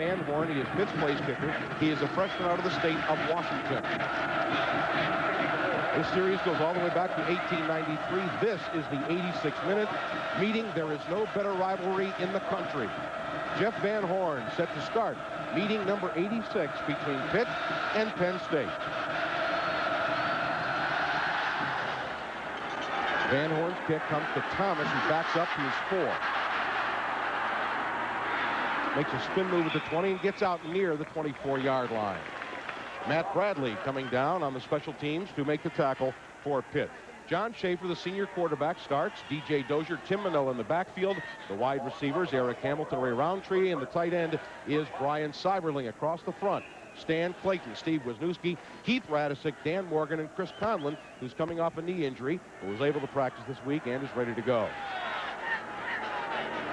Van Horn. He is Pitt's place kicker. He is a freshman out of the state of Washington. This series goes all the way back to 1893. This is the 86th minute, meeting there is no better rivalry in the country. Jeff Van Horn set to start meeting number 86 between Pitt and Penn State. Van Horn's kick comes to Thomas, who backs up to his 4. Makes a spin move at the 20 and gets out near the 24-yard line. Matt Bradley coming down on the special teams to make the tackle for Pitt. John Schaefer, the senior quarterback, starts. DJ Dozier, Tim Manila in the backfield. The wide receivers, Eric Hamilton, Ray Roundtree, and the tight end is Brian Seiberling across the front. Stan Clayton, Steve Wisniewski, Keith Radisick, Dan Morgan, and Chris Conlon, who's coming off a knee injury, but was able to practice this week and is ready to go.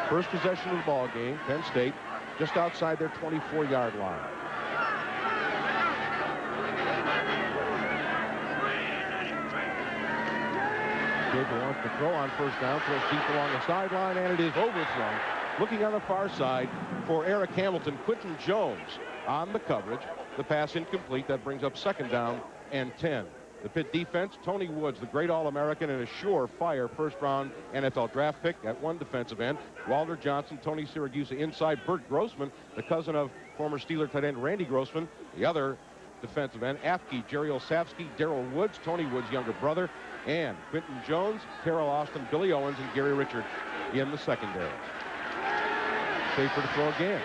First possession of the ball game, Penn State, just outside their 24-yard line. Gable wants to throw on first down, throws deep along the sideline, and it is overthrown. Looking on the far side for Eric Hamilton, Quentin Jones on the coverage. The pass incomplete. That brings up second down and 10. The Pitt defense, Tony Woods, the great All-American and a surefire first-round NFL draft pick at one defensive end. Walter Johnson, Tony Siragusa inside. Bert Grossman, the cousin of former Steeler tight end Randy Grossman, the other defensive end. Afke, Jerry Olsavsky, Darrell Woods, Tony Woods' younger brother, and Quentin Jones, Terrell Austin, Billy Owens, and Gary Richard in the secondary. Schaefer to throw again.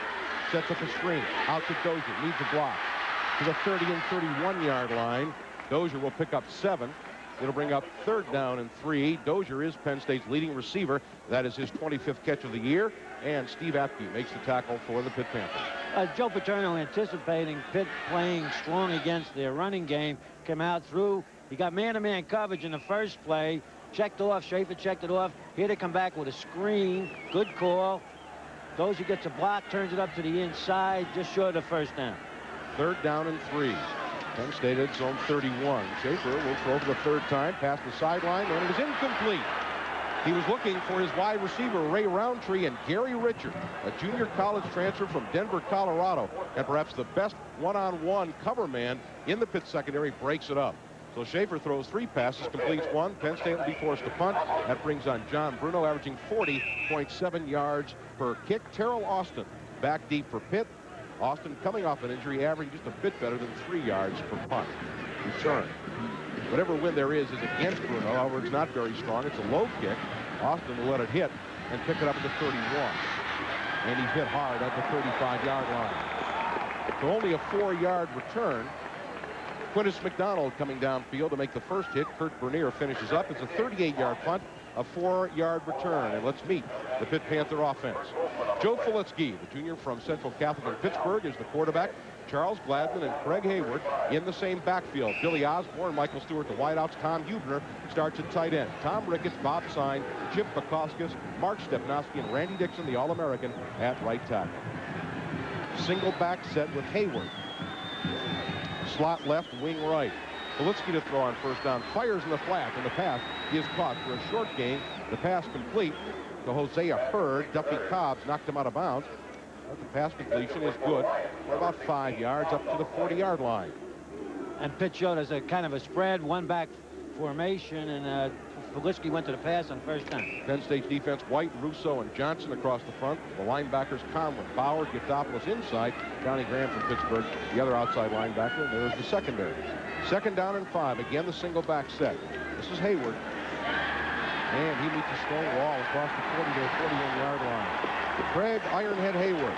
Sets up a screen. Out to Dozier. Needs a block. To the 30 and 31-yard line. Dozier will pick up 7. It'll bring up third down and 3. Dozier is Penn State's leading receiver. That is his 25th catch of the year. And Steve Afke makes the tackle for the Pitt Panthers. Joe Paterno, anticipating Pitt playing strong against their running game, came out through. He got man-to-man coverage in the first play. Checked off. Schaefer checked it off. Here they come back with a screen. Good call. Dozier gets a block, turns it up to the inside, just short of the first down. Third down and 3. Penn State at zone 31. Schaefer will throw for the third time past the sideline, and it is incomplete. He was looking for his wide receiver, Ray Roundtree, and Gary Richard, a junior college transfer from Denver, Colorado, and perhaps the best one-on-one cover man in the Pitt secondary, breaks it up. So Schaefer throws 3 passes, completes 1. Penn State will be forced to punt. That brings on John Bruno, averaging 40.7 yards per kick. Terrell Austin back deep for Pitt. Austin coming off an injury, averaging just a bit better than 3 yards per punt. Return. Whatever wind there is against Bruno. However, it's not very strong. It's a low kick. Austin will let it hit and pick it up at the 31. And he's hit hard at the 35-yard line. So only a 4-yard return. Quintus McDonald coming downfield to make the first hit. Kurt Bernier finishes up. It's a 38-yard punt, a 4-yard return. And let's meet the Pitt Panther offense. Joe Filitsky, the junior from Central Catholic in Pittsburgh, is the quarterback. Charles Gladman and Craig Hayward in the same backfield. Billy Osborne, Michael Stewart, the wideouts. Tom Hubner starts at tight end. Tom Ricketts, Bob Sine, Chip Bukowskis, Mark Stepnowski, and Randy Dixon, the All-American, at right tackle. Single back set with Hayward. Slot left, wing right. Filitsky to throw on first down. Fires in the flat, and the pass is caught for a short gain. The pass complete to Hosea Hurd. Duffy Cobbs knocked him out of bounds. But the pass completion is good for about 5 yards up to the 40-yard line. And Pitt showed us a kind of a spread, one-back formation, and Filitsky went to the pass on first down. Penn State's defense, White, Russo, and Johnson across the front. The linebackers, Conlon, Bauer, Giftopoulos inside. Johnny Graham from Pittsburgh, the other outside linebacker. And there's the secondary. Second down and 5. Again, the single back set. This is Hayward. And he meets a stone wall across the 40 to the 41-yard line. Craig Ironhead Hayward,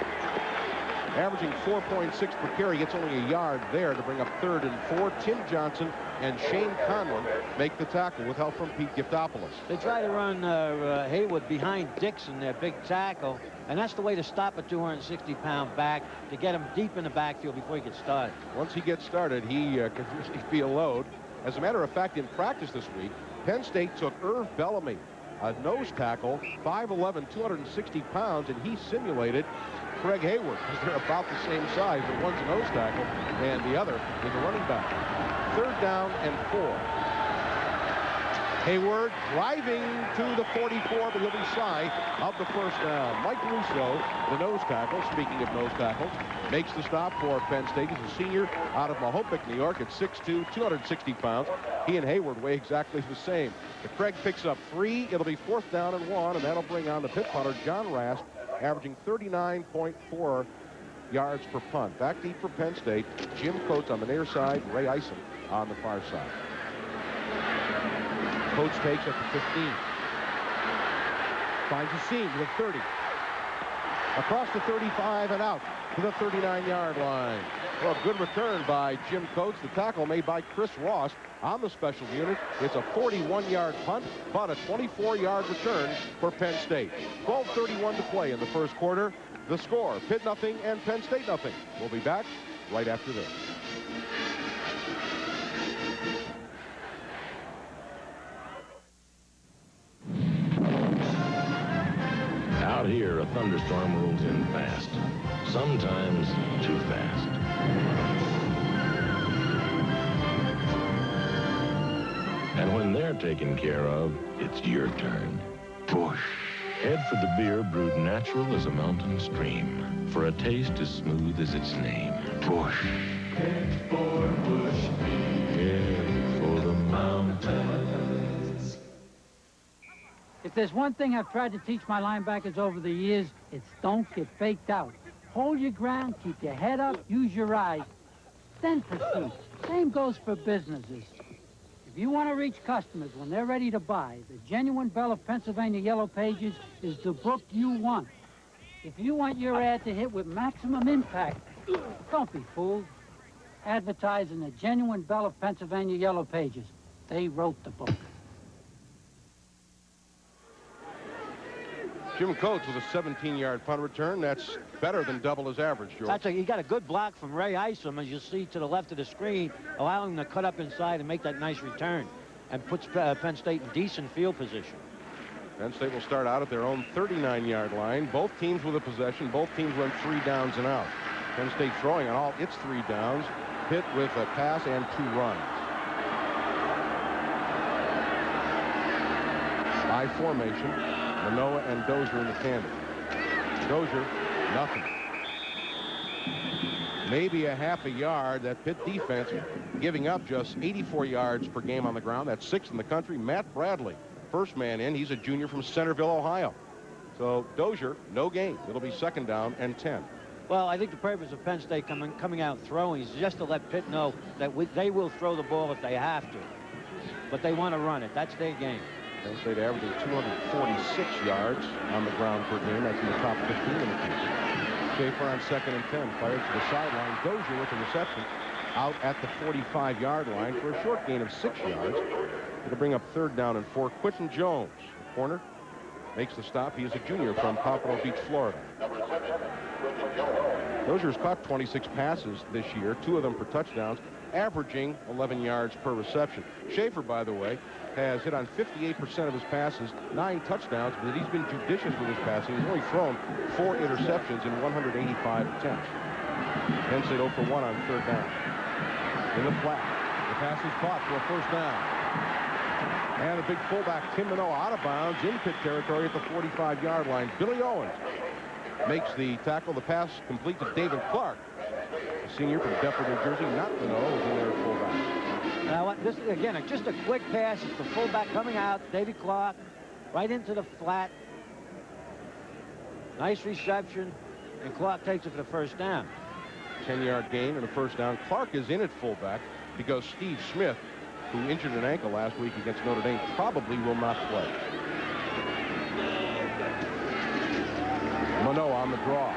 averaging 4.6 per carry, gets only a yard there to bring up third and 4. Tim Johnson and Shane Conlon make the tackle with help from Pete Giftopoulos. They try to run Hayward behind Dixon, their big tackle, and that's the way to stop a 260-pound back, to get him deep in the backfield before he gets started. Once he gets started, he can really be a load. As a matter of fact, in practice this week, Penn State took Irv Bellamy, a nose tackle, 5'11", 260 pounds, and he simulated Craig Hayward, because they're about the same size, but one's a nose tackle and the other is a running back. Third down and 4. Hayward driving to the 44, but he'll be shy of the first down. Mike Russo, the nose tackle, speaking of nose tackles, makes the stop for Penn State. He's a senior out of Mahopac, New York, at 6'2", 260 pounds. He and Hayward weigh exactly the same. If Craig picks up 3, it'll be 4th down and 1, and that'll bring on the Pitt punter, John Rasp, averaging 39.4 yards per punt. Back deep for Penn State. Jim Coates on the near side, Ray Isom on the far side. Coates takes at the 15. Finds a seam to the 30. Across the 35 and out to the 39-yard line. Well, good return by Jim Coates. The tackle made by Chris Ross on the special unit. It's a 41-yard punt, but a 24-yard return for Penn State. 12:31 to play in the first quarter. The score, Pitt nothing and Penn State nothing. We'll be back right after this. Out here, a thunderstorm rolls in fast, sometimes too fast. And when they're taken care of, it's your turn. Push. Head for the beer brewed natural as a mountain stream, for a taste as smooth as its name. Push. Head for Bush Beer. Head for the mountains. If there's one thing I've tried to teach my linebackers over the years, it's don't get faked out. Hold your ground, keep your head up, use your eyes, then pursue. Same goes for businesses. If you want to reach customers when they're ready to buy, the Genuine Belle of Pennsylvania Yellow Pages is the book you want. If you want your ad to hit with maximum impact, don't be fooled. Advertise in the Genuine Belle of Pennsylvania Yellow Pages. They wrote the book. Jim Coates with a 17-yard punt return. That's better than double his average, George. He got a good block from Ray Isom, as you see to the left of the screen, allowing him to cut up inside and make that nice return, and puts Penn State in decent field position. Penn State will start out at their own 39-yard line. Both teams with a possession. Both teams went 3 downs and out. Penn State throwing on all its 3 downs. Pitt with a pass and 2 runs. I formation. Manoa and Dozier in the tandem. Dozier, nothing. Maybe a half a yard. That Pitt defense giving up just 84 yards per game on the ground. That's 6th in the country. Matt Bradley, first man in. He's a junior from Centerville, Ohio. So Dozier, no gain. It'll be 2nd down and 10. Well, I think the purpose of Penn State coming out throwing is just to let Pitt know that they will throw the ball if they have to. But they want to run it. That's their game. Penn State averaging 246 yards on the ground per game. That's in the top 15 in the country. Schaefer on 2nd and 10. Fires to the sideline. Dozier with the reception out at the 45-yard line for a short gain of 6 yards. It'll bring up 3rd down and 4. Quentin Jones, corner, makes the stop. He is a junior from Pompano Beach, Florida. Dozier's caught 26 passes this year, 2 of them for touchdowns, averaging 11 yards per reception. Schaefer, by the way, has hit on 58% of his passes, 9 touchdowns, but he's been judicious with his passing. He's only thrown 4 interceptions in 185 attempts. Penn State 0 for 1 on 3rd down. In the flat, the pass is caught for a 1st down. And a big fullback, Tim Manoa, out of bounds in Pitt territory at the 45-yard line. Billy Owens makes the tackle. The pass complete to David Clark, a senior from Deptford, New Jersey. Not Manoa, was in there at fullback. Now, this again, just a quick pass. It's the fullback coming out, David Clark, right into the flat. Nice reception, and Clark takes it for the 1st down. 10-yard gain and a 1st down. Clark is in at fullback because Steve Smith, who injured an ankle last week against Notre Dame, probably will not play. Manoa on the draw.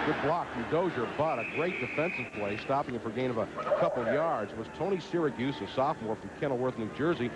Good block from Dozier, but a great defensive play, stopping him for a gain of a couple yards, was Tony Syracuse, a sophomore from Kenilworth, New Jersey.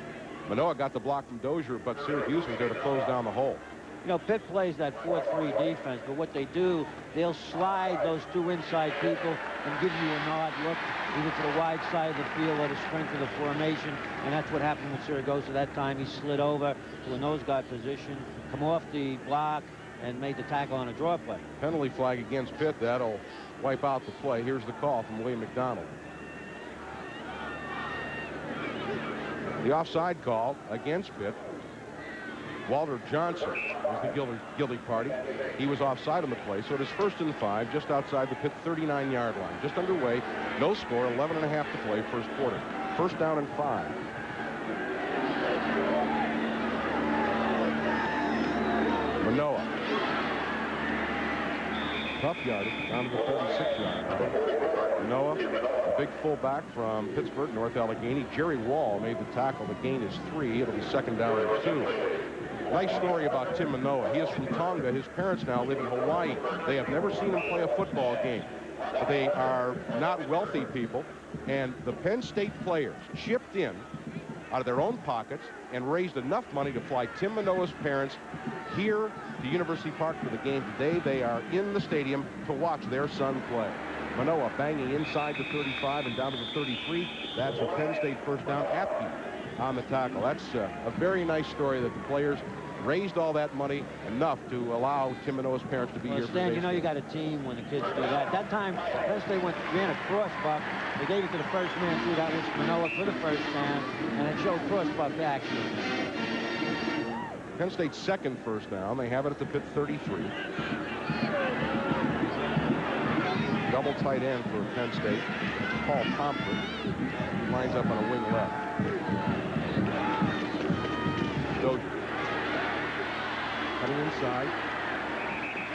Manoa got the block from Dozier, but Syracuse was there to close down the hole. You know, Pitt plays that 4-3 defense, but what they do, they'll slide those 2 inside people and give you an odd look either to the wide side of the field or the strength of the formation, and that's what happened with Syracuse that time. He slid over to a nose guard position, come off the block, and made the tackle on a draw play. Penalty flag against Pitt. That'll wipe out the play. Here's the call from William McDonald. The offside call against Pitt. Walter Johnson was the guilty party. He was offside on the play, so it is 1st and 5, just outside the Pitt 39-yard line. Just underway, no score, 11.5 to play, first quarter. 1st down and 5. Manoa. Tough yardage, down to the 36-yard line. Manoa, a big fullback from Pittsburgh, North Allegheny. Jerry Wall made the tackle. The gain is 3. It'll be 2nd down and 2. Nice story about Tim Manoa. He is from Tonga. His parents now live in Hawaii. They have never seen him play a football game. They are not wealthy people, and the Penn State players chipped in out of their own pockets and raised enough money to fly Tim Manoa's parents here to University Park for the game today. They are in the stadium to watch their son play. Manoa banging inside the 35 and down to the 33. That's a Penn State 1st down. Apke on the tackle. That's a very nice story that the players raised all that money enough to allow Tim Manoa's parents to be here. Stan, you know you got a team when the kids do that. That time, Penn State ran a cross buck. They gave it to the first man through. That was Manoa for the 1st down, and it showed cross buck action. Penn State's 2nd 1st down. They have it at the Pitt 33. Double tight end for Penn State. Paul Pomfret lines up on a wing left. Dozier cutting inside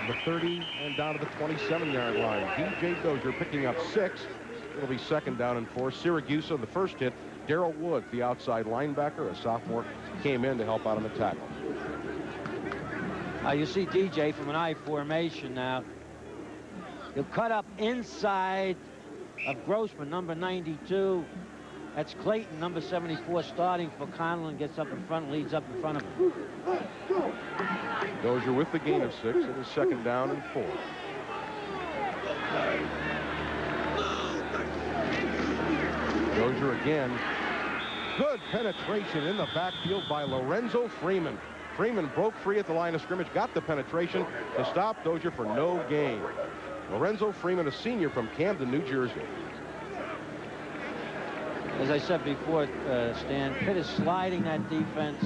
the 30 and down to the 27-yard line. D.J. Dozier picking up 6. It'll be 2nd down and 4. Syracuse on the first hit. Darrell Woods, the outside linebacker, a sophomore, came in to help out on the tackle. You see DJ from an I formation now. He'll cut up inside of Grossman, number 92. That's Clayton, number 74, starting for Conlon. Gets up in front, leads up in front of him. Dozier with the gain of 6. It is 2nd down and 4. Dozier again. Good penetration in the backfield by Lorenzo Freeman. Freeman broke free at the line of scrimmage, got the penetration to stop Dozier for no gain. Lorenzo Freeman, a senior from Camden, New Jersey. As I said before, Stan, Pitt is sliding that defense,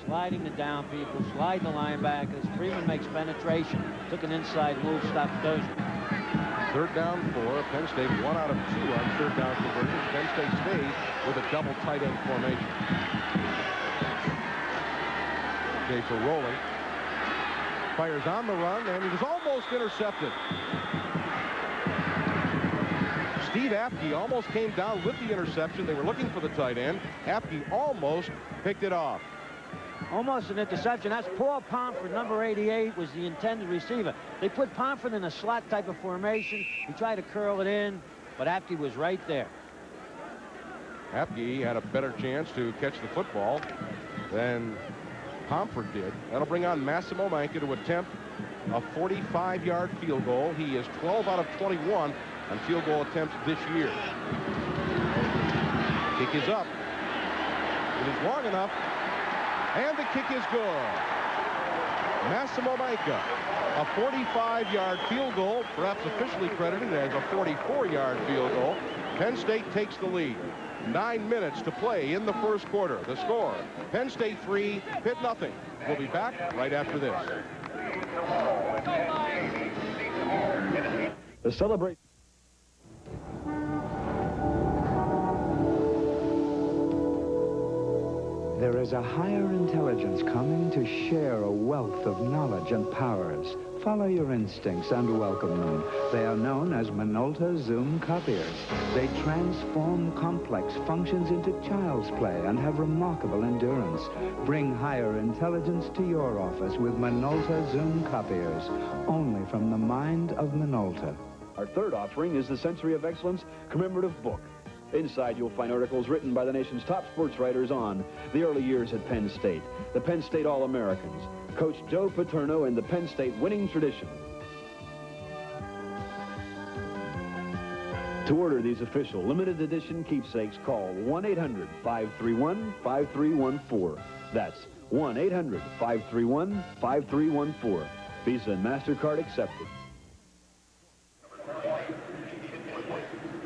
sliding the down people, sliding the linebackers. Freeman makes penetration, took an inside move, stopped Dozier. 3rd down 4. Penn State 1 out of 2 on 3rd down conversions. Penn State stays with a double tight end formation. Schaefer rolling. Fires on the run, and it is almost intercepted. Steve Apke almost came down with the interception. They were looking for the tight end. Apke almost picked it off. Almost an interception. That's Paul Pomfret, number 88, was the intended receiver. They put Pomfret in a slot type of formation. He tried to curl it in, but Apke was right there. Apke had a better chance to catch the football than Pomfret did. That'll bring on Massimo Manca to attempt a 45-yard field goal. He is 12 out of 21 on field goal attempts this year. Kick is up. It is long enough, and the kick is good. Massimo Manca, a 45-yard field goal, perhaps officially credited as a 44-yard field goal. Penn State takes the lead. 9 minutes to play in the 1st quarter. The score, Penn State 3, Pitt nothing. We'll be back right after this. The celebration. There is a higher intelligence coming to share a wealth of knowledge and powers. Follow your instincts and welcome them. They are known as Minolta Zoom copiers. They transform complex functions into child's play and have remarkable endurance. Bring higher intelligence to your office with Minolta Zoom copiers, only from the mind of Minolta. Our 3rd offering is the Century of Excellence commemorative book. Inside, you'll find articles written by the nation's top sports writers on the early years at Penn State, the Penn State All-Americans, Coach Joe Paterno, and the Penn State winning tradition. To order these official limited edition keepsakes, call 1-800-531-5314. That's 1-800-531-5314. Visa and MasterCard accepted.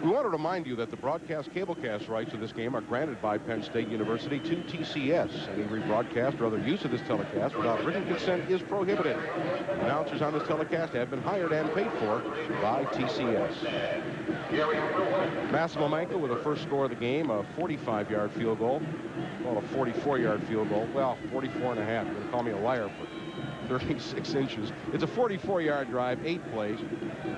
We want to remind you that the broadcast cablecast rights to this game are granted by Penn State University to TCS. Any rebroadcast or other use of this telecast without written consent is prohibited. Announcers on this telecast have been hired and paid for by TCS. Massimo Manco with the first score of the game, a 45-yard field goal. Well, a 44-yard field goal. Well, 44 and a half. You're going to call me a liar for 36 inches. It's a 44-yard drive, 8 plays,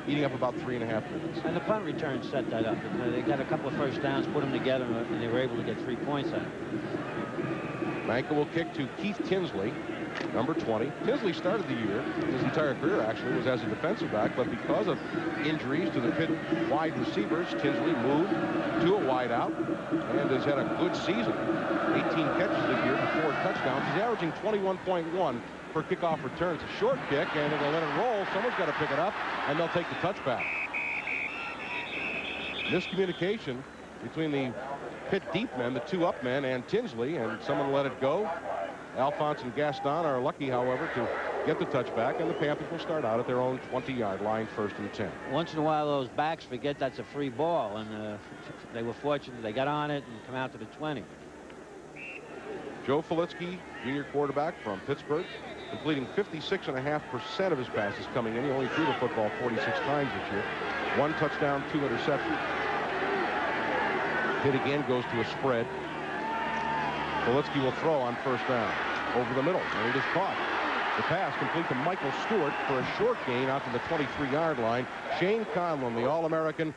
eating up about 3.5 minutes. And the punt return set that up. They got a couple of first downs, put them together, and they were able to get 3 points out of it. Manco will kick to Keith Tinsley, number 20. Tinsley started the year, his entire career actually, was as a defensive back, but because of injuries to the Pitt wide receivers, Tinsley moved to a wideout and has had a good season. 18 catches this year for 4 touchdowns. He's averaging 21.1 per kickoff return. It's a short kick, and they're going to let it roll. Someone's got to pick it up, and they'll take the touchback. Miscommunication between the Pitt deep men, the 2 up men, and Tinsley, and someone let it go. Alphonse and Gaston are lucky, however, to get the touchback, and the Panthers will start out at their own 20-yard line, 1st and 10. Once in a while, those backs forget that's a free ball, and they were fortunate. They got on it and come out to the 20. Joe Filitsky, junior quarterback from Pittsburgh, completing 56.5% of his passes coming in. He only threw the football 46 times this year. 1 touchdown, 2 interceptions. Pitt again goes to a spread. Filitsky will throw on 1st down. Over the middle, and it is caught. The pass complete to Michael Stewart for a short gain out to the 23-yard line. Shane Conlon, the All-American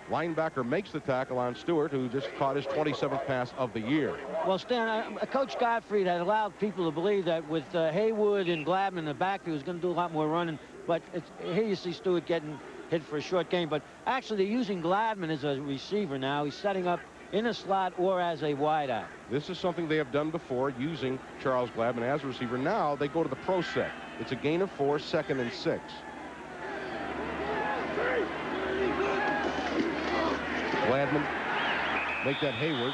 linebacker, makes the tackle on Stewart, who just caught his 27th pass of the year. Well, Stan, Coach Gottfried had allowed people to believe that with Haywood and Gladman in the back, he was going to do a lot more running. But here you see Stewart getting hit for a short gain. But actually, they're using Gladman as a receiver now. He's setting up in a slot or as a wideout. This is something they have done before, using Charles Gladman as a receiver. Now they go to the pro set. It's a gain of 4, 2nd and 6. Gladman make that Hayward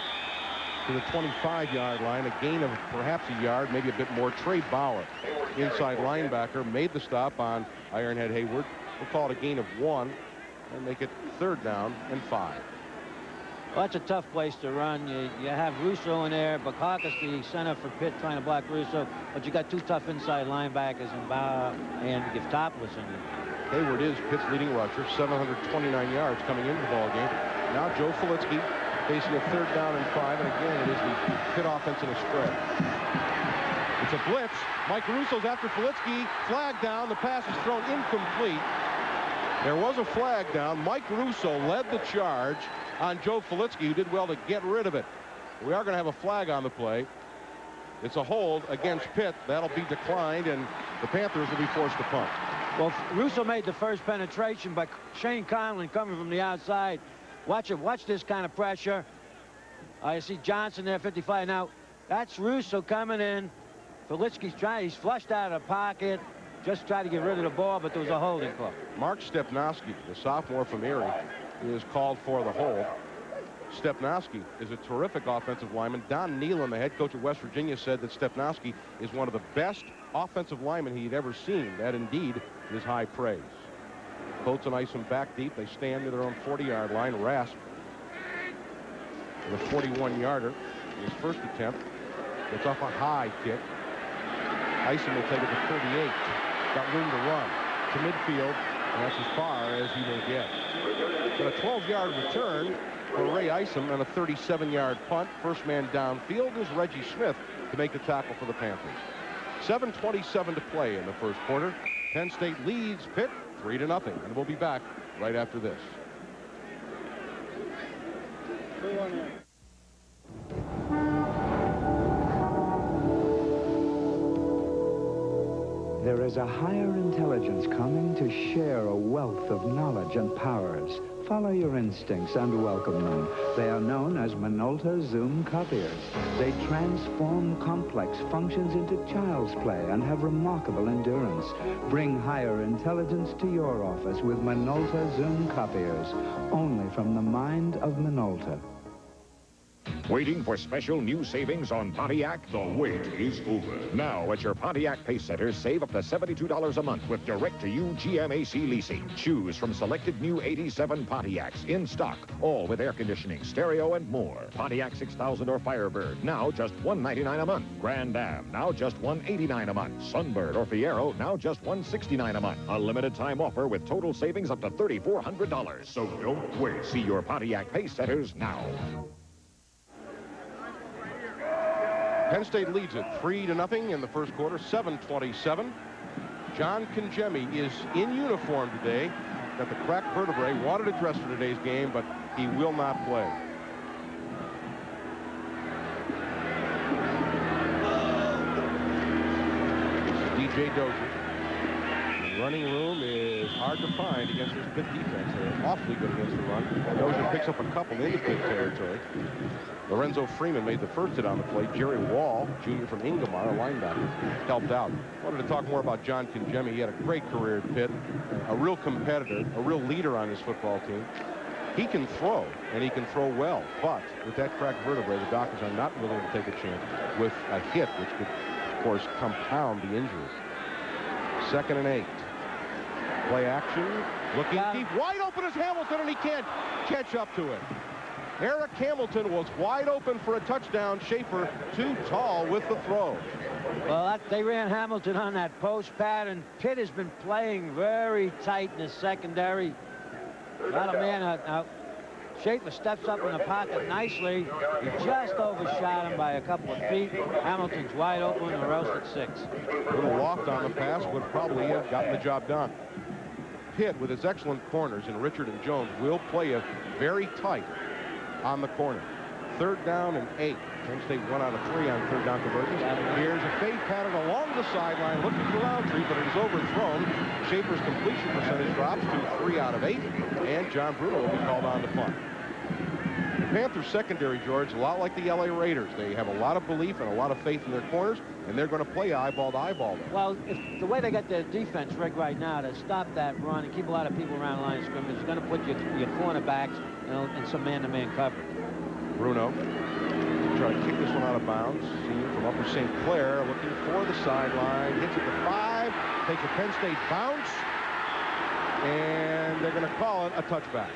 to the 25-yard line, a gain of perhaps a yard, maybe a bit more. Trey Bauer, inside linebacker, made the stop on Ironhead Hayward. We'll call it a gain of 1 and make it 3rd down and 5. Well, that's a tough place to run. You have Russo in there, Bukakis, the center for Pitt, trying to block Russo, but you got 2 tough inside linebackers in Bauer and Giftopoulos in there. Hayward is Pitt's leading rusher, 729 yards coming into the ball game. Now Joe Filitsky facing a 3rd down and 5, and again it is the Pitt offense in a spread. It's a blitz. Mike Russo's after Filitsky. Flag down. The pass is thrown incomplete. There was a flag down. Mike Russo led the charge on Joe Filitsky, who did well to get rid of it. We are going to have a flag on the play. It's a hold against Pitt. That'll be declined, and the Panthers will be forced to punt. Well, Russo made the first penetration, but Shane Conlon coming from the outside. Watch it. Watch this kind of pressure. I see Johnson there, 55. Now, that's Russo coming in. Filitsky's trying. He's flushed out of the pocket. Just tried to get rid of the ball, but there was a holding call. Mark Stepnowski, the sophomore from Erie, is called for the hold. Stepnowski is a terrific offensive lineman. Don Nealon, the head coach of West Virginia, said that Stepnowski is one of the best offensive linemen he'd ever seen. That indeed is high praise. Coates and Isom back deep. They stand to their own 40-yard line. Rasp with a 41-yarder. His first attempt. It's off a high kick. Isom will take it to 38. Got room to run to midfield, and that's as far as he will get. But a 12-yard return for Ray Isom and a 37-yard punt. First man downfield is Reggie Smith to make the tackle for the Panthers. 7:27 to play in the first quarter. Penn State leads Pitt 3-0, and we'll be back right after this. There is a higher intelligence coming to share a wealth of knowledge and powers. Follow your instincts and welcome them. They are known as Minolta Zoom copiers. They transform complex functions into child's play and have remarkable endurance. Bring higher intelligence to your office with Minolta Zoom copiers, only from the mind of Minolta. Waiting for special new savings on Pontiac? The wait is over. Now at your Pontiac Pace Centers, save up to $72 a month with direct-to-you GMAC leasing. Choose from selected new 87 Pontiacs in stock, all with air conditioning, stereo, and more. Pontiac 6000 or Firebird, now just $199 a month. Grand Am, now just $189 a month. Sunbird or Fiero, now just $169 a month. A limited time offer with total savings up to $3,400. So don't wait. See your Pontiac Pace Centers now. Penn State leads it 3-0 in the first quarter, 7:27. John Congemi is in uniform today. Got the cracked vertebrae, wanted to dress for today's game, but he will not play. DJ Dozier. The running room is hard to find against this Pitt defense. They're awfully good against the run. Dozier picks up a couple into Pitt territory. Lorenzo Freeman made the first hit on the plate. Jerry Wall, junior from Ingomar, a linebacker, helped out. Wanted to talk more about John Congemi. He had a great career at Pitt, a real competitor, a real leader on his football team. He can throw, and he can throw well, but with that cracked vertebrae, the doctors are not willing to take a chance with a hit, which could, of course, compound the injury. 2nd and 8. Play action, looking deep, wide open is Hamilton, and he can't catch up to it. Eric Hamilton was wide open for a touchdown. Schaefer too tall with the throw. Well, they ran Hamilton on that post pattern. Pitt has been playing very tight in the secondary. Not a man out. Schaefer steps up in the pocket nicely. He just overshot him by a couple of feet. Hamilton's wide open or else at 6. A little loft on the pass would probably have gotten the job done. Pitt, with its excellent corners in Richard and Jones, will play it very tight on the corner. 3rd down and 8. Penn State 1 out of 3 on 3rd down conversions. Here's a fade pattern along the sideline, looking for Roundtree, but it is overthrown. Schaefer's completion percentage drops to 3 out of 8, and John Bruno will be called on to punt. The Panthers secondary, George, a lot like the LA Raiders. They have a lot of belief and a lot of faith in their corners, and they're going to play eyeball to eyeball them. Well, the way they got their defense rigged right now to stop that run and keep a lot of people around the line of scrimmage is going to put your cornerbacks in some man-to-man coverage. Bruno try to kick this one out of bounds. Senior from Upper St. Clair looking for the sideline. Hits at the 5. Takes a Penn State bounce. And they're going to call it a touchback.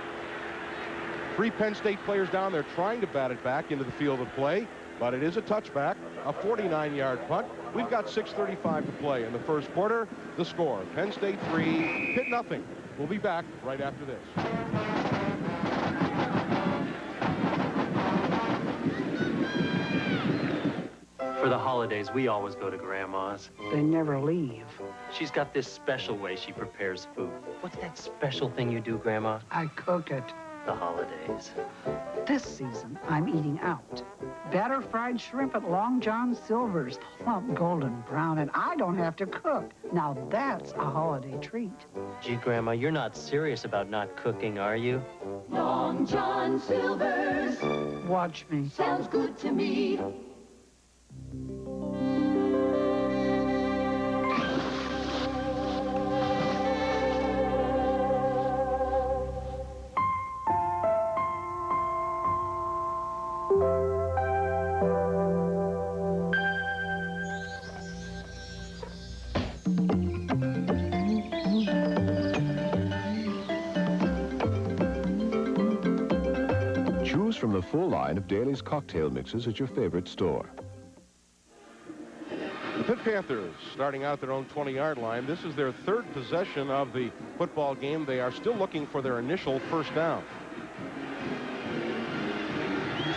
3 Penn State players down there trying to bat it back into the field of play. But it is a touchback, a 49-yard punt. We've got 6:35 to play in the first quarter. The score, Penn State 3, Pitt nothing. We'll be back right after this. For the holidays, we always go to Grandma's. They never leave. She's got this special way she prepares food. What's that special thing you do, Grandma? I cook it. The holidays. This season, I'm eating out. Batter fried shrimp at Long John Silver's, plump golden brown, and I don't have to cook. Now that's a holiday treat. Gee, Grandma, you're not serious about not cooking, are you? Long John Silver's. Watch me. Sounds good to me. From the full line of Daly's cocktail mixes at your favorite store. The Pitt Panthers starting out at their own 20-yard line. This is their 3rd possession of the football game. They are still looking for their initial first down.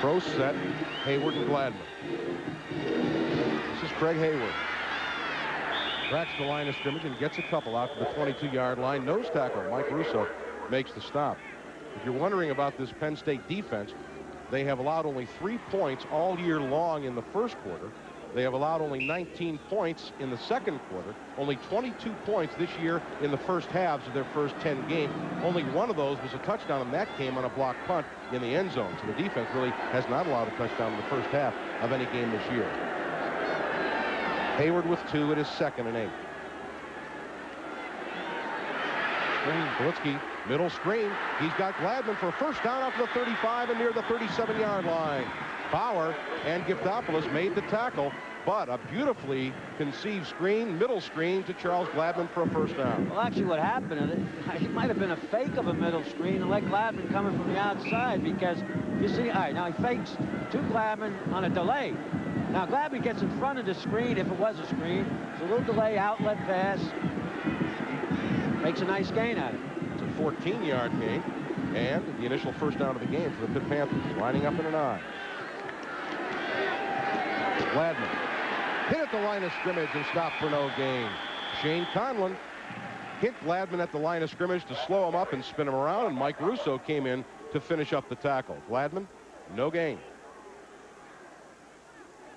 Throw set, Hayward and Gladman. This is Craig Hayward. Cracks the line of scrimmage and gets a couple out to the 22-yard line. Nose tackle, Mike Russo, makes the stop. If you're wondering about this Penn State defense, they have allowed only 3 points all year long in the first quarter. They have allowed only 19 points in the second quarter. Only 22 points this year in the first halves of their first 10 games. Only one of those was a touchdown, and that came on a blocked punt in the end zone. So the defense really has not allowed a touchdown in the first half of any game this year. Hayward with 2. It is 2nd and 8. Politsky, middle screen. He's got Gladman for a first down out to the 35 and near the 37-yard line. Bauer and Giftopoulos made the tackle, but a beautifully conceived screen, middle screen to Charles Gladman for a first down. Well, actually, what happened, it might have been a fake of a middle screen and let Gladman coming from the outside, because you see, all right, now he fakes to Gladman on a delay. Now Gladman gets in front of the screen, if it was a screen. It's a little delay, outlet pass. Makes a nice gain out of it. It's a 14-yard gain, and the initial first down of the game for the Pitt Panthers, lining up in an I. Gladman hit at the line of scrimmage and stopped for no gain. Shane Conlon hit Gladman at the line of scrimmage to slow him up and spin him around, and Mike Russo came in to finish up the tackle. Gladman, no gain.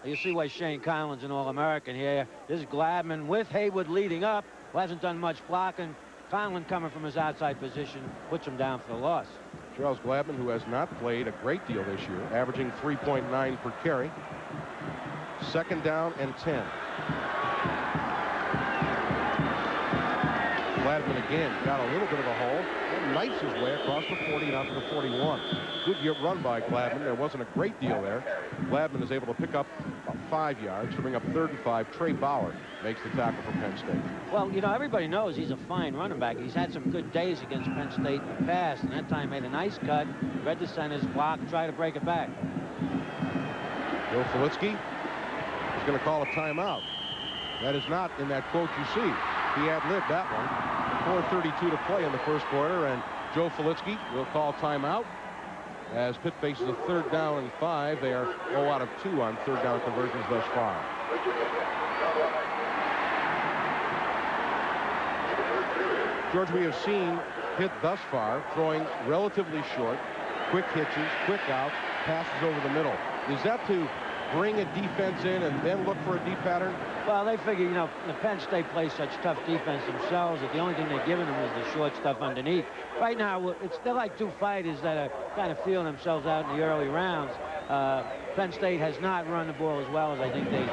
You see why Shane Conlon's an All-American here. This is Gladman with Haywood leading up, who hasn't done much blocking. Conlon coming from his outside position puts him down for the loss. Charles Gladman, who has not played a great deal this year, averaging 3.9 per carry. Second down and 10. Gladman again got a little bit of a hole and knifes his way across the 40 and out to the 41. Good run by Gladman. There wasn't a great deal there. Gladman is able to pick up about 5 yards to bring up 3rd and 5. Trey Bauer makes the tackle for Penn State. Well, you know, everybody knows he's a fine running back. He's had some good days against Penn State in the past, and that time made a nice cut, read the center's block, tried to break it back. Joe Filitsky is going to call a timeout. That is not in that quote you see. He ad-libbed that one. 4:32 to play in the first quarter, and Joe Filitsky will call timeout as Pitt faces a 3rd down and 5. They are 0 out of 2 on 3rd down conversions thus far. George, we have seen Pitt thus far throwing relatively short, quick hitches, quick outs, passes over the middle. Is that to bring a defense in and then look for a deep pattern? Well, they figure, you know, the Penn State plays such tough defense themselves that the only thing they're giving them is the short stuff underneath. Right now, they're like two fighters that are kind of feeling themselves out in the early rounds. Penn State has not run the ball as well as I think they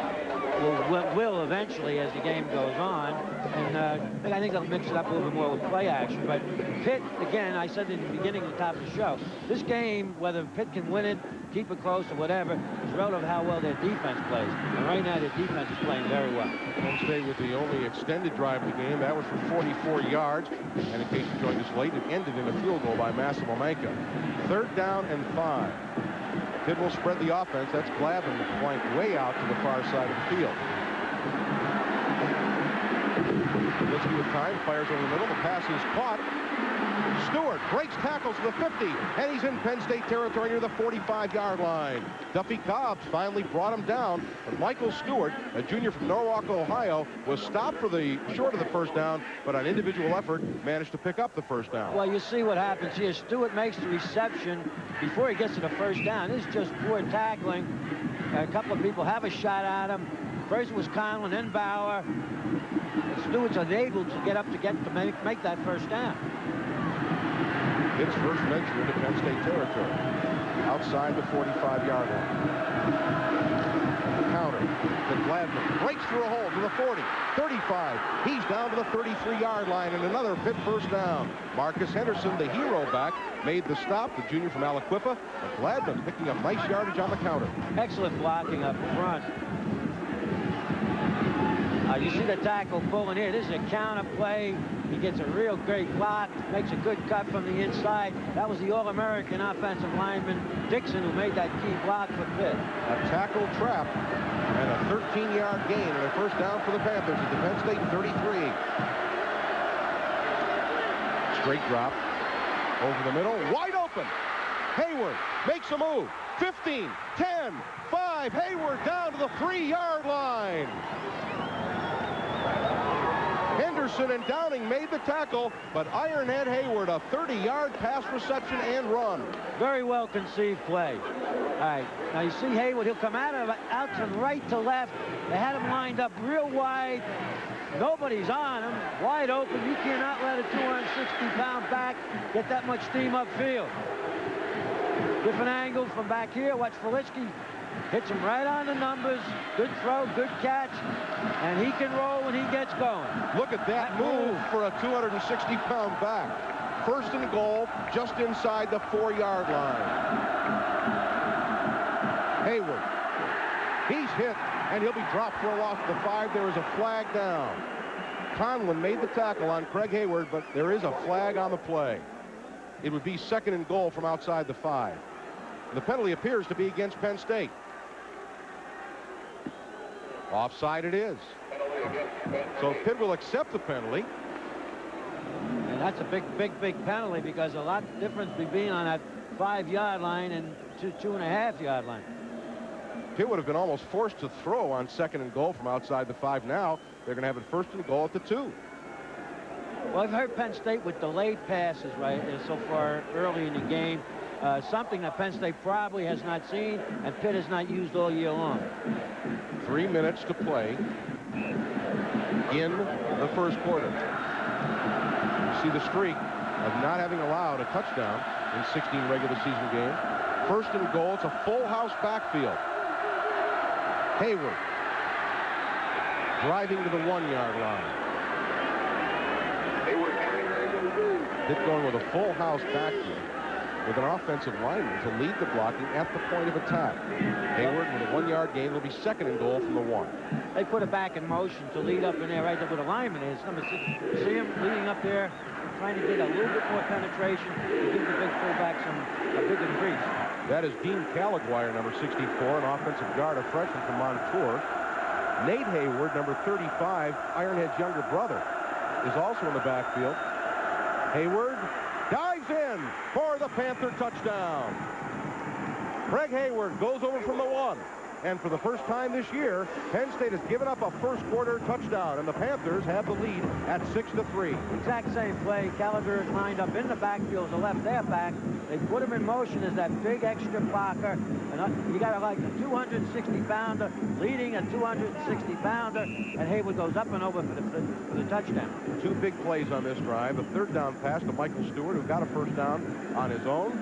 will eventually as the game goes on. And I think they'll mix it up a little bit more with play action. But Pitt, again, I said in the beginning at the top of the show, this game, whether Pitt can win it, keep it close or whatever, is relative to how well their defense plays. And right now, their defense is playing very well. Penn State with the only extended drive of the game. That was for 44 yards. And in case you joined us late, it ended in a field goal by Massimo Manca. 3rd down and 5. Pitt will spread the offense. That's Gladman flanked way out to the far side of the field. Filitsky with time, fires over the middle. The pass is caught. Stewart breaks tackles to the 50, and he's in Penn State territory near the 45-yard line. Duffy Cobbs finally brought him down, but Michael Stewart, a junior from Norwalk, Ohio, was stopped for the short of the first down, but on individual effort managed to pick up the first down. Well, you see what happens here. Stewart makes the reception before he gets to the first down. This is just poor tackling. A couple of people have a shot at him. First was Conlon, then Bauer. Stewart's unable to get up to make that first down. Pitt's first venture into Penn State territory, outside the 45-yard line. Counter to Gladman, breaks through a hole to the 40, 35. He's down to the 33-yard line, and another Pitt first down. Marcus Henderson, the hero back, made the stop, the junior from Aliquippa. But Gladman picking up nice yardage on the counter. Excellent blocking up front. You see the tackle pulling here. This is a counter play. He gets a real great block, makes a good cut from the inside. That was the All-American offensive lineman, Dixon, who made that key block for Pitt. A tackle trap and a 13-yard gain and a first down for the Panthers at the Penn State 33. Straight drop over the middle, wide open. Hayward makes a move. 15, 10, 5. Hayward down to the 3-yard line. Henderson and Downing made the tackle, but Ironhead Hayward, a 30-yard pass reception and run. Very well conceived play. All right, now you see Hayward, he'll come out from right to left. They had him lined up real wide. Nobody's on him, wide open. You cannot let a 260-pound back get that much steam upfield. Different angle from back here. Watch Filitsky. Hits him right on the numbers. Good throw, good catch. And he can roll when he gets going. Look at that move for a 260-pound back. First and goal, just inside the 4-yard line. Hayward. He's hit, and he'll be dropped for a loss of the 5. There is a flag down. Conlon made the tackle on Craig Hayward, but there is a flag on the play. It would be 2nd and goal from outside the 5. The penalty appears to be against Penn State. Offside it is. So Pitt will accept the penalty. And that's a big penalty, because a lot of difference between on that 5-yard line and 2.5-yard line. Pitt would have been almost forced to throw on 2nd and goal from outside the 5. Now they're going to have it 1st and goal at the 2. Well, I've heard Penn State with delayed passes so far early in the game. Something that Penn State probably has not seen and Pitt has not used all year long. 3 minutes to play in the 1st quarter. You see the streak of not having allowed a touchdown in 16 regular season games. 1st and goal. It's a full house backfield. Hayward driving to the 1-yard line. Pitt going with a full house backfield with an offensive lineman to lead the blocking at the point of attack. Hayward with a 1-yard gain will be 2nd and goal from the 1. They put it back in motion to lead up in there right there where the lineman is. Number 6. You see him leading up there, trying to get a little bit more penetration to give the big fullback a big increase. That is Dean Caliguire, number 64, an offensive guard, a freshman from Montour. Nate Hayward, number 35, Ironhead's younger brother, is also in the backfield. Hayward dives in for the Panther touchdown. Craig Hayward goes over from the 1. And for the first time this year, Penn State has given up a 1st quarter touchdown, and the Panthers have the lead at 6-3. Exact same play. Caliguire is lined up in the backfield as a left halfback. They put him in motion as that big extra blocker. And you got like a 260-pounder leading a 260-pounder, and Hayward goes up and over for the touchdown. 2 big plays on this drive. A 3rd down pass to Michael Stewart, who got a 1st down on his own,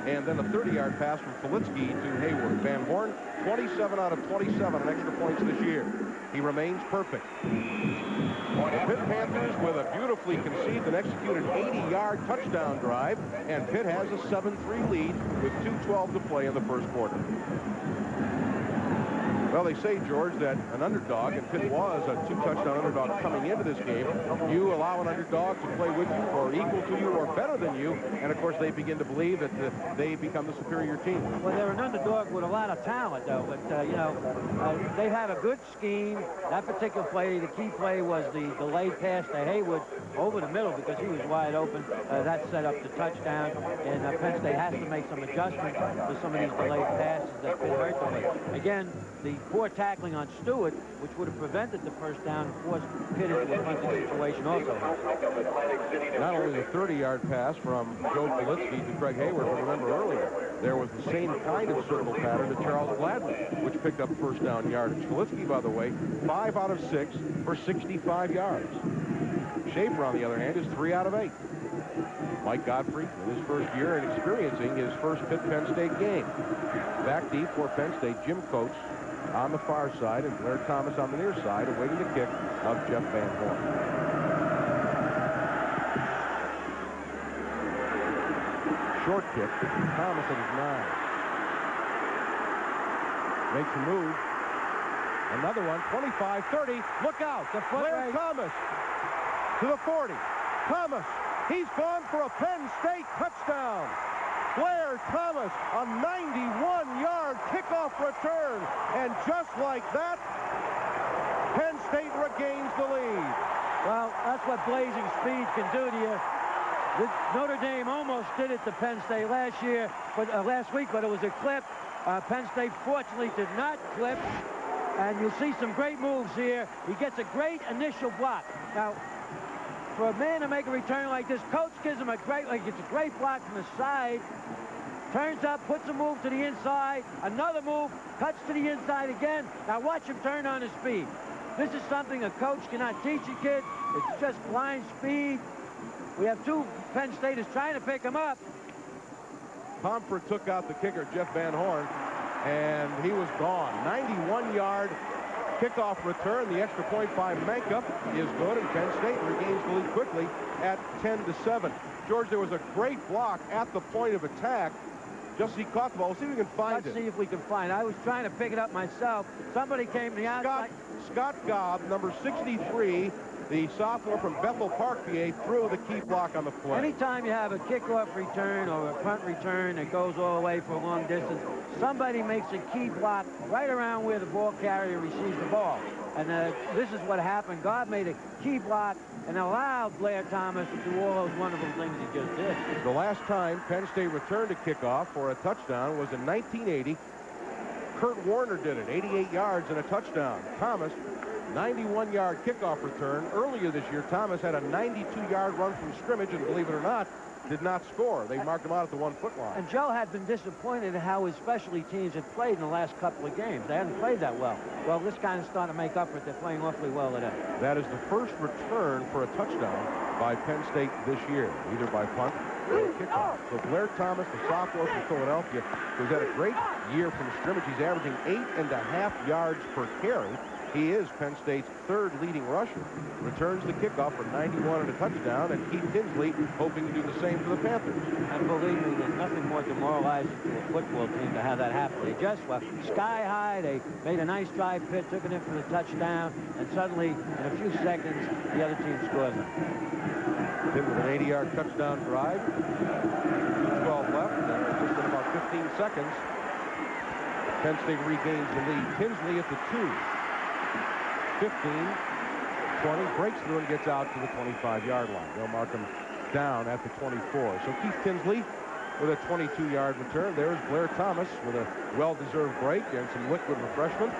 and then a 30-yard pass from Politsky to Hayward. Van Horn, 27 out of 27 on extra points this year. He remains perfect. The Pitt Panthers with a beautifully conceived and executed 80-yard touchdown drive, and Pitt has a 7-3 lead with 2:12 to play in the 1st quarter. Well, they say, George, that an underdog, and Pitt was a 2-touchdown underdog coming into this game, you allow an underdog to play with you or equal to you or better than you, and of course they begin to believe that they become the superior team. Well, they're an underdog with a lot of talent, though, but, you know, they have a good scheme. That particular play, the key play was the delayed pass to Hayward over the middle because he was wide open. That set up the touchdown, and Penn State has to make some adjustments to some of these delayed passes that Pitt hurt them with. Again, the poor tackling on Stewart, which would have prevented the 1st down, forced Pitt into a punting situation also. Not only the 30-yard pass from Joe Politsky to Craig Hayward, but remember earlier, there was the same kind of circle pattern to Charles Gladwin, which picked up 1st down yardage. Politsky, by the way, 5 out of 6 for 65 yards. Schaefer, on the other hand, is 3 out of 8. Mike Godfrey, in his 1st year and experiencing his 1st Pitt-Penn State game. Back deep for Penn State, Jim Coates on the far side and Blair Thomas on the near side, awaiting the kick of Jeff Van Horn. Short kick, Thomas at his 9. Makes a move. Another one, 25-30. Look out, the Blair Thomas to the 40. Thomas, he's gone for a Penn State touchdown. Blair Thomas, a 91-yard kickoff return. And just like that, Penn State regains the lead. Well, that's what blazing speed can do to you. Notre Dame almost did it to Penn State last week, but it was a clip. Penn State fortunately did not clip. And you'll see some great moves here. He gets a great initial block. Now, for a man to make a return like this, coach gives him a great block from the side, turns up, puts a move to the inside, another move, cuts to the inside again. Now watch him turn on his speed. This is something a coach cannot teach a kid. It's just blind speed. We have 2 Penn Staters trying to pick him up. Pomfret took out the kicker, Jeff Van Horn, and he was gone. 91-yard kickoff return. The extra point by Mankup is good, and Penn State regains the lead quickly at 10-7. George, there was a great block at the point of attack. Just he caught the ball. See if we can find it. Let's see if we can find it. I was trying to pick it up myself. Somebody came to the outside. Scott Gobb, number 63, the sophomore from Bethel Park, PA, threw the key block on the play. Anytime you have a kickoff return or a punt return that goes all the way for a long distance, somebody makes a key block right around where the ball carrier receives the ball. And this is what happened. Gobb made a key block and allowed Blair Thomas to do all those wonderful things he just did. The last time Penn State returned a kickoff for a touchdown was in 1980. Kurt Warner did it, 88 yards and a touchdown. Thomas, 91-yard kickoff return. Earlier this year, Thomas had a 92-yard run from scrimmage, and believe it or not, did not score. They marked him out at the 1-foot line. And Joe had been disappointed in how his specialty teams had played in the last couple of games. They hadn't played that well. Well, this kind of starting to make up for it. They're playing awfully well today. That is the first return for a touchdown by Penn State this year, either by punt or kickoff. So Blair Thomas, the sophomore from Philadelphia, who's had a great year from scrimmage. He's averaging 8.5 yards per carry. He is Penn State's third leading rusher. Returns the kickoff for 91 and a touchdown, and Keith Tinsley hoping to do the same for the Panthers. And believe me, there's nothing more demoralizing to a football team to have that happen. They just were sky high. They made a nice drive. Pitt took it in for the touchdown, and suddenly, in a few seconds, the other team scores them. Pitt with an 80-yard touchdown drive. 2:12 left, and just in about 15 seconds, Penn State regains the lead. Tinsley at the 2. 15, 20, breaks through and gets out to the 25-yard line. They'll mark him down at the 24. So Keith Tinsley with a 22-yard return. There's Blair Thomas with a well-deserved break and some liquid refreshment.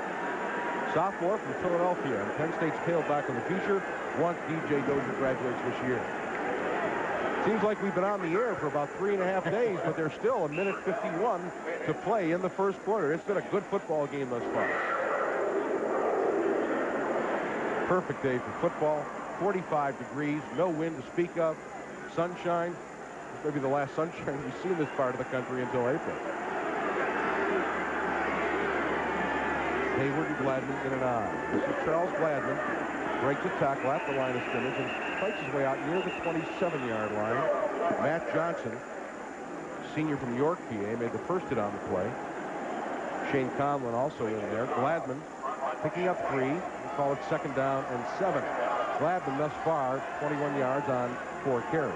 Sophomore from Philadelphia. And Penn State's tailback of the future once DJ Dozier graduates this year. Seems like we've been on the air for about 3.5 days, but there's still 1:51 to play in the first quarter. It's been a good football game thus far. Perfect day for football. 45 degrees, no wind to speak of, sunshine. This may be the last sunshine we've seen in this part of the country until April. Hayward and Gladman in an eye. This is Charles Gladman. Breaks a tackle at the line of scrimmage and fights his way out near the 27-yard line. Matt Johnson, senior from York, PA, made the first hit on the play. Shane Conlon also in there. Gladman picking up 3. We'll call it 2nd down and 7. Gladman thus far 21 yards on 4 carries.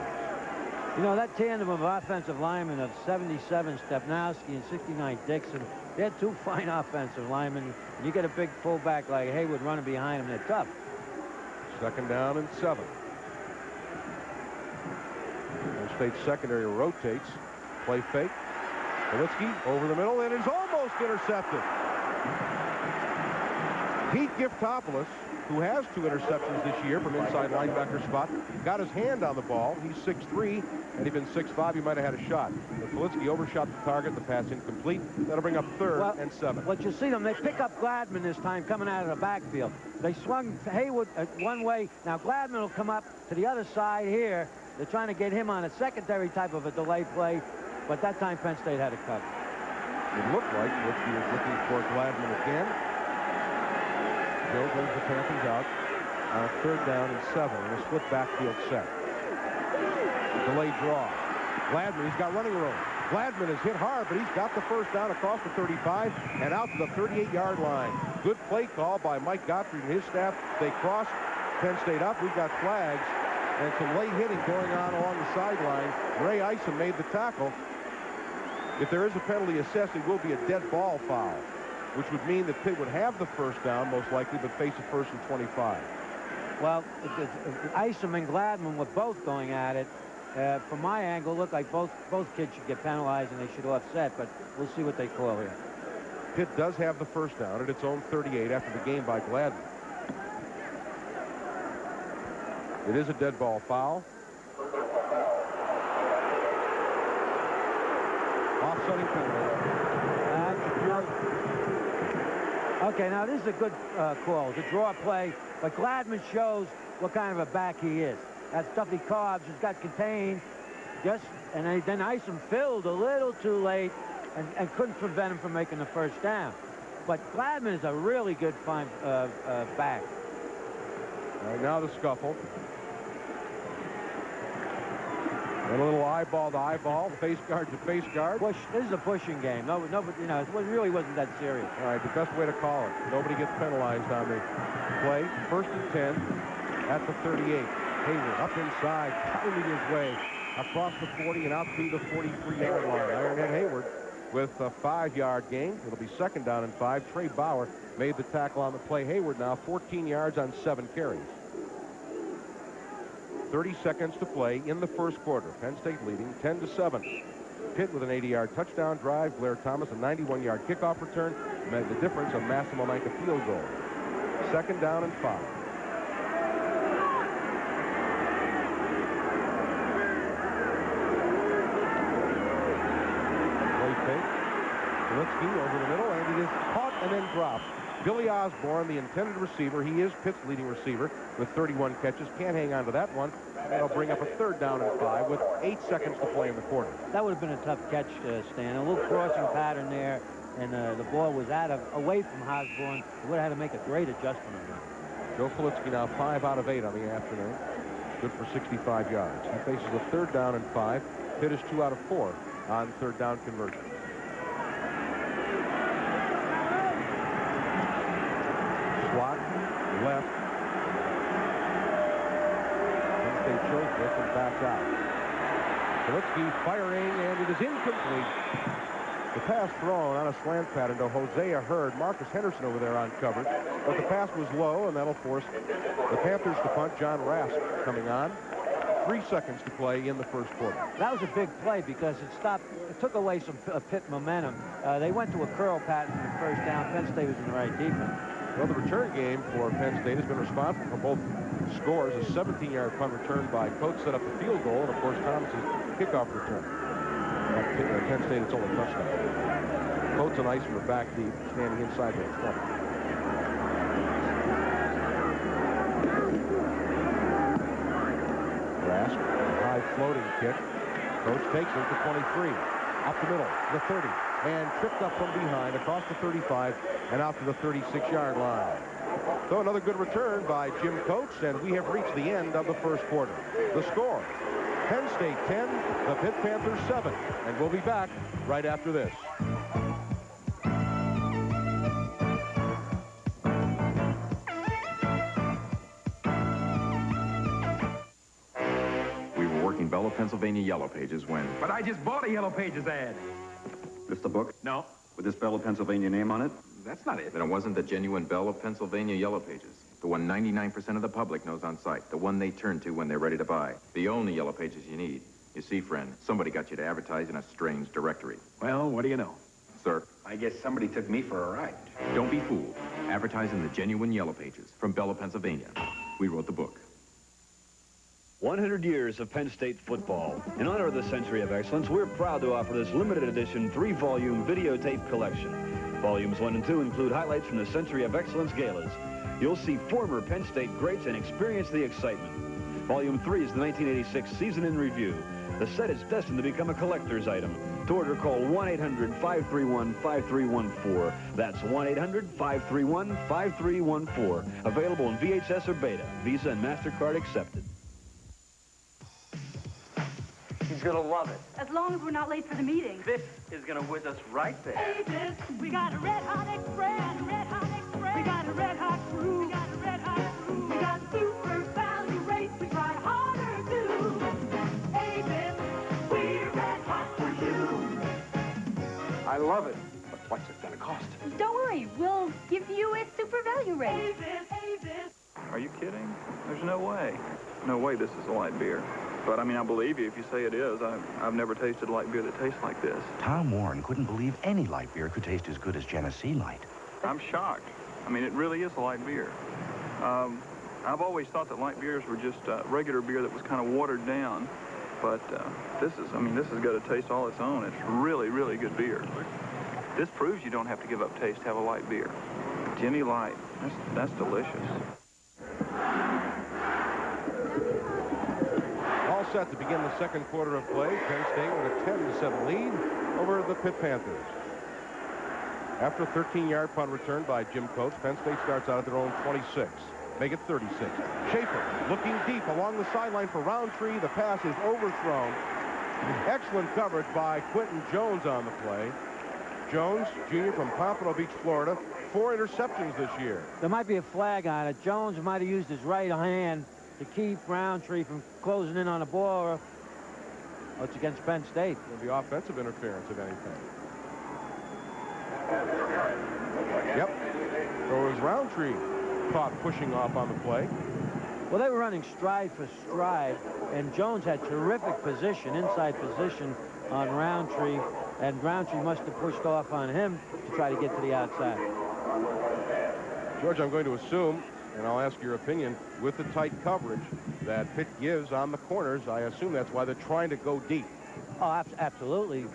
You know, that tandem of offensive linemen of 77 Stepnowski and 69 Dixon, they're two fine offensive linemen. And you get a big fullback like Hayward running behind them, they're tough. 2nd down and 7. Penn State secondary rotates. Play fake. Politsky over the middle and is almost intercepted. Pete Giftopoulos, who has 2 interceptions this year from inside linebacker spot, got his hand on the ball. He's 6'3", and he'd been 6'5", he might have had a shot. But Politsky overshot the target, the pass incomplete. That'll bring up 3rd and 7. What you see them, they pick up Gladman this time coming out of the backfield. They swung Hayward one way. Now Gladman will come up to the other side here. They're trying to get him on a secondary type of a delay play, but that time Penn State had it covered. It looked like Politsky was looking for Gladman again. Joe brings the Panthers out on 3rd down and 7 in a split backfield set. Delayed draw. Gladman, he's got running room. Gladman is hit hard, but he's got the 1st down across the 35 and out to the 38-yard line. Good play call by Mike Gottfried and his staff. They cross Penn State up. We've got flags and some late hitting going on along the sideline. Ray Isom made the tackle. If there is a penalty assessed, it will be a dead ball foul, which would mean that Pitt would have the 1st down, most likely, but face a 1st and 25. Well, Isom and Gladman were both going at it. From my angle, looked like both kids should get penalized and they should offset, but we'll see what they call here. Pitt does have the 1st down at its own 38 after the game by Gladman. It is a dead ball foul. Offsetting penalty. Okay, now this is a good call. It's a draw play, but Gladman shows what kind of a back he is. That Stuffy Cobbs has got contained, and then Isom filled a little too late and couldn't prevent him from making the 1st down. But Gladman is a really good fine back. Right now the scuffle. And a little eyeball to eyeball, face guard to face guard. Push. This is a pushing game. No, you know, it really wasn't that serious. All right, the best way to call it. Nobody gets penalized on the play. 1st and 10 at the 38. Hayward up inside, pounding his way across the 40 and out to the 43-yard line. Ironhead Hayward with a 5-yard gain. It'll be 2nd down and 5. Trey Bauer made the tackle on the play. Hayward now 14 yards on 7 carries. 30 seconds to play in the first quarter. Penn State leading 10-7. Pitt with an 80-yard touchdown drive. Blair Thomas a 91-yard kickoff return made the difference. A Massimo Manca field goal. 2nd down and 5. Play fake. Zalitsky over the middle, and it is caught and then dropped. Billy Osborne, the intended receiver. He is Pitt's leading receiver with 31 catches. Can't hang on to that one. That'll bring up a 3rd down and 5 with 8 seconds to play in the quarter. That would have been a tough catch, Stan. A little crossing pattern there, and the ball was away from Osborne. He would have had to make a great adjustment on that. Joe Zalitsky now 5 out of 8 on the afternoon. Good for 65 yards. He faces a 3rd down and 5. Pitt is 2 out of 4 on 3rd down conversion. Slot left. Penn State chose this and backs out. Zalitsky firing, and it is incomplete. The pass thrown on a slant pattern to Hosea Hurd. Marcus Henderson over there on coverage. But the pass was low, and that'll force the Panthers to punt. John Rask coming on. 3 seconds to play in the first quarter. That was a big play because it took away some Pitt momentum. They went to a curl pattern in the first down. Penn State was in the right defense. Well, the return game for Penn State has been responsible for both scores. A 17-yard punt return by Coates set up the field goal, and of course Thomas's kickoff return. At Penn State, it's only a touchdown. Coates and Ice were back deep, standing inside their 20. Rask, a high floating kick. Coates takes him to 23. Up the middle, the 30, and tripped up from behind across the 35 and out to the 36-yard line. So another good return by Jim Coates, and we have reached the end of the first quarter. The score, Penn State 10, the Pitt Panthers 7, and we'll be back right after this. We were working Bella, Pennsylvania Yellow Pages when... But I just bought a Yellow Pages ad. This the book? No. With this Bella, Pennsylvania name on it? That's not it. Then it wasn't the genuine Bella, Pennsylvania Yellow Pages. The one 99% of the public knows on sight. The one they turn to when they're ready to buy. The only Yellow Pages you need. You see, friend, somebody got you to advertise in a strange directory. Well, what do you know? Sir? I guess somebody took me for a ride. Don't be fooled. Advertise in the genuine Yellow Pages from Bella, Pennsylvania. We wrote the book. 100 years of Penn State football. In honor of the Century of Excellence, we're proud to offer this limited edition 3-volume videotape collection. Volumes 1 and 2 include highlights from the Century of Excellence galas. You'll see former Penn State greats and experience the excitement. Volume 3 is the 1986 season in review. The set is destined to become a collector's item. To order, call 1-800-531-5314. That's 1-800-531-5314. Available in VHS or Beta. Visa and MasterCard accepted. He's gonna love it. As long as we're not late for the meeting. This is gonna whiz us right there. Hey, this, we got a red hot express. We got a red hot express. We got a red hot crew. We got a red hot crew. We got super value rates. We try harder too. Hey, this, we're red hot for you. I love it. But what's it gonna cost? Don't worry, we'll give you a super value rate. Hey, this, hey, this. Are you kidding? There's no way. No way this is a light beer. But, I mean, I believe you if you say it is. I've never tasted light beer that tastes like this. Tom Warren couldn't believe any light beer could taste as good as Genesee Light. I'm shocked. I mean, it really is a light beer. I've always thought that light beers were just regular beer that was kind of watered down. But this has got a taste all its own. It's really, really good beer. This proves you don't have to give up taste to have a light beer. Jimmy Light, that's delicious. All set to begin the second quarter of play. Penn State with a 10-7 lead over the Pitt Panthers. After a 13-yard punt return by Jim Coates, Penn State starts out at their own 26. Make it 36. Schaefer looking deep along the sideline for Roundtree. The pass is overthrown Excellent coverage by Quentin Jones on the play. Jones, junior from Pompano Beach, Florida, 4 interceptions this year. There might be a flag on it. Jones might have used his right hand to keep Roundtree from closing in on the ball. Oh, it's against Penn State. It'll be offensive interference, if anything. Yep. So it was Roundtree caught pushing off on the play. Well, they were running stride for stride, and Jones had terrific position, inside position on Roundtree, and Roundtree must have pushed off on him to try to get to the outside. George, I'm going to assume, and I'll ask your opinion, with the tight coverage that Pitt gives on the corners, I assume that's why they're trying to go deep. Oh, absolutely.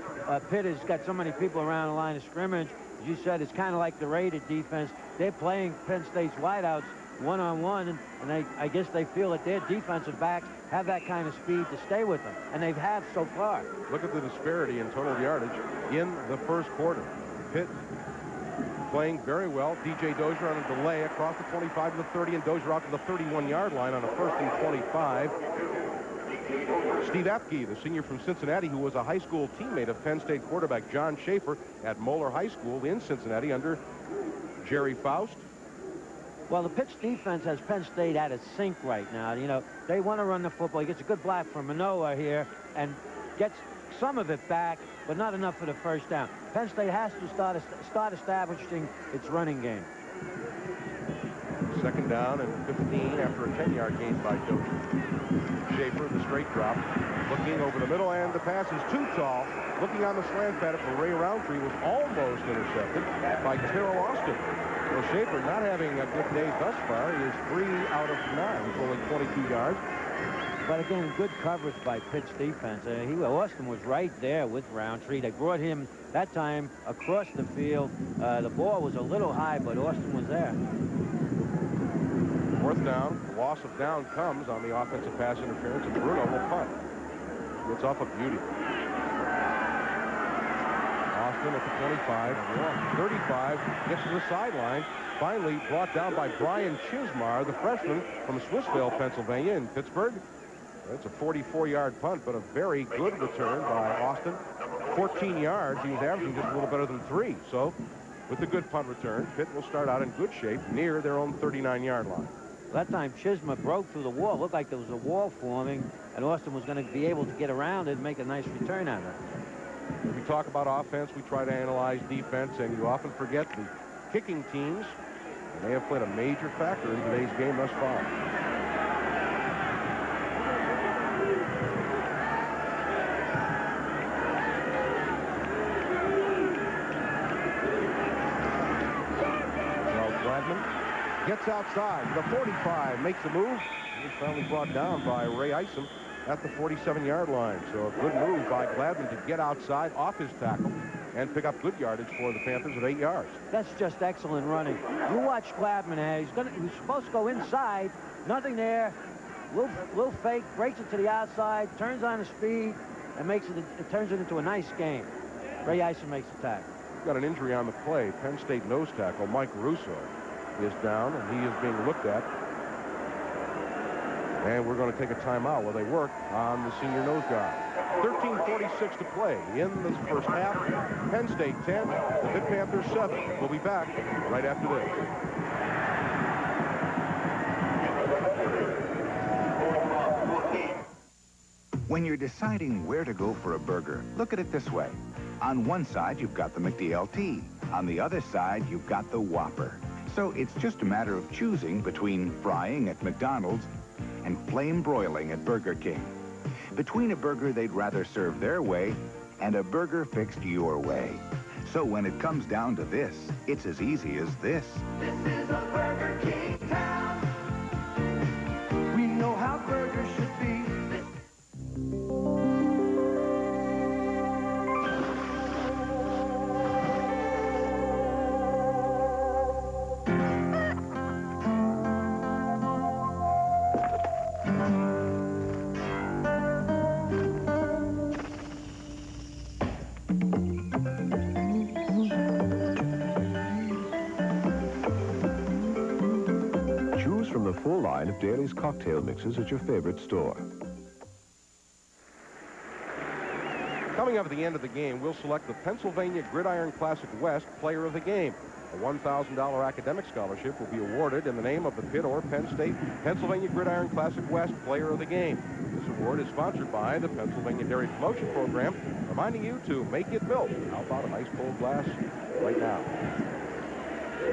Pitt has got so many people around the line of scrimmage. As you said, it's kind of like the rated defense. They're playing Penn State's wideouts one-on-one, and I guess they feel that their defensive backs have that kind of speed to stay with them, and they've had so far. Look at the disparity in total yardage in the first quarter. Pitt playing very well. DJ Dozier on a delay across the 25 to the 30, and Dozier out to the 31-yard line on a 1st and 25. Steve Apke, the senior from Cincinnati, who was a high school teammate of Penn State quarterback John Schaefer at Moeller High School in Cincinnati under Jerry Faust. Well, the Pitt's defense has Penn State at its sink right now. You know, they want to run the football. He gets a good block from Manoa here and gets some of it back, but not enough for the first down. Penn State has to start establishing its running game. 2nd down and 15 after a 10-yard gain by Dozier. Schaefer, the straight drop, looking over the middle, and the pass is too tall. Looking on the slant pattern for Ray Roundtree, was almost intercepted by Terrell Austin. Well, Schaefer not having a good day thus far. He is 3 out of 9, only 22 yards. But again, good coverage by Pitt's defense. Austin was right there with Roundtree. They brought him that time across the field. The ball was a little high, but Austin was there. 4th down. The loss of down comes on the offensive pass interference, and Bruno will punt. It's off a beauty. Austin at the 25, 35, gets to the sideline. Finally brought down by Brian Chismar, the freshman from Swissvale, Pennsylvania, in Pittsburgh. It's a 44-yard punt, but a very good return by Austin. 14 yards. He was averaging just a little better than 3. So, with the good punt return, Pitt will start out in good shape near their own 39-yard line. That time, Chisma broke through the wall. It looked like there was a wall forming, and Austin was going to be able to get around it and make a nice return out of it. When we talk about offense, we try to analyze defense, and you often forget the kicking teams. They have played a major factor in today's game thus far. Charles Gladman gets outside. The 45 makes a move. He's finally brought down by Ray Isom at the 47-yard line. So a good move by Gladman to get outside off his tackle and pick up good yardage for the Panthers of 8 yards. That's just excellent running. You watch Gladman. He's supposed to go inside. Nothing there. Little fake, breaks it to the outside, turns on the speed, and turns it into a nice game. Ray Isom makes the tackle. Got an injury on the play. Penn State nose tackle Mike Russo is down, and he is being looked at. And we're going to take a timeout while they work on the senior nose guard. 13:46 to play in this first half. Penn State 10, the Pitt Panthers 7. We'll be back right after this. When you're deciding where to go for a burger, look at it this way. On one side, you've got the McDLT. On the other side, you've got the Whopper. So it's just a matter of choosing between frying at McDonald's and flame broiling at Burger King. Between a burger they'd rather serve their way and a burger fixed your way. So when it comes down to this, it's as easy as this. This is a Burger King town. We know how burgers should be. Full line of Daly's cocktail mixes at your favorite store. Coming up at the end of the game, we'll select the Pennsylvania Gridiron Classic West Player of the Game. A $1,000 academic scholarship will be awarded in the name of the Pitt or Penn State Pennsylvania Gridiron Classic West Player of the Game. This award is sponsored by the Pennsylvania Dairy Promotion Program, reminding you to make it milk. How about an ice cold glass right now?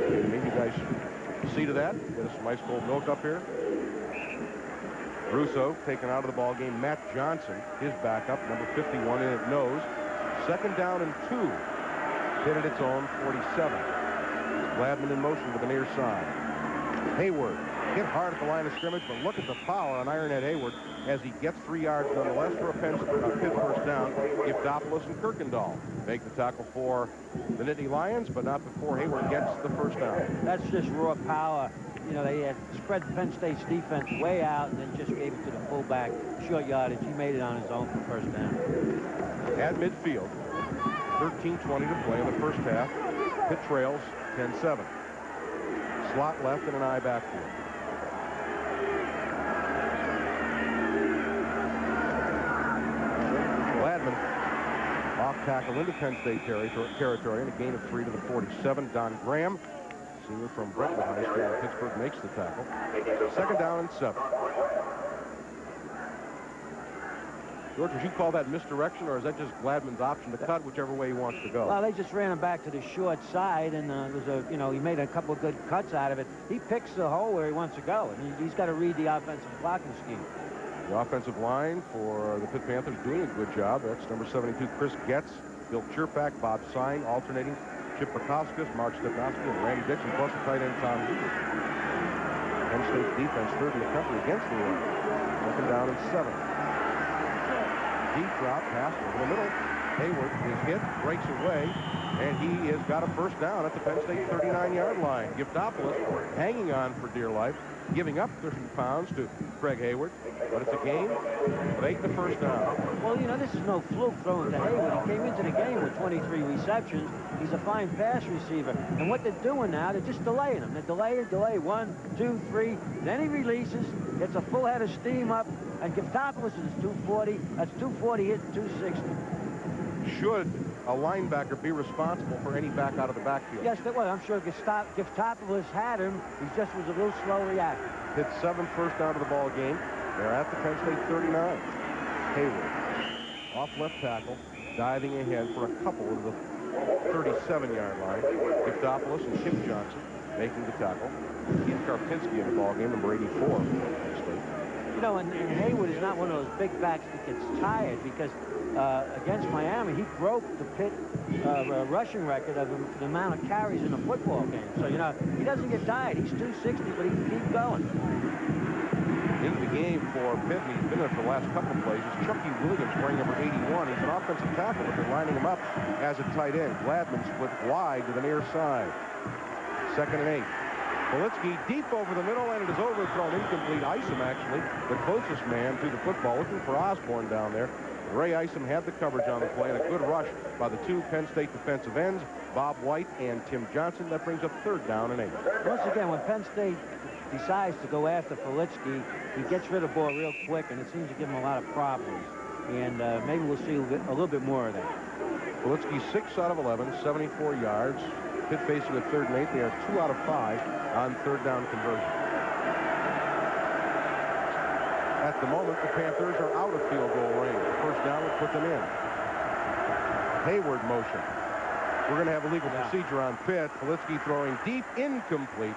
Maybe you guys see to that. Get us some ice cold milk up here. Russo taken out of the ball game. Matt Johnson, his backup, number 51 in at nose. Second down and 2. Hit at its own 47. Gladman in motion to the near side. Hayward hit hard at the line of scrimmage, but look at the power on Ironhead Hayward as he gets 3 yards nonetheless for a Pitt first down. Giftopoulos and Kirkendall make the tackle for the Nittany Lions, but not before Hayward gets the first down. That's just raw power. You know, they had spread Penn State's defense way out and then just gave it to the fullback, short yardage. He made it on his own for first down. At midfield, 13:20 to play in the first half. Pitt trails 10-7. Slot left and an I backfield. Gladman off tackle into Penn State territory and a gain of 3 to the 47. Don Graham, senior from Brentwood High School in Pittsburgh, makes the tackle. Second down and 7. George, would you call that misdirection, or is that just Gladman's option to cut whichever way he wants to go? Well, they just ran him back to the short side, and he made a couple of good cuts out of it. He picks the hole where he wants to go, and he's got to read the offensive blocking scheme. The offensive line for the Pitt Panthers doing a good job. That's number 72, Chris Getz, Bill Chirpak, Bob Sine, alternating Chip Bukowskis, Mark Stepnowski, and Randy Dixon, plus the tight end Tom Hughes. Penn State's defense third in the country against the run. Second down and 7. Deep drop pass over the middle. Hayward is hit, breaks away, and he has got a first down at the Penn State 39-yard line. Giftopoulos hanging on for dear life, giving up 30 pounds to Craig Hayward, but it's a game of 8 the first down. Well, you know, this is no fluke throwing to Hayward. He came into the game with 23 receptions. He's a fine pass receiver. And what they're doing now, they're just delaying him. They delay. 1, 2, 3. Then he releases, gets a full head of steam up, and Giftopoulos is 240. That's 240 hit 260. Should a linebacker be responsible for any back out of the backfield? Yes, they will. I'm sure Giftopoulos had him. He just was a little slow reacting. Hit 7 first down of the ball game. They're at the Penn State 39. Hayward off left tackle, diving ahead for a couple of the 37-yard line. Giftopoulos and Kim Johnson making the tackle. Keith Karpinski in the ball game, number 84. You know, and Hayward is not one of those big backs that gets tired, because against Miami, he broke the Pitt rushing record of the amount of carries in a football game. So, you know, he doesn't get tired. He's 260, but he can keep going. Into the game for Pitt, and he's been there for the last couple of plays. It's Chucky Williams wearing number 81. He's an offensive tackle, but they're lining him up as a tight end. Gladman split wide to the near side. Second and 8. Politsky deep over the middle, and it is overthrown. Incomplete. Isom, actually, the closest man to the football, looking for Osborne down there. Ray Isom had the coverage on the play, and a good rush by the 2 Penn State defensive ends, Bob White and Tim Johnson. That brings up third down and 8. Once again, when Penn State decides to go after Politsky, he gets rid of the ball real quick, and it seems to give him a lot of problems. And maybe we'll see a little bit more of that. Politsky 6 out of 11, 74 yards. Pitt facing a third and 8. They are 2 out of 5 on third down conversion. At the moment, the Panthers are out of field goal range. The first down will put them in. Hayward motion. We're going to have a legal procedure on Pitt. Politsky throwing deep, incomplete.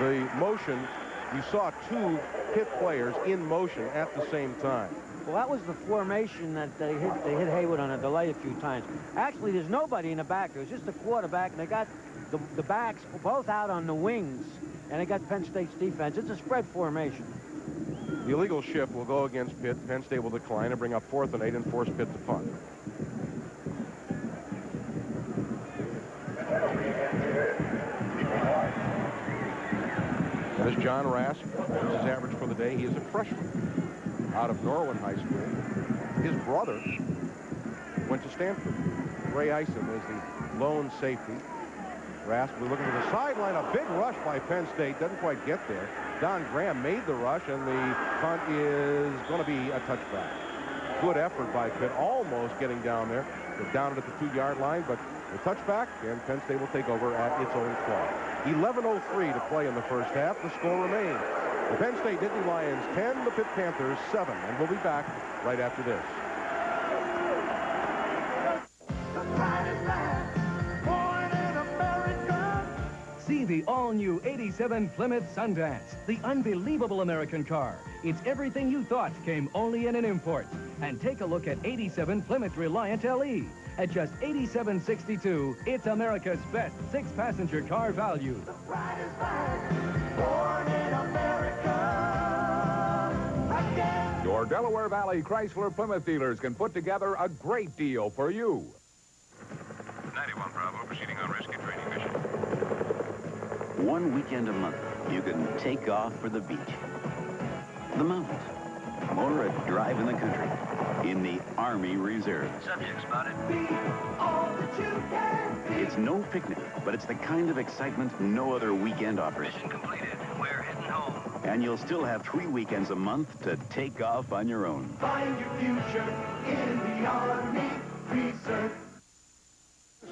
The motion, you saw 2 Pitt players in motion at the same time. Well, that was the formation that they hit Hayward on a delay a few times. Actually, there's nobody in the back. It was just the quarterback, and they got the backs both out on the wings, and they got Penn State's defense. It's a spread formation. The illegal shift will go against Pitt. Penn State will decline and bring up 4th and 8 and force Pitt to punt. That is John Rask. This is average for the day. He is a freshman out of Norwin High School. His brother went to Stanford. Ray Isom is the lone safety. Rask will be looking to the sideline. A big rush by Penn State. Doesn't quite get there. Don Graham made the rush, and the punt is going to be a touchback. good effort by Pitt, almost getting down there. They're down at the 2-yard line, but the touchback, and Penn State will take over at its own 12. 11:03 to play in the first half. The score remains. The Penn State Nittany Lions 10, the Pitt Panthers 7, and we'll be back right after this. See the all-new 87 Plymouth Sundance, the unbelievable American car. It's everything you thought came only in an import. And take a look at 87 Plymouth Reliant LE. At just $87.62, it's America's best 6-passenger car value. Your Delaware Valley Chrysler Plymouth dealers can put together a great deal for you. 91 Bravo, proceeding on rescue training mission. One weekend a month, you can take off for the beach, the mountains, or a drive in the country in the Army Reserve. Subject spotted. All that you can be. It's no picnic, but it's the kind of excitement no other weekend offers. Mission completed. We're heading home. And you'll still have 3 weekends a month to take off on your own. Find your future in the Army Reserve.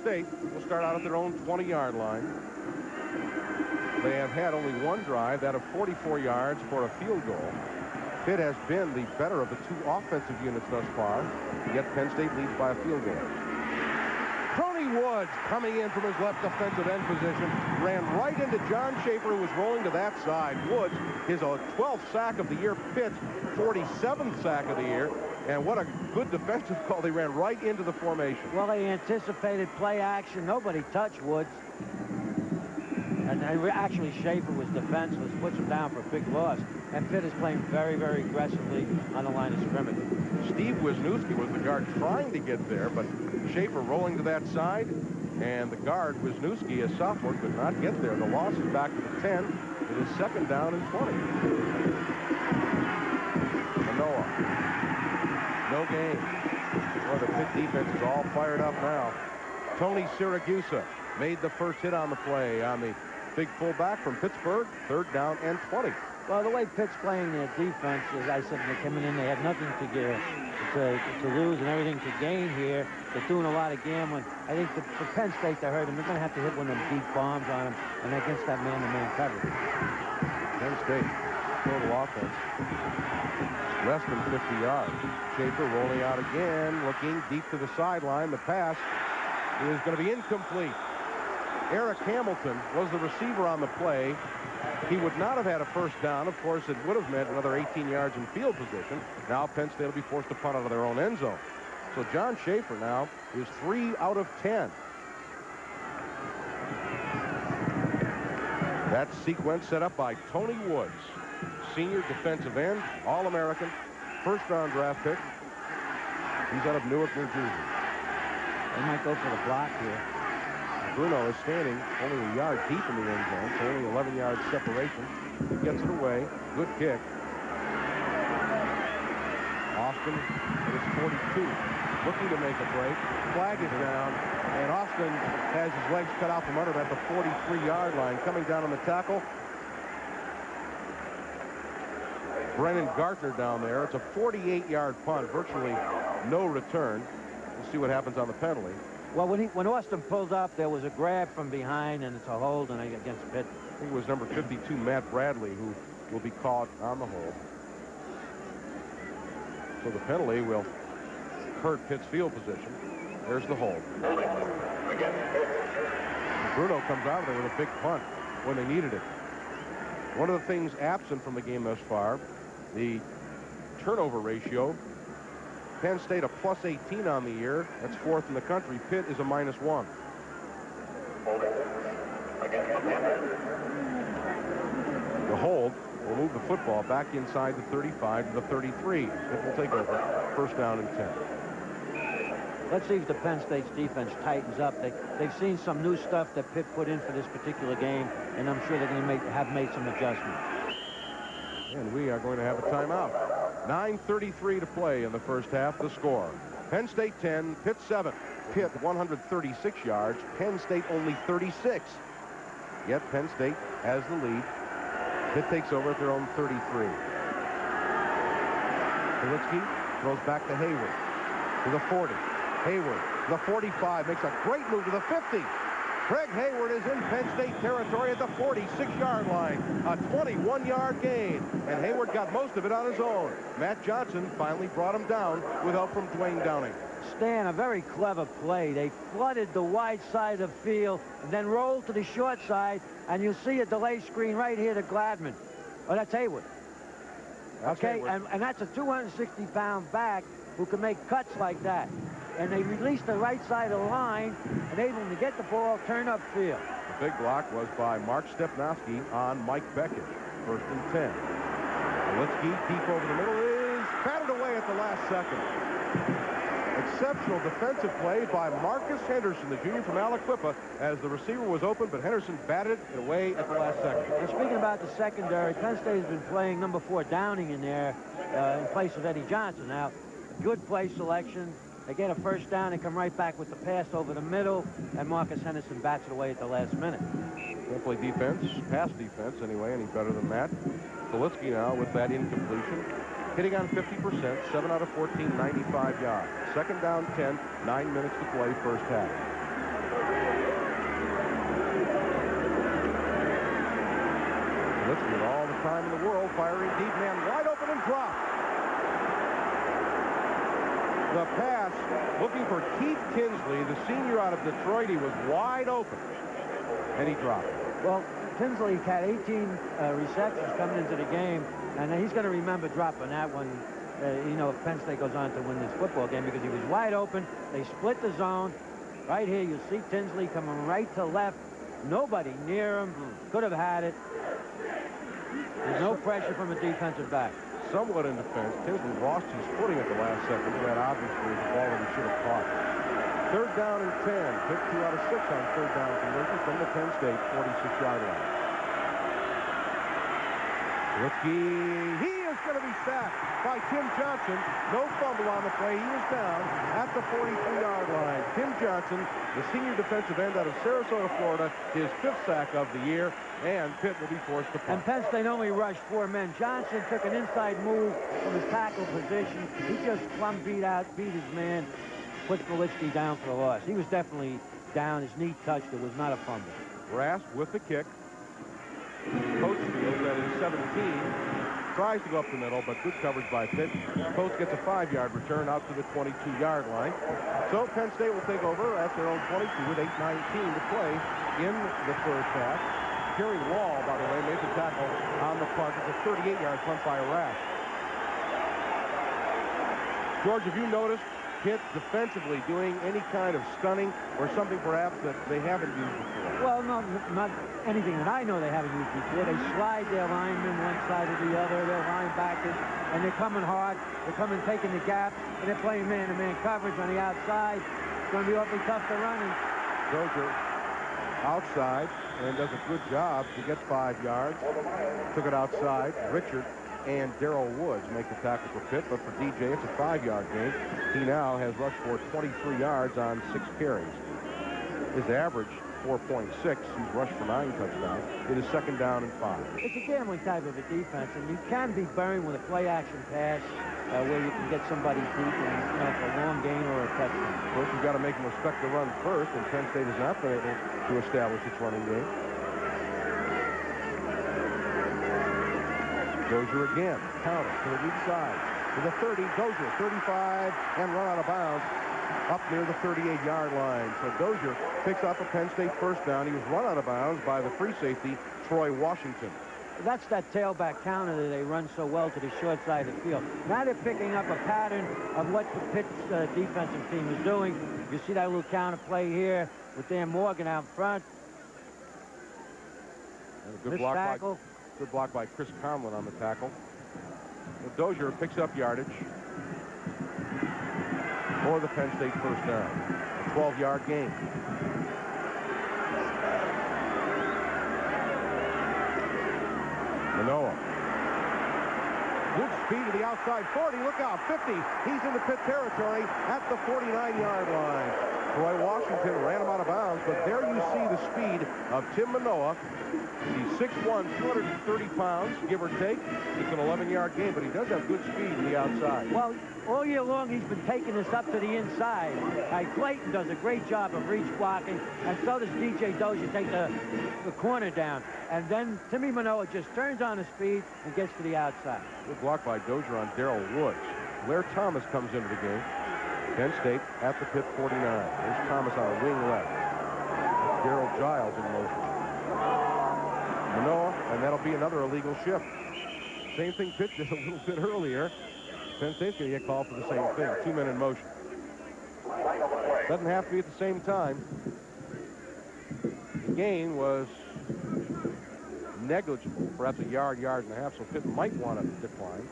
State will start out at their own 20-yard line. They have had only one drive, that of 44 yards for a field goal. Pitt has been the better of the two offensive units thus far, yet Penn State leads by a field goal. Tony Woods coming in from his left defensive end position, ran right into John Schaefer, who was rolling to that side. Woods, his 12th sack of the year, Pitt 47th sack of the year. And what a good defensive call. They ran right into the formation. Well, they anticipated play action. Nobody touched Woods. And actually, Schaefer was defenseless, puts him down for a big loss. And Pitt is playing very, very aggressively on the line of scrimmage. Steve Wisniewski was the guard trying to get there, but Schaefer rolling to that side. And the guard, Wisniewski, a sophomore, could not get there. The loss is back to the 10. It is 2nd down and 20. Manoa. No gain. Well, the Pitt defense is all fired up now. Tony Siragusa made the first hit on the play on the big fullback from Pittsburgh. 3rd down and 20. Well, the way Pitt's playing their defense, as I said, when they came in, they had nothing to lose and everything to gain here. They're doing a lot of gambling. I think for Penn State to hurt them, they're going to have to hit one of them deep bombs on them and against that man-to-man coverage. Penn State, total offense, less than 50 yards. Schaefer rolling out again, looking deep to the sideline. The pass is going to be incomplete. Eric Hamilton was the receiver on the play. He would not have had a first down. Of course, it would have meant another 18 yards in field position. Now Penn State will be forced to punt out of their own end zone. So John Schaefer now is 3 out of 10. That sequence set up by Tony Woods, senior defensive end, All-American, first-round draft pick. He's out of Newark, New Jersey. They might go for the block here. Bruno is standing only a yard deep in the end zone, so only 11 yards separation. He gets it away. Good kick. Austin at his 42, looking to make a break. Flag is down, and Austin has his legs cut out from under him at the 43-yard line. Coming down on the tackle, Brennan Gartner down there. It's a 48-yard punt, virtually no return. We'll see what happens on the penalty. Well, when Austin pulled up, there was a grab from behind, and it's a hold and against Pitt. I think it was number 52, Matt Bradley, who will be caught on the hold. So the penalty will hurt Pitt's field position. There's the hold. Bruno comes out there with a big punt when they needed it. One of the things absent from the game thus far, the turnover ratio. Penn State a plus 18 on the year. That's 4th in the country. Pitt is a -1. The hold will move the football back inside the 35 to the 33. Pitt will take over. 1st down and 10. Let's see if the Penn State's defense tightens up. They've seen some new stuff that Pitt put in for this particular game, and I'm sure they're going to have made some adjustments. And we are going to have a timeout. 9:33 to play in the first half. The score: Penn State 10, Pitt 7. Pitt 136 yards. Penn State only 36. Yet Penn State has the lead. Pitt takes over at their own 33. Kulitsky Throws back to Hayward. To the 40. Hayward, the 45, makes a great move to the 50. Greg Hayward is in Penn State territory at the 46-yard line. A 21-yard gain. And Hayward got most of it on his own. Matt Johnson finally brought him down with help from Dwayne Downing. Stan, a very clever play. They flooded the wide side of the field and then rolled to the short side, and you'll see a delay screen right here to Gladman. Oh, that's Hayward. That's okay, Hayward. And that's a 260-pound back who can make cuts like that. And they released the right side of the line, enabling him to get the ball, turn upfield. The big block was by Mark Stepnowski on Mike Beckett. 1st and 10. Politsky, deep over the middle, is batted away at the last second. Exceptional defensive play by Marcus Henderson, the junior from Aliquippa, as the receiver was open, but Henderson batted it away at the last second. And speaking about the secondary, Penn State has been playing number 4 Downing in there in place of Eddie Johnson. Now, good play selection. They get a first down and come right back with the pass over the middle, and Marcus Henderson bats it away at the last minute. Can't play defense, pass defense anyway, any better than that. Politsky now with that incompletion. Hitting on 50%, 7 out of 14, 95 yards. 2nd down, 10, 9 minutes to play, first half. Politsky with all the time in the world, firing deep, man wide open and dropped. The pass, looking for Keith Tinsley, the senior out of Detroit. He was wide open, and he dropped it. Well, Tinsley had 18 receptions coming into the game, and he's going to remember dropping that one, if Penn State goes on to win this football game, because he was wide open. They split the zone. Right here, you see Tinsley coming right to left. Nobody near him. Could have had it. There's no pressure from a defensive back. Somewhat in defense. Tinsley lost his footing at the last second. That obviously was a ball that he should have caught. 3rd down and 10. Pitt 2 out of 6 on 3rd down conversion from the Penn State 46-yard line. Politsky, he is going to be sacked by Tim Johnson. No fumble on the play. He was down at the 43-yard line. Tim Johnson, the senior defensive end out of Sarasota, Florida, his 5th sack of the year, and Pitt will be forced to punt. And Penn State only rushed 4 men. Johnson took an inside move from his tackle position. He just plumb beat his man, put Politsky down for a loss. He was definitely down. His knee touched. It was not a fumble. Rasp with the kick. Coates feels that in 17. Tries to go up the middle, but good coverage by Pitt. Coates gets a 5-yard return out to the 22-yard line. So Penn State will take over at their own 22 with 8:19 to play in the first half. Kerry Wall, by the way, made the tackle on the punt. It's a 38-yard punt by Rasp. George, have you noticed Pitt defensively doing any kind of stunning or something perhaps that they haven't used before? Well, no, not anything that I know they haven't used before. They slide their linemen one side or the other, their linebackers, and they're coming hard. They're coming, taking the gap, and they're playing man-to-man coverage on the outside. It's going to be awfully tough to run. Dozier outside and does a good job. He gets 5 yards. Took it outside. Richard and Darrell Woods make the tackle for Pitt, but for DJ, it's a 5-yard gain. He now has rushed for 23 yards on 6 carries. His average, 4.6. He's rushed for 9 touchdowns. It is 2nd down and 5. It's a gambling type of a defense, and you can be buried with a play-action pass where you can get somebody deep and, for a long gain or a touchdown. Of course, you've got to make them respect the run first, and Penn State has not been able to establish its running game. Dozier again, counter to the weak side. To the 30, Dozier, 35, and run out of bounds up near the 38-yard line. So Dozier picks up a Penn State first down. He was run out of bounds by the free safety, Troy Washington. That's that tailback counter that they run so well to the short side of the field. Now they're picking up a pattern of what the Pitt's defensive team is doing. You see that little counter play here with Dan Morgan out front. And a good block tackle. Good block by Chris Conlon on the tackle. So Dozier picks up yardage for the Penn State first down. A 12-yard gain. Manoa. Good speed to the outside 40. Look out, 50. He's in the Pitt territory at the 49-yard line. Troy Washington ran him out of bounds, but there you see the speed of Tim Manoah. He's 6'1", 230 pounds, give or take. It's an 11-yard game, but he does have good speed in the outside. Well, all year long, he's been taking this up to the inside. Clayton does a great job of reach blocking, and so does DJ Dozier take the corner down. And then Timmy Manoah just turns on his speed and gets to the outside. Good block by Dozier on Darrell Woods. Blair Thomas comes into the game. Penn State at the Pitt 49. There's Thomas on a wing left. Darrell Giles in motion. Manoah, and that'll be another illegal shift. Same thing Pitt did a little bit earlier. Penn State's going to get called for the same thing. 2 men in motion. Doesn't have to be at the same time. The gain was negligible, perhaps a yard, yard and a half, so Pitt might want to decline.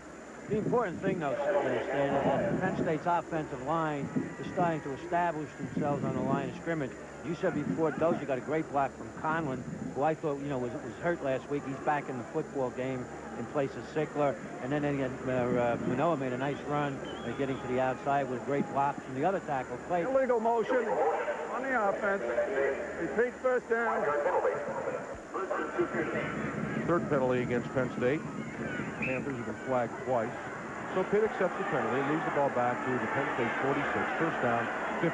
The important thing, though, Stan, is that Penn State's offensive line is starting to establish themselves on the line of scrimmage. You said before, Dozier got a great block from Conlon, who I thought, you know, was hurt last week. He's back in the football game in place of Sickler. And then Manoah made a nice run, getting to the outside with a great block from the other tackle, Clayton. Illegal motion on the offense. Repeat first down. Third penalty against Penn State. Panthers have been flagged twice. So Pitt accepts the penalty, moves the ball back to the Penn State 46. First down, 15.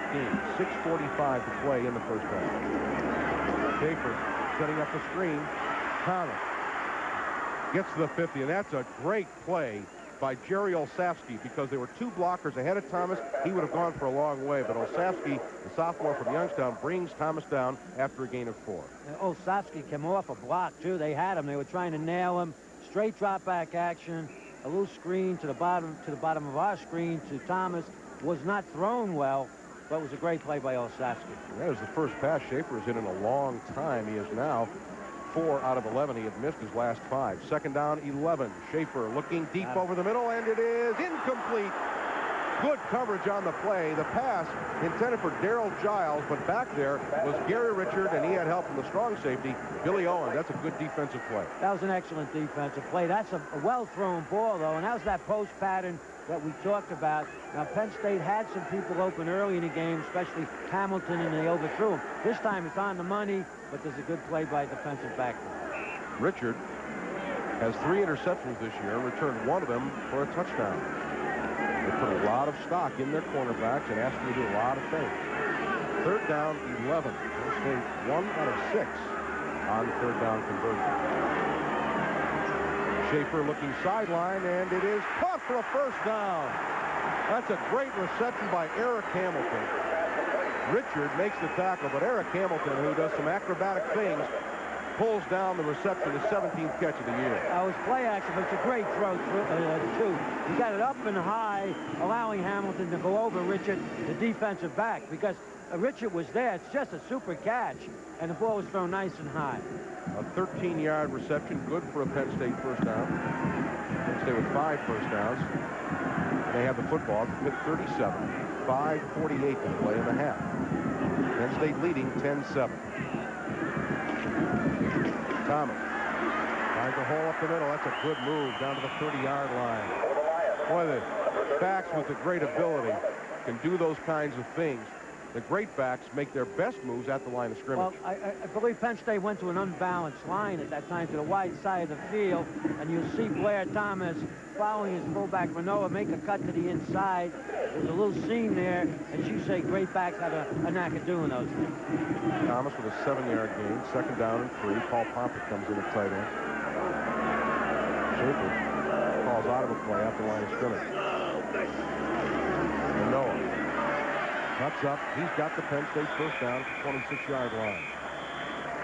6:45 to play in the first half. Schaefer setting up the screen. Thomas gets to the 50, and that's a great play by Jerry Olszewski, because there were two blockers ahead of Thomas. He would have gone for a long way, but Olszewski, the sophomore from Youngstown, brings Thomas down after a gain of 4. And Olszewski came off a block, too. They had him. They were trying to nail him. Straight drop back action, a little screen to the bottom of our screen to Thomas. Was not thrown well, but was a great play by Olszewski. That was the first pass Schaefer has hit in a long time. He is now 4 out of 11. He had missed his last 5. Second down, 11. Schaefer looking deep over the middle, and it is incomplete. Good coverage on the play. The pass intended for Darrell Giles, but back there was Gary Richard, and he had help from the strong safety, Billy Owen. That's a good defensive play. That was an excellent defensive play. That's a well-thrown ball, though, and that was that post pattern that we talked about. Now, Penn State had some people open early in the game, especially Hamilton, and they overthrew him. This time it's on the money, but there's a good play by defensive backman. Richard has 3 interceptions this year, returned 1 of them for a touchdown. They put a lot of stock in their cornerbacks and asked them to do a lot of things. Third down, 11. Penn State 1 out of 6 on third down conversion. Schaefer looking sideline, and it is caught for a first down. That's a great reception by Eric Hamilton. Richard makes the tackle, but Eric Hamilton, who does some acrobatic things, pulls down the reception, the 17th catch of the year. That was play action, but it's a great throw, too. He got it up and high, allowing Hamilton to go over Richard, the defensive back, because Richard was there. It's just a super catch, and the ball was thrown nice and high. A 13-yard reception, good for a Penn State first down. Penn State with 5 first downs. They have the football at Pitt 37. 5:48 to play in the half. Penn State leading 10-7. Thomas finds a hole up the middle. That's a good move down to the 30-yard line. Boy, the backs with the great ability can do those kinds of things. The great backs make their best moves at the line of scrimmage. Well, I believe Penn State went to an unbalanced line at that time to the wide side of the field, and you'll see Blair Thomas following his fullback Manoah make a cut to the inside. There's a little seam there, and you say great backs have a knack of doing those things. Thomas with a 7-yard gain, second down and 3. Paul Pompa comes in at tight end. Schaefer calls out of a play at the line of scrimmage. Manoah cuts up. He's got the Penn State first down at the 26-yard line.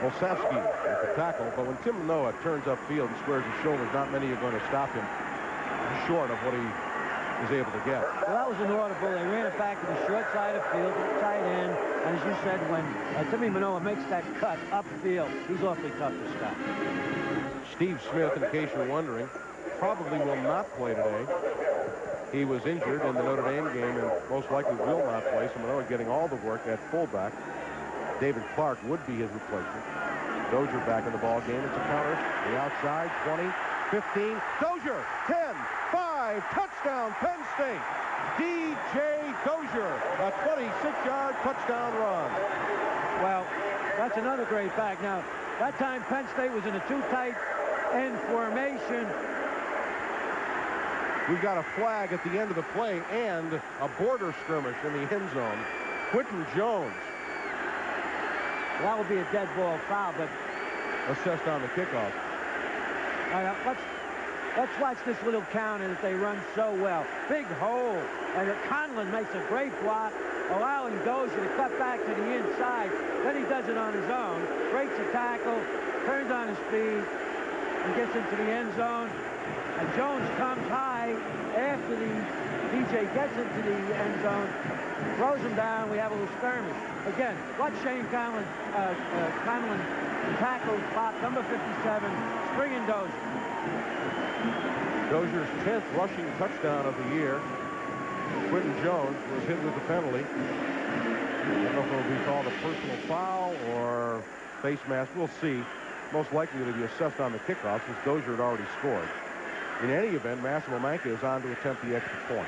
Olszewski with the tackle, but when Tim Manoah turns upfield and squares his shoulders, not many are going to stop him short of what he was able to get. Well, that was an audible. They ran it back to the short side of field, to the tight end, and as you said, when Timmy Manoah makes that cut upfield, he's awfully tough to stop. Steve Smith, in case you're wondering, probably will not play today. He was injured in the Notre Dame game and most likely will not play, so Manoah getting all the work at fullback. David Clark would be his replacement. Dozier back in the ball game. It's a counter. The outside, 20, 15. Dozier, 10, 5, touchdown, Penn State. DJ Dozier, a 26-yard touchdown run. Well, that's another great back. Now, that time Penn State was in a too tight end formation. We've got a flag at the end of the play and a border skirmish in the end zone. Quentin Jones. That would be a dead ball foul, but assessed on the kickoff. Let's watch this little counter that they run so well. Big hole, and Conlon makes a great block, allowing Dozier to cut back to the inside. Then he does it on his own, breaks a tackle, turns on his feet, and gets into the end zone. And Jones comes high after the DJ gets into the end zone, throws him down. We have a little skirmish. Again, watch Shane Conlon tackle spot number 57, springing Dozier. Dozier's 10th rushing touchdown of the year. Quentin Jones was hit with the penalty. I don't know if it will be called a personal foul or face mask. We'll see. Most likely to be assessed on the kickoff since Dozier had already scored. In any event, Massimo Manca is on to attempt the extra point.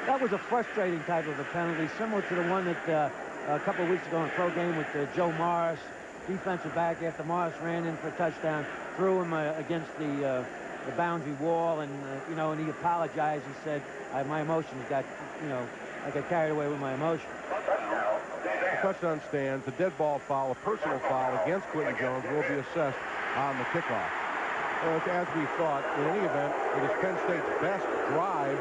That was a frustrating type of a penalty, similar to the one that a couple of weeks ago in a pro game with Joe Morris, defensive back, after Morris ran in for a touchdown, threw him against the boundary wall, and and he apologized. He said, "My emotions got, I got carried away with my emotions." The touchdown stands. The dead ball foul, a personal foul against Quentin Jones, will be assessed on the kickoff. As we thought, in any event, it is Penn State's best drive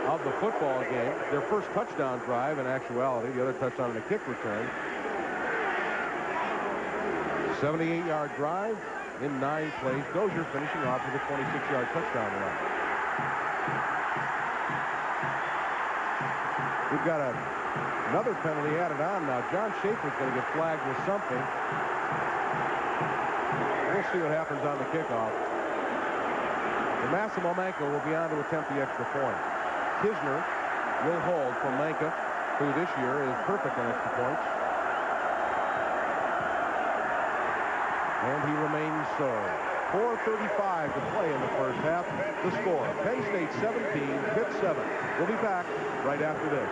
of the football game. Their first touchdown drive, in actuality, the other touchdown and a kick return. 78-yard drive in 9 plays. Dozier finishing off with a 26-yard touchdown run. We've got another penalty added on now. John Schaefer's going to get flagged with something. We'll see what happens on the kickoff. And Massimo Manca will be on to attempt the extra point. Kisner will hold from Manca, who this year is perfect on extra points. And he remains so. 4:35 to play in the first half. The score, Penn State 17, Pitt 7. We'll be back right after this.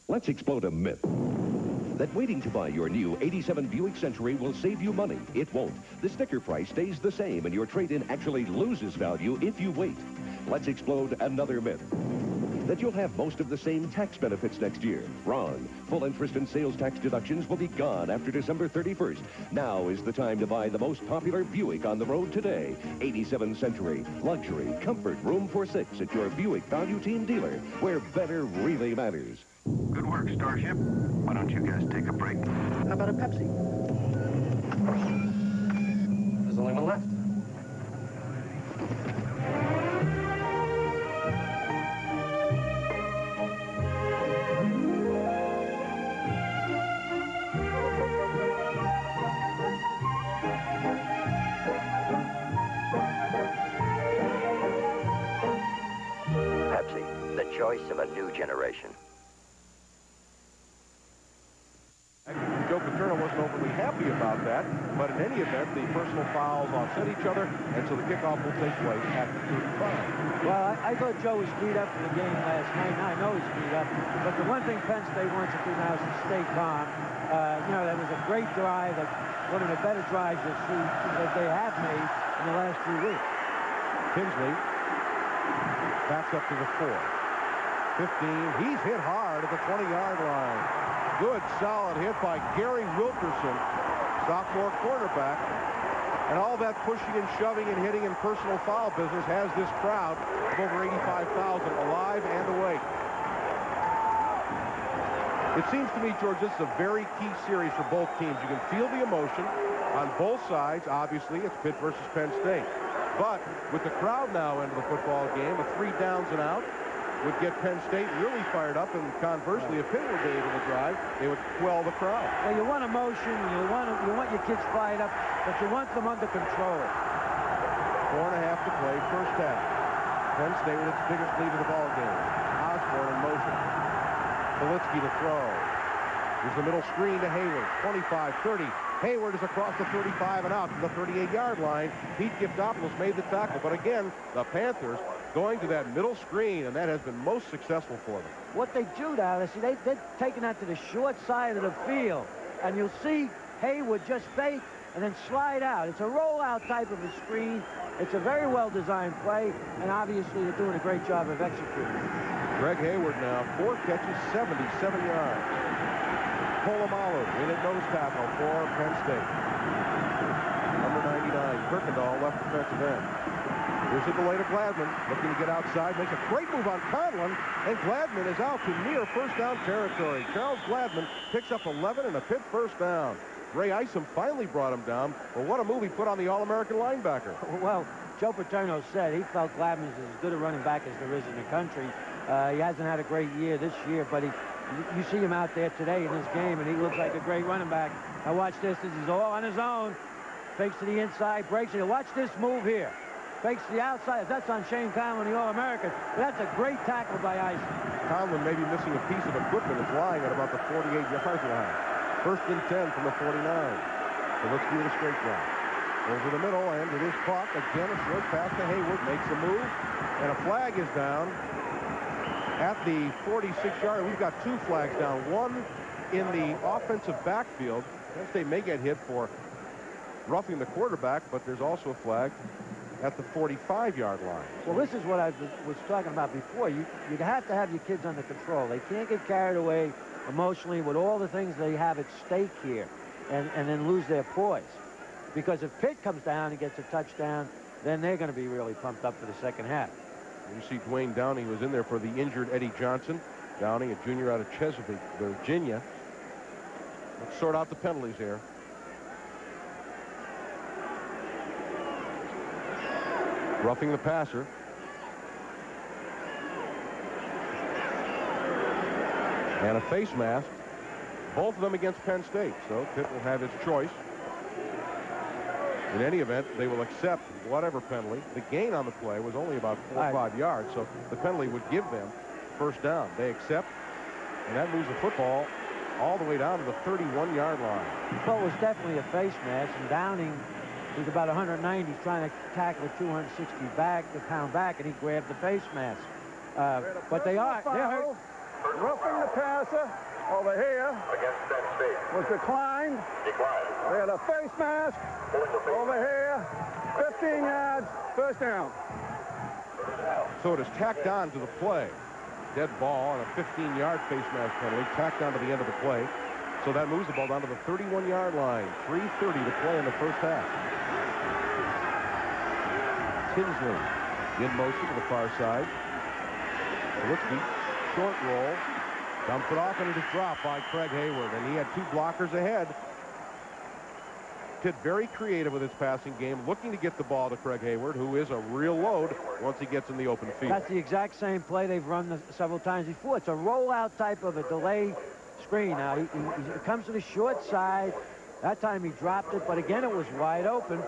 Let's explode a myth that waiting to buy your new 87 Buick Century will save you money. It won't. The sticker price stays the same, and your trade-in actually loses value if you wait. Let's explode another myth that you'll have most of the same tax benefits next year. Wrong. Full interest and sales tax deductions will be gone after December 31st. Now is the time to buy the most popular Buick on the road today. 87 Century. Luxury, comfort, room for 6 at your Buick Value Team dealer, where better really matters. Good work, Starship. Why don't you guys take a break? How about a Pepsi? There's only one left. Pepsi, the choice of a new generation. Joe Paterno wasn't overly happy about that, but in any event, the personal fouls offset each other, and so the kickoff will take place at 35. Well, I thought Joe was screwed up for the game last night. Now I know he's screwed up, but the one thing Penn State wants to do now is to stay calm. That was a great drive, one of the better drives you'll see that they have made in the last 2 weeks. Tinsley backs up to the 4. 15. He's hit hard at the 20-yard line. Good, solid hit by Gary Wilkerson, sophomore quarterback. And all that pushing and shoving and hitting and personal foul business has this crowd of over 85,000 alive and awake. It seems to me, George, this is a very key series for both teams. You can feel the emotion on both sides. Obviously, it's Pitt versus Penn State. But with the crowd now into the football game, with 3 downs and out, would get Penn State really fired up, and conversely, if Pitt were able to drive, they would quell the crowd. Well, you want emotion, you want your kids fired up, but you want them under control. 4.5 to play, first half. Penn State with its biggest lead of the ball game. Osborne in motion. Politsky to throw. Here's the middle screen to Hayward. 25, 30. Hayward is across the 35 and out to the 38-yard line. Pete Giftopoulos made the tackle. But again, the Panthers going to that middle screen, and that has been most successful for them. What they do now, they're taking that to the short side of the field. And you'll see Hayward just fake and then slide out. It's a rollout type of a screen. It's a very well-designed play, and obviously they're doing a great job of executing. Greg Hayward now, 4 catches, 77 yards. Polamalu in at nose tackle for Penn State. Number 99, Kirkendall, left defensive end. Here's a delay to Gladman, looking to get outside, makes a great move on Conlon, and Gladman is out to near first down territory. Charles Gladman picks up 11 and a Pitt first down. Ray Isom finally brought him down, but what a move he put on the All-American linebacker. Well, Joe Paterno said he felt Gladman's as good a running back as there is in the country. He hasn't had a great year this year, but you see him out there today in this game, and he looks like a great running back. Now watch this. This is all on his own. Fakes to the inside, breaks it. Watch this move here. Fakes to the outside. That's on Shane Conlon, the All-American. That's a great tackle by Isom. Conlon may be missing a piece of equipment. It's lying at about the 48-yard line. First and 10 from the 49. So let's do the straight drop. Over the middle, and it is caught. Again, a short pass to Hayward. Makes a move, and a flag is down at the 46-yard. We've got 2 flags down. One in the offensive backfield. Penn State may get hit for roughing the quarterback, but there's also a flag at the 45-yard line. Well, this is what I was talking about before. You have to have your kids under control. They can't get carried away emotionally with all the things they have at stake here and then lose their poise. Because if Pitt comes down and gets a touchdown, then they're going to be really pumped up for the second half. You see Dwayne Downing was in there for the injured Eddie Johnson. Downing, a junior out of Chesapeake, Virginia. Let's sort out the penalties here. Roughing the passer. And a face mask. Both of them against Penn State. So Pitt will have his choice. In any event, they will accept whatever penalty. The gain on the play was only about 4 or 5 yards, so the penalty would give them first down. They accept, and that moves the football all the way down to the 31-yard line. Well, it was definitely a face mask, and Downing was about 190. He's trying to tackle a 260-pound back, and he grabbed the face mask. But they're hurt. Roughing the passer over here Against Penn State. was declined. They had a face mask over here. 15 yards, first down. So it is tacked on to the play. Dead ball on a 15-yard face mask penalty, tacked on to the end of the play. So that moves the ball down to the 31-yard line. 3:30 to play in the first half. Tinsley in motion to the far side. Politsky, short roll. Dumps it off, and it is dropped by Craig Hayward, and he had 2 blockers ahead. Pitt very creative with his passing game, looking to get the ball to Craig Hayward, who is a real load once he gets in the open field. That's the exact same play they've run several times before. It's a rollout type of a delay screen. Now, he comes to the short side. That time he dropped it, but again, it was wide open.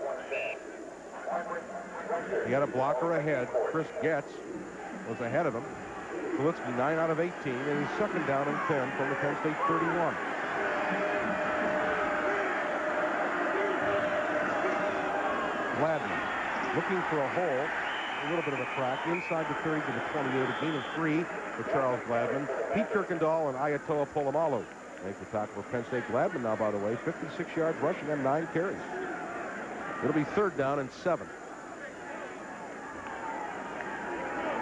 He had a blocker ahead. Chris Getz was ahead of him. Politsky 9 out of 18, and he's second down and 10 from the Penn State 31. Gladman looking for a hole, a little bit of a crack inside the 30 to the 28, a gain of 3 for Charles Gladman. Pete Kirkendall and Ayatollah Polamalu make the tackle for Penn State. Gladman now, by the way, 56 yards rushing and 9 carries. It'll be third down and 7.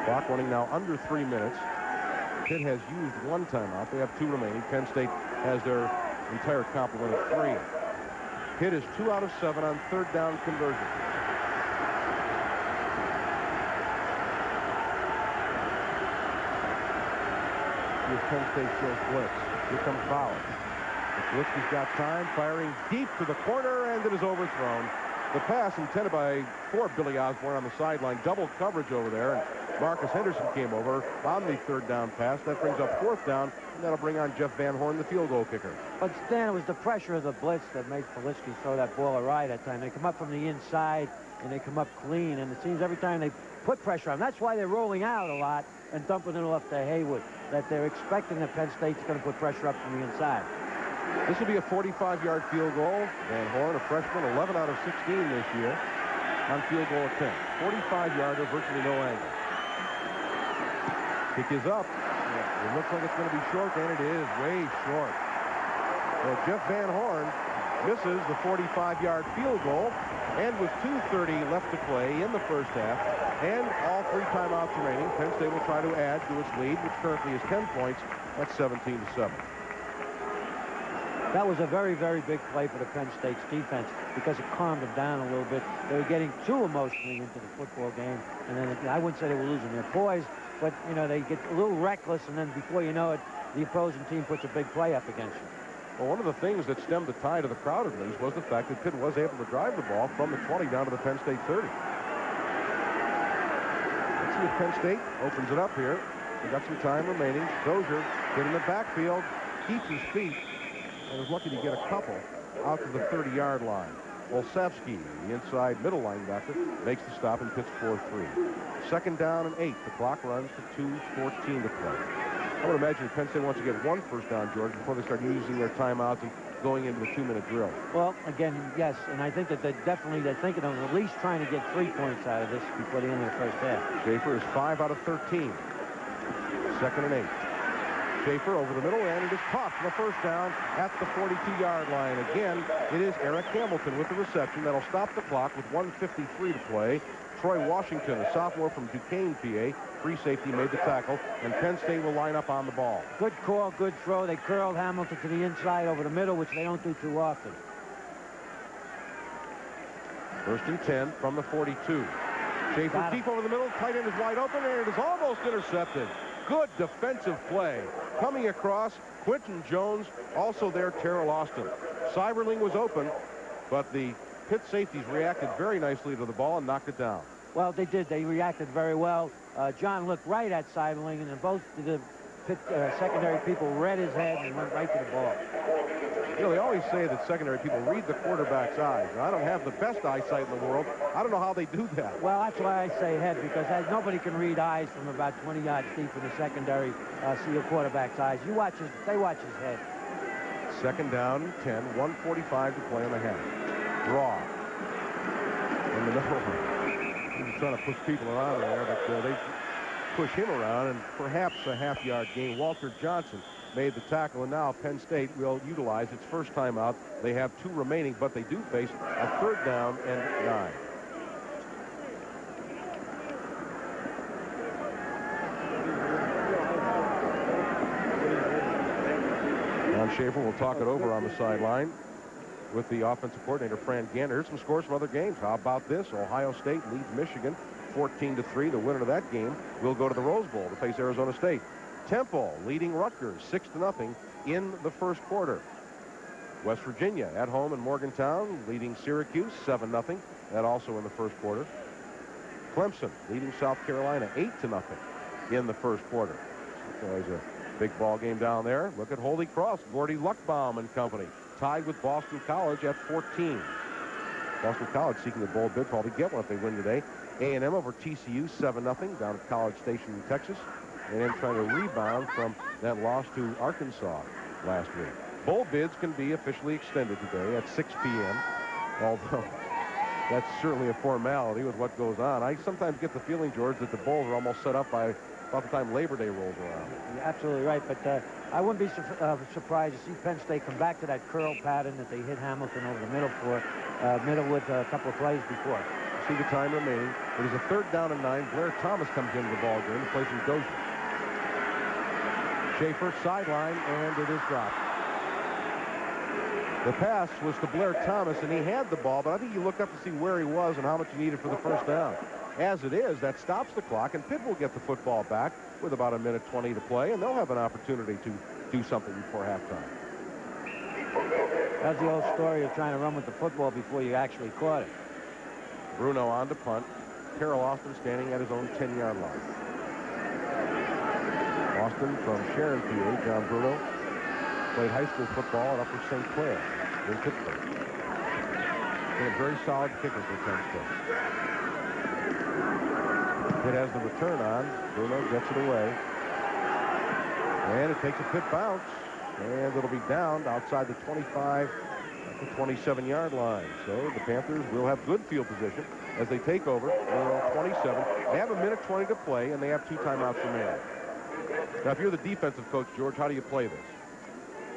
Clock running now under 3 minutes. Pitt has used 1 timeout. They have 2 remaining. Penn State has their entire complement of 3. Pitt is 2 out of 7 on third down conversion. Here's Penn State shows blitz. Here comes Bauer. Politsky's got time, firing deep to the corner, and it is overthrown. The pass intended for Billy Osborne on the sideline. Double coverage over there, and Marcus Henderson came over on the third down pass. That brings up fourth down, and that'll bring on Jeff Van Horn, the field goal kicker. But Stan, it was the pressure of the blitz that made Politsky throw that ball awry that time. They come up from the inside, and they come up clean, and it seems every time they put pressure on. That's why they're rolling out a lot and dumping it off to Haywood, that they're expecting that Penn State's going to put pressure up from the inside. This will be a 45-yard field goal. Van Horn, a freshman, 11 out of 16 this year on field goal attempt. 45-yarder, virtually no angle. Kick is up. It looks like it's going to be short, and it is way short. So Jeff Van Horn misses the 45-yard field goal, and with 2:30 left to play in the first half, and all 3 timeouts remaining, Penn State will try to add to its lead, which currently is 10 points at 17-7. That was a very, very big play for the Penn State's defense because it calmed them down a little bit. They were getting too emotionally into the football game, and then I wouldn't say they were losing their poise, but, you know, they get a little reckless, and then before you know it, the opposing team puts a big play up against you. Well, one of the things that stemmed the tide of the crowd, at least, was the fact that Pitt was able to drive the ball from the 20 down to the Penn State 30. Let's see if Penn State opens it up here. They've got some time remaining. Dozier, get in the backfield, keeps his feet, and is lucky to get a couple out to the 30-yard line. Olszewski, the inside middle linebacker, makes the stop and Pitt's 4-3. 2nd down and 8. The clock runs to 2:14 to play. I would imagine Penn State wants to get 1 first down, George, before they start using their timeouts and going into the 2-minute drill. Well, again, yes, and I think that they're thinking of at least trying to get 3 points out of this before the end of the first half. Schaefer is 5 out of 13. 2nd and 8. Schaefer over the middle, and it is caught for the first down at the 42-yard line. Again, it is Eric Hamilton with the reception. That'll stop the clock with 1:53 to play. Troy Washington, a sophomore from Duquesne, PA, free safety, made the tackle, and Penn State will line up on the ball. Good call, good throw. They curled Hamilton to the inside over the middle, which they don't do too often. 1st and 10 from the 42. Schaefer deep over the middle, tight end is wide open, and it is almost intercepted. Good defensive play. Coming across, Quentin Jones, also there, Terrell Austin. Cyberling was open, but the Pitt safeties reacted very nicely to the ball and knocked it down. Well, they did. They reacted very well. John looked right at Cyberling, and then both the Pitt secondary people read his head and went right to the ball. You know, they always say that secondary people read the quarterback's eyes. I don't have the best eyesight in the world. I don't know how they do that. Well, that's why I say head, because nobody can read eyes from about 20 yards deep in the secondary, see a quarterback's eyes. They watch his head. 2nd down and 10, 1:45 to play in the half. Draw in the middle. He's trying to push people around there, but they push him around, and perhaps a half-yard gain. Walter Johnson made the tackle, and now Penn State will utilize its first timeout. They have 2 remaining, but they do face a 3rd down and 9. John Schaefer will talk it over on the sideline with the offensive coordinator, Fran Gander. Here's some scores from other games. How about this? Ohio State leads Michigan 14-3. The winner of that game will go to the Rose Bowl to face Arizona State. Temple leading Rutgers 6-0 in the first quarter. West Virginia at home in Morgantown leading Syracuse 7-0. That also in the first quarter. Clemson leading South Carolina 8-0 in the first quarter. So there's a big ball game down there. Look at Holy Cross, Gordy Luckbaum and company, tied with Boston College at 14. Boston College seeking a bowl bid, probably get one if they win today. A&M over TCU 7-0 down at College Station in Texas. A&M trying to rebound from that loss to Arkansas last week. Bowl bids can be officially extended today at 6 p.m. Although that's certainly a formality with what goes on. I sometimes get the feeling, George, that the bowls are almost set up by about the time Labor Day rolls around. You're absolutely right, but I wouldn't be surprised to see Penn State come back to that curl pattern that they hit Hamilton over the middle for, middle with a couple of plays before. See the time remaining. It is a 3rd down and 9. Blair Thomas comes into the ball game to play some Dozier. Schaefer sideline, and it is dropped. The pass was to Blair Thomas, and he had the ball, but I think you look up to see where he was and how much he needed for the first down. As it is, that stops the clock, and Pitt will get the football back with about 1:20 to play, and they'll have an opportunity to do something before halftime. That's the old story of trying to run with the football before you actually caught it. Bruno on to punt. Terrell Austin standing at his own 10-yard line. Austin from Sharon, PA, John Bruno, played high school football at Upper St. Clair in Pittsburgh. Been a very solid kicker for Penn State. Pitt has the return on. Bruno gets it away. And it takes a Pitt bounce. And it'll be down outside the 25 to 27-yard line. So the Panthers will have good field position as they take over. They're on 27. They have 1:20 to play, and they have 2 timeouts remaining. Now, if you're the defensive coach, George, how do you play this?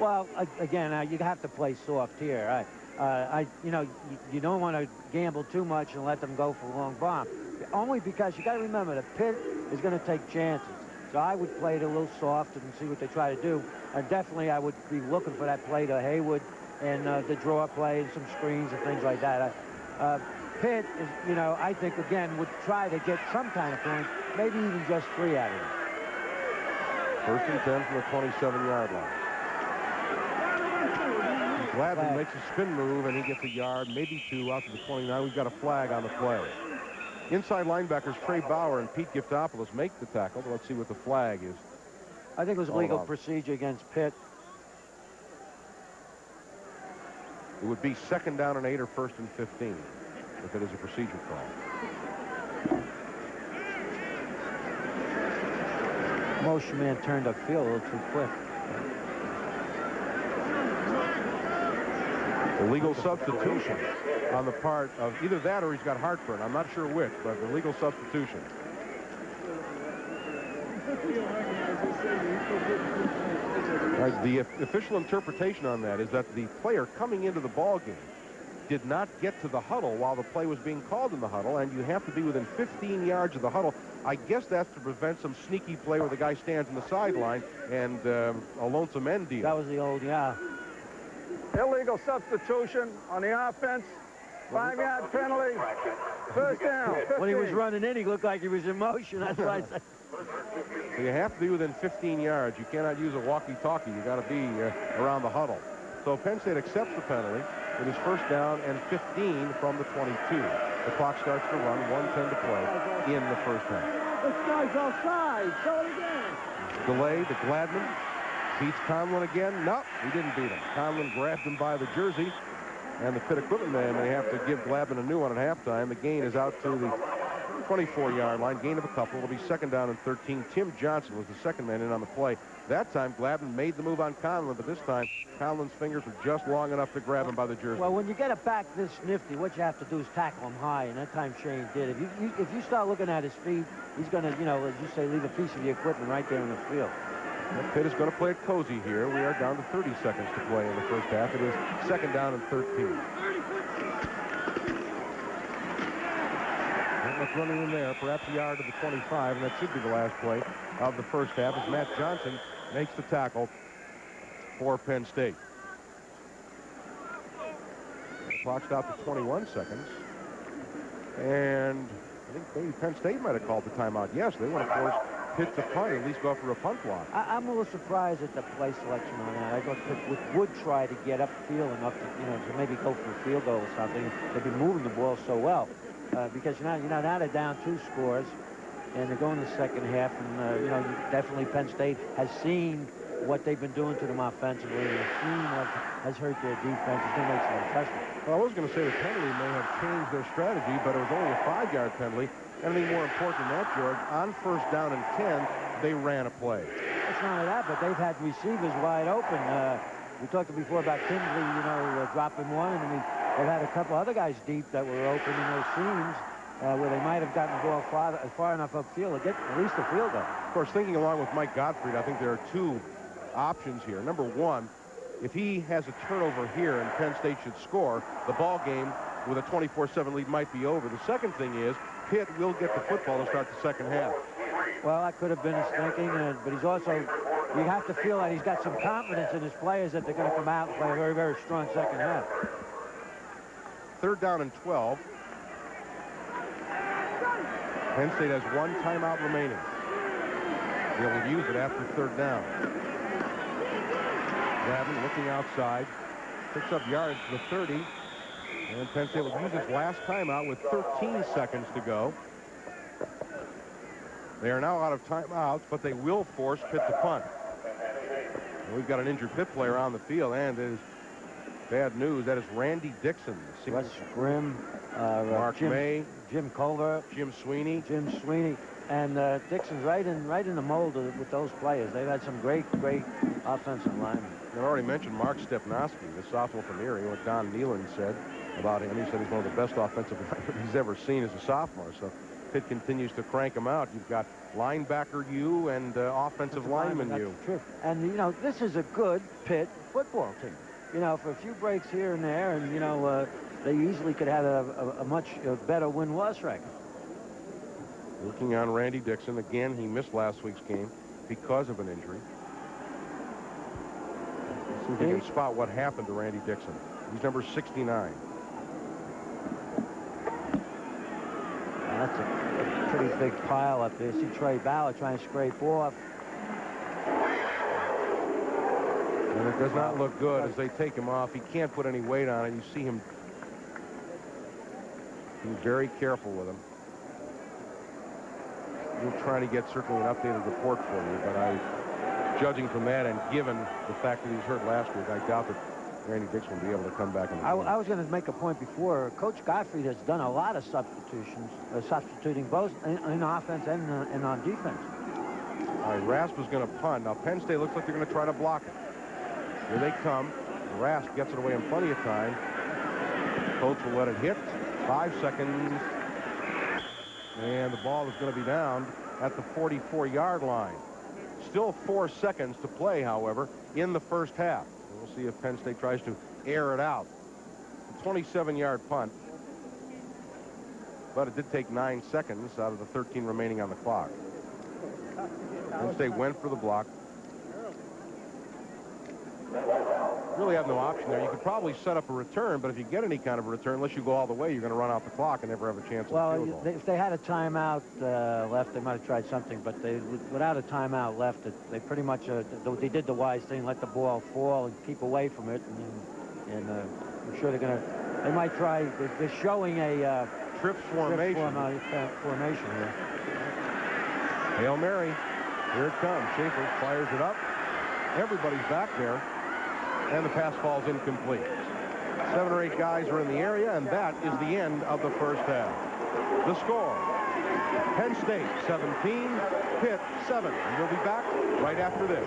Well, again, you have to play soft here. You know, you don't want to gamble too much and let them go for a long bomb. Only because you got to remember that Pitt is going to take chances. So I would play it a little soft and see what they try to do. And definitely I would be looking for that play to Haywood and the draw play and some screens and things like that. Pitt is, you know, I think, again, would try to get some kind of points, maybe even just 3 out of it. 1st and 10 from the 27-yard line. Gladden makes a spin move, and he gets a yard, maybe 2 out to the 29. We've got a flag on the play. Inside linebackers Trey Bauer and Pete Giftopoulos make the tackle. Let's see what the flag is. I think it was legal procedure against Pitt. It would be 2nd down and 8 or 1st and 15 if it is a procedure call. Motion man turned upfield a little too quick. Illegal substitution on the part of either that or he's got heartburn. I'm not sure which, but illegal substitution. Right, the official interpretation on that is that the player coming into the ball game did not get to the huddle while the play was being called in the huddle, and you have to be within 15 yards of the huddle. I guess that's to prevent some sneaky play where the guy stands on the sideline and a lonesome end deal. That was the old, yeah. Illegal substitution on the offense. 5-yard penalty. 1st down. 15. When he was running in, he looked like he was in motion. That's why I said. So you have to be within 15 yards. You cannot use a walkie-talkie. You got to be around the huddle. So Penn State accepts the penalty. It is 1st down and 15 from the 22. The clock starts to run. 1:10 to play in the 1st half. This guy's offside. Show it again. Delay to Gladman. Beats Conlon again. No, he didn't beat him. Conlon grabbed him by the jersey. And the Pitt equipment man may have to give Gladman a new one at halftime. The gain is out to the 24-yard line. Gain of a couple. It'll be 2nd down and 13. Tim Johnson was the 2nd man in on the play. That time, Gladman made the move on Conlon, but this time, Conlon's fingers were just long enough to grab him by the jersey. Well, when you get it back this nifty, what you have to do is tackle him high, and that time Shane did. If you start looking at his feet, he's going to, you know, as you say, leave a piece of the equipment right there in the field. And Pitt is going to play it cozy here. We are down to 30 seconds to play in the 1st half. It is 2nd down and 13. Not much running in there, perhaps a yard to the 25, and that should be the last play of the 1st half as Matt Johnson makes the tackle for Penn State. The clock stopped at 21 seconds. And I think maybe Penn State might have called the timeout. Yes, they want to force Pitt to punt, at least go for a punt block. I'm a little surprised at the play selection on that. I thought Pitt would try to get upfield enough to, you know, to maybe go for a field goal or something. They've been moving the ball so well. Because now they're down 2 scores, and they're going to the 2nd half, and you know, definitely Penn State has seen what they've been doing to them offensively, and seen what has hurt their defense. It's going to make some adjustments. Well, I was going to say the penalty may have changed their strategy, but it was only a 5-yard penalty. Anything more important than that, George? On 1st down and 10, they ran a play. It's not only that, but they've had receivers wide open. We talked before about Kinsley, you know, dropping one, and they've had a couple other guys deep that were open in those seams where they might have gotten the ball far enough upfield to get at least a field goal. Of course, thinking along with Mike Gottfried, I think there are 2 options here. Number 1, if he has a turnover here and Penn State should score, the ball game with a 24-7 lead might be over. The second thing is Pitt will get the football to start the 2nd half. Well, that could have been his thinking, but he's also, you have to feel that he's got some confidence in his players that they're going to come out and play a very, very strong 2nd half. 3rd down and 12. Penn State has 1 timeout remaining. They'll use it after 3rd down. Glavin looking outside, picks up yards to the 30, and Penn State will use its last timeout with 13 seconds to go. They are now out of timeouts, but they will force Pitt to punt. And we've got an injured Pitt player on the field, and it is bad news. That is Randy Dixon. Wes Grimm, Mark May, Jim Culver, Jim Sweeney. Jim Sweeney. And Dixon's right in the mold with those players. They've had some great offensive linemen. I already mentioned Mark Stepnoski, the sophomore from Erie, what Don Nealon said about him. He said he's one of the best offensive linemen he's ever seen as a sophomore. So Pitt continues to crank him out. You've got linebacker U and offensive lineman U. True. And, you know, this is a good Pitt football team. You know, for a few breaks here and there, and, you know, they easily could have a much better win-loss record. Looking on Randy Dixon. Again, he missed last week's game because of an injury. Let's see if we can spot what happened to Randy Dixon. He's number 69. That's a pretty big pile up there. See Trey Ballard trying to scrape off. And it does not look good as they take him off. He can't put any weight on it. You see him being very careful with him. We'll try to get certainly an updated report for you, but judging from that and given the fact that he was hurt last week, I doubt that Randy Dixon will be able to come back in the game. I was going to make a point before. Coach Gottfried has done a lot of substitutions, substituting both in offense and on defense. All right, Rasp is going to punt. Now, Penn State looks like they're going to try to block it. Here they come. Rasp gets it away in plenty of time. Coach will let it hit. 5 seconds. And the ball is going to be down at the 44-yard line. Still 4 seconds to play, however, in the first half. We'll see if Penn State tries to air it out. A 27-yard punt. But it did take 9 seconds out of the 13 remaining on the clock. Penn State went for the block. Really have no option there. You could probably set up a return, but if you get any kind of a return, unless you go all the way, you're going to run out the clock and never have a chance at a field goal. If they had a timeout left, they might have tried something, but without a timeout left, they pretty much they did the wise thing, let the ball fall and keep away from it, and I'm sure they might try. They're showing a trips formation. Formation here. Hail Mary. Here it comes. Schaefer fires it up. Everybody's back there. And the pass falls incomplete. 7 or 8 guys are in the area, and that is the end of the first half. The score, Penn State 17, Pitt 7. And we'll be back right after this.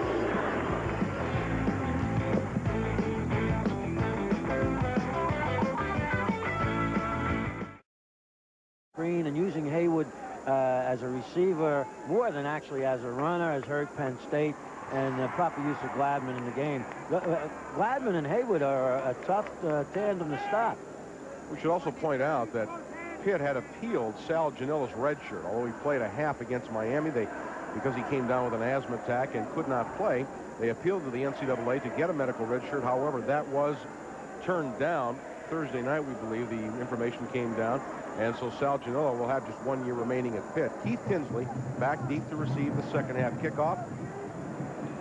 Green and using Haywood as a receiver more than actually as a runner has hurt Penn State, and the proper use of Gladman in the game. Gladman and Haywood are a tough tandem to stop. We should also point out that Pitt had appealed Sal Janilla's red shirt, although he played a half against Miami. Because he came down with an asthma attack and could not play, they appealed to the NCAA to get a medical red shirt. However, that was turned down. Thursday night, we believe, the information came down, and so Sal Janilla will have just 1 year remaining at Pitt. Keith Tinsley back deep to receive the second half kickoff.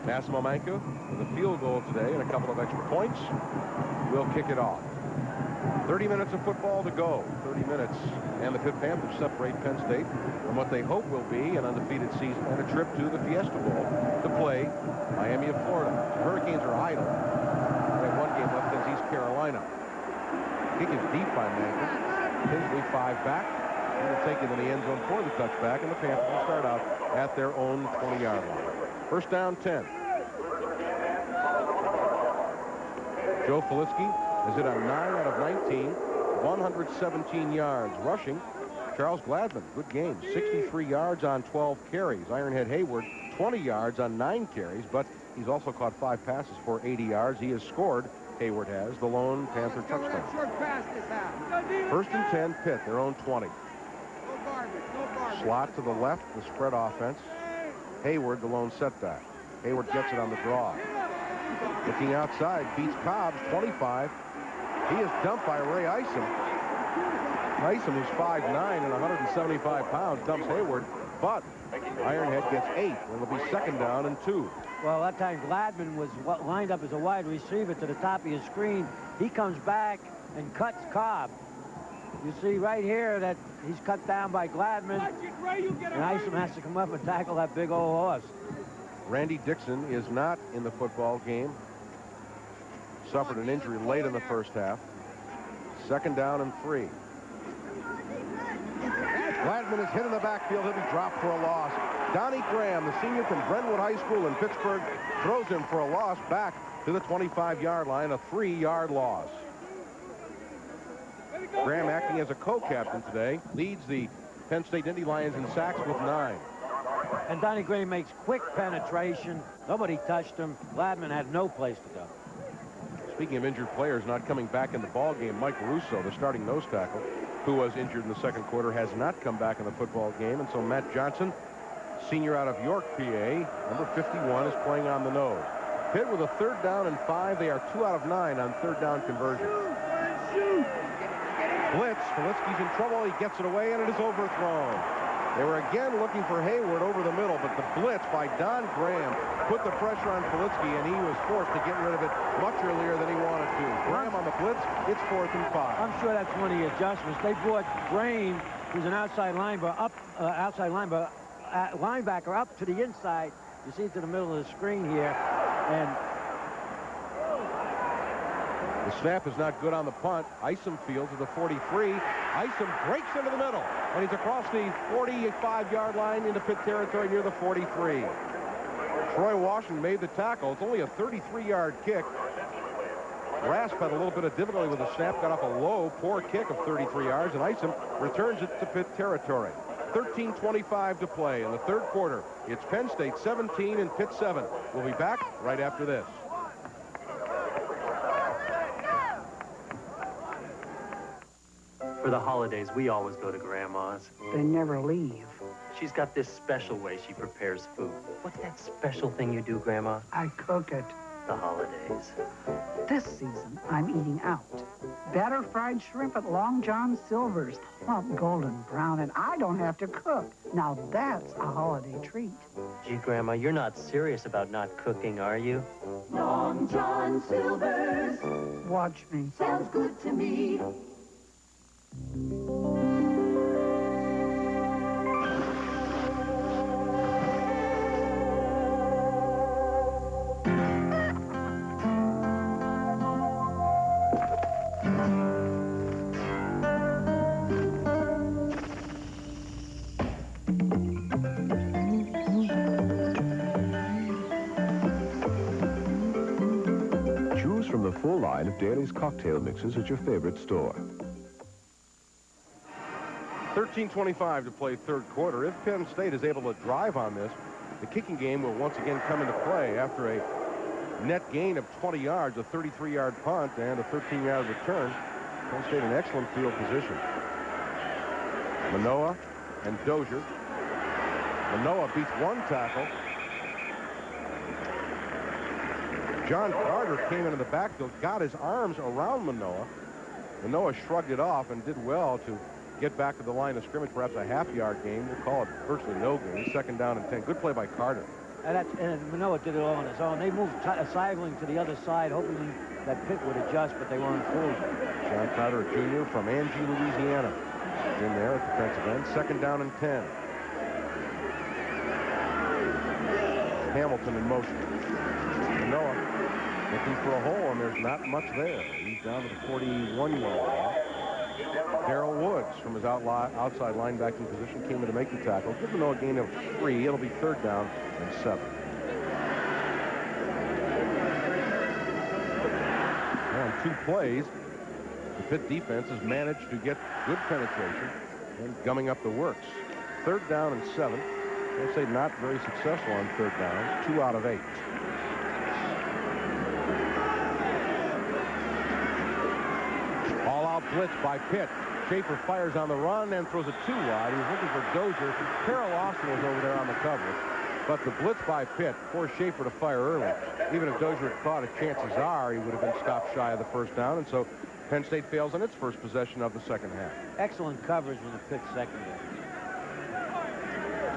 Massimo Manca with a field goal today and a couple of extra points will kick it off. 30 minutes of football to go. 30 minutes, and the Pitt Panthers separate Penn State from what they hope will be an undefeated season and a trip to the Fiesta Bowl to play Miami of Florida. The Hurricanes are idle. They have 1 game left against East Carolina. Kick is deep by Manca. Tinsley 5 back. And will take it in the end zone for the touchback, and the Panthers will start out at their own 20-yard line. First down, 10. Joe Filitsky is it on 9 out of 19, 117 yards rushing. Charles Gladman, good game, 63 yards on 12 carries. Ironhead Hayward, 20 yards on 9 carries, but he's also caught 5 passes for 80 yards. He has scored, Hayward has, the lone Panther touchdown. First and 10, Pitt, their own 20. Slot to the left, the spread offense. Hayward, the lone setback. Hayward gets it on the draw. Looking outside, beats Cobbs, 25. He is dumped by Ray Isom. Isom, who's 5'9" and 175 pounds, dumps Hayward, but Ironhead gets 8. It'll be second down and 2. Well, that time Gladman was lined up as a wide receiver to the top of his screen. He comes back and cuts Cobb. You see right here that he's cut down by Gladman, and Isom has to come up and tackle that big old horse. Randy Dixon is not in the football game. Suffered an injury late in the first half. Second down and 3. Gladman is hit in the backfield. He'll be dropped for a loss. Donnie Graham, the senior from Brentwood High School in Pittsburgh, throws him for a loss back to the 25-yard line, a 3-yard loss. Graham, acting as a co-captain today, leads the Penn State Indy Lions in sacks with 9. And Donnie Graham makes quick penetration. Nobody touched him. Gladman had no place to go. Speaking of injured players not coming back in the ball game, Mike Russo, the starting nose tackle, who was injured in the second quarter, has not come back in the football game. And so Matt Johnson, senior out of York, PA, number 51, is playing on the nose. Pitt with a 3rd down and 5. They are 2 out of 9 on 3rd down conversion. Blitz. Filitsky's in trouble. He gets it away, and it is overthrown. They were again looking for Hayward over the middle, but the blitz by Don Graham put the pressure on Filitsky, and he was forced to get rid of it much earlier than he wanted to. Graham on the blitz. It's 4th and 5. I'm sure that's one of the adjustments. They brought Graham, who's an outside linebacker, linebacker up to the inside. You see it to the middle of the screen here, and the snap is not good on the punt. Isom fields to the 43. Isom breaks into the middle, and he's across the 45-yard line into Pitt territory near the 43. Troy Washington made the tackle. It's only a 33-yard kick. Rasp had a little bit of difficulty with the snap, got off a low, poor kick of 33 yards, and Isom returns it to Pitt territory. 13:25 to play in the 3rd quarter. It's Penn State 17 and Pitt 7. We'll be back right after this. For the holidays, we always go to Grandma's. They never leave. She's got this special way she prepares food. What's that special thing you do, Grandma? I cook it. The holidays. This season, I'm eating out. Batter fried shrimp at Long John Silver's, plump golden brown, and I don't have to cook. Now that's a holiday treat. Gee, Grandma, you're not serious about not cooking, are you? Long John Silver's. Watch me. Sounds good to me. Choose from the full line of Daly's cocktail mixes at your favorite store. 13:25 to play 3rd quarter. If Penn State is able to drive on this, the kicking game will once again come into play after a net gain of 20 yards, a 33-yard punt, and a 13-yard return. Penn State in excellent field position. Manoa and Dozier. Manoa beats one tackle. John Carter came into the backfield, got his arms around Manoa. Manoa shrugged it off and did well to get back to the line of scrimmage, perhaps a half-yard gain. We'll call it virtually no gain. 2nd down and 10. Good play by Carter. And Manoa did it all on his own. They moved sidling to the other side, hoping that Pitt would adjust, but they weren't fooled. John Carter, a junior from Angie, Louisiana, in there at defensive end. 2nd down and 10. Hamilton in motion. Manoa looking for a hole, and there's not much there. He's down to the 41-yard line. Darrell Woods from his outside linebacking position came in to make the tackle. Give Manoa a gain of 3. It'll be 3rd down and 7. On 2 plays, the Pitt defense has managed to get good penetration and gumming up the works. 3rd down and 7. I'd say not very successful on 3rd down. 2 out of 8. All-out blitz by Pitt. Schaefer fires on the run and throws it too wide. He was looking for Dozier. Carroll Austin was over there on the coverage. But the blitz by Pitt forced Schaefer to fire early. Even if Dozier had caught it, chances are he would have been stopped shy of the 1st down. And so Penn State fails on its first possession of the 2nd half. Excellent coverage in the Pitt secondary.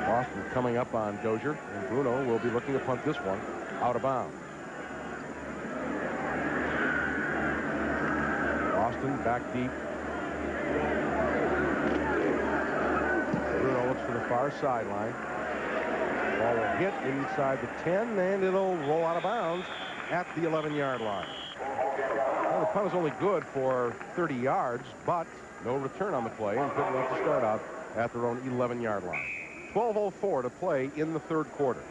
Austin coming up on Dozier, and Bruno will be looking to punt this one out of bounds. Austin back deep. Bruno looks for the far sideline. Ball will hit inside the 10, and it'll roll out of bounds at the 11-yard line. Well, the punt is only good for 30 yards, but no return on the play, and Pitt will have to start out at their own 11-yard line. 12:04 to play in the third quarter.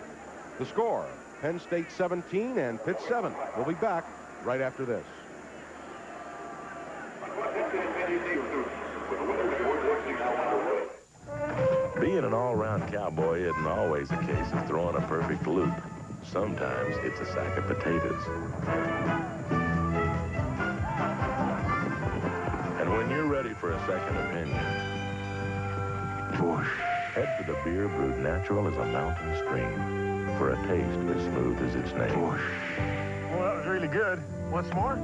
The score, Penn State 17 and Pitt 7. We'll be back right after this. Being an all-round cowboy isn't always a case of throwing a perfect loop. Sometimes it's a sack of potatoes. And when you're ready for a second opinion, whoosh, head for the beer brewed natural as a mountain stream for a taste as smooth as its name. Whoosh. Well, that was really good. Want some more?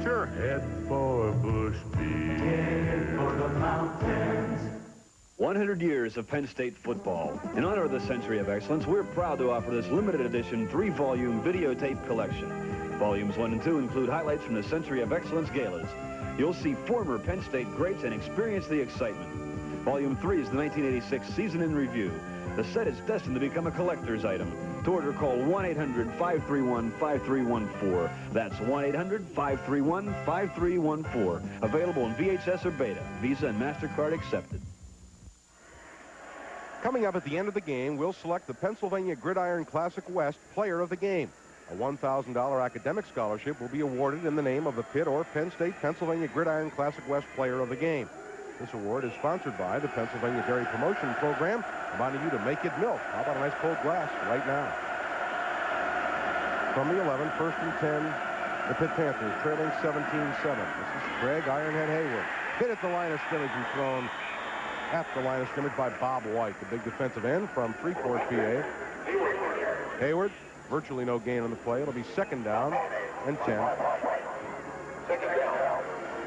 Sure. Head for Bush Beer. Head for the mountains. 100 years of Penn State football. In honor of the Century of Excellence, we're proud to offer this limited edition 3-volume videotape collection. Volumes 1 and 2 include highlights from the Century of Excellence galas. You'll see former Penn State greats and experience the excitement. Volume 3 is the 1986 season in review. The set is destined to become a collector's item. To order, call 1-800-531-5314. That's 1-800-531-5314. Available in VHS or Beta. Visa and MasterCard accepted. Coming up at the end of the game, we'll select the Pennsylvania Gridiron Classic West Player of the Game. A $1,000 academic scholarship will be awarded in the name of the Pitt or Penn State Pennsylvania Gridiron Classic West Player of the Game. This award is sponsored by the Pennsylvania Dairy Promotion Program, reminding you to make it milk. How about a nice cold glass right now? From the 11, first and 10, the Pitt Panthers trailing 17-7. This is Craig Ironhead Hayward. Hit at the line of scrimmage and thrown at the line of scrimmage by Bob White, the big defensive end from Freeport, PA. Hayward, virtually no gain on the play. It'll be second down and 10.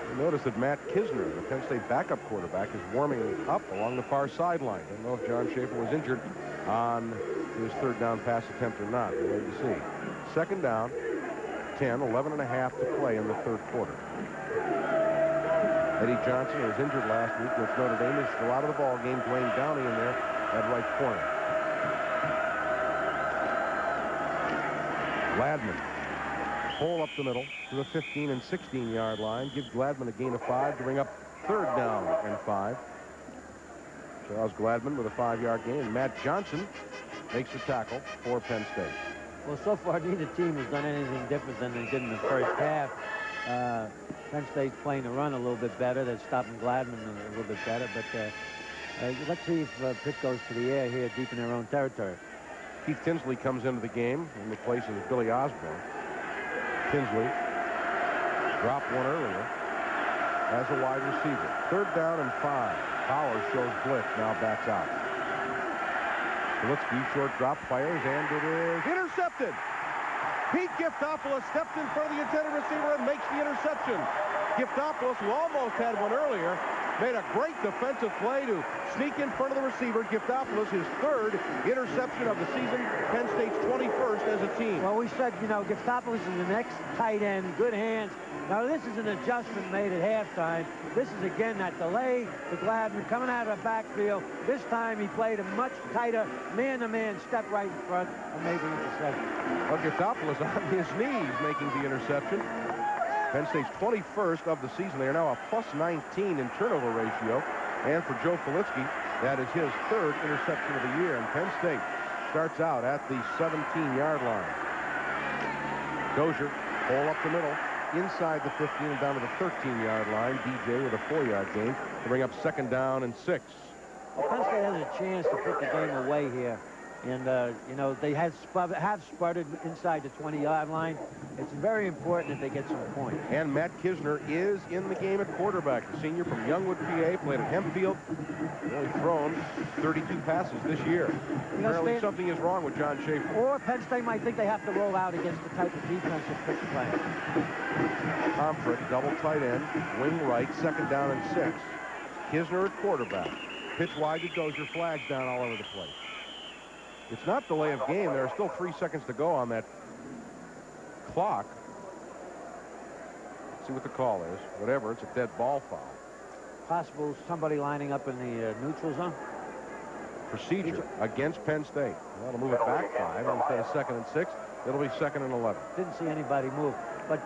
You notice that Matt Kisner, the Penn State backup quarterback, is warming up along the far sideline. I don't know if John Schaefer was injured on his third down pass attempt or not. We'll wait to see. Second down, 10, 11.5 to play in the third quarter. Eddie Johnson was injured last week with Notre Dame. He's still out of the ball game. Dwayne Downey in there at right corner. Gladman, hole up the middle to the 15 and 16-yard line. Give Gladman a gain of 5 to bring up third down and 5. Charles Gladman with a 5-yard gain. And Matt Johnson makes the tackle for Penn State. Well, so far, neither team has done anything different than they did in the first half. Penn State's playing the run a little bit better. They're stopping Gladman a little bit better. But let's see if Pitt goes to the air here deep in their own territory. Keith Tinsley comes into the game in the place of Billy Osborne. Tinsley dropped one earlier as a wide receiver. Third down and 5. Powers shows blitz, now backs out. Politsky, short drop, fires, and it is intercepted. Pete Giftopoulos stepped in front of the intended receiver and makes the interception. Giftopoulos, who almost had one earlier, made a great defensive play to sneak in front of the receiver. Giftopoulos, his third interception of the season. Penn State's 21st as a team. Well, we said, you know, Giftopoulos is the next tight end, good hands. Now, this is an adjustment made at halftime. This is, again, that delay to Gladman coming out of the backfield. This time he played a much tighter man-to-man step right in front and made the interception. Well, Giftopoulos on his knees making the interception. Penn State's 21st of the season. They are now a +19 in turnover ratio. And for Joe Politsky, that is his third interception of the year. And Penn State starts out at the 17-yard line. Dozier, hole up the middle, inside the 15 and down to the 13-yard line. DJ with a 4-yard gain to bring up second down and 6. Well, Penn State has a chance to put the game away here. And, you know, they have sputtered inside the 20-yard line. It's very important that they get some points. And Matt Kisner is in the game at quarterback. The senior from Youngwood, PA, played at Hempfield. Only thrown 32 passes this year. Apparently something is wrong with John Schaefer. Or Penn State might think they have to roll out against the type of defense that Pitt's playing. Pomfret, double tight end, wing right, second down and 6. Kisner at quarterback. Pitch wide to Dozier, flags down all over the place. It's not delay of game. There are still 3 seconds to go on that clock. Let's see what the call is. Whatever, it's a dead ball foul. Possible somebody lining up in the neutral zone. Procedure against Penn State. Well, it'll move it back 5 instead of second and 6. It'll be second and 11. Didn't see anybody move. But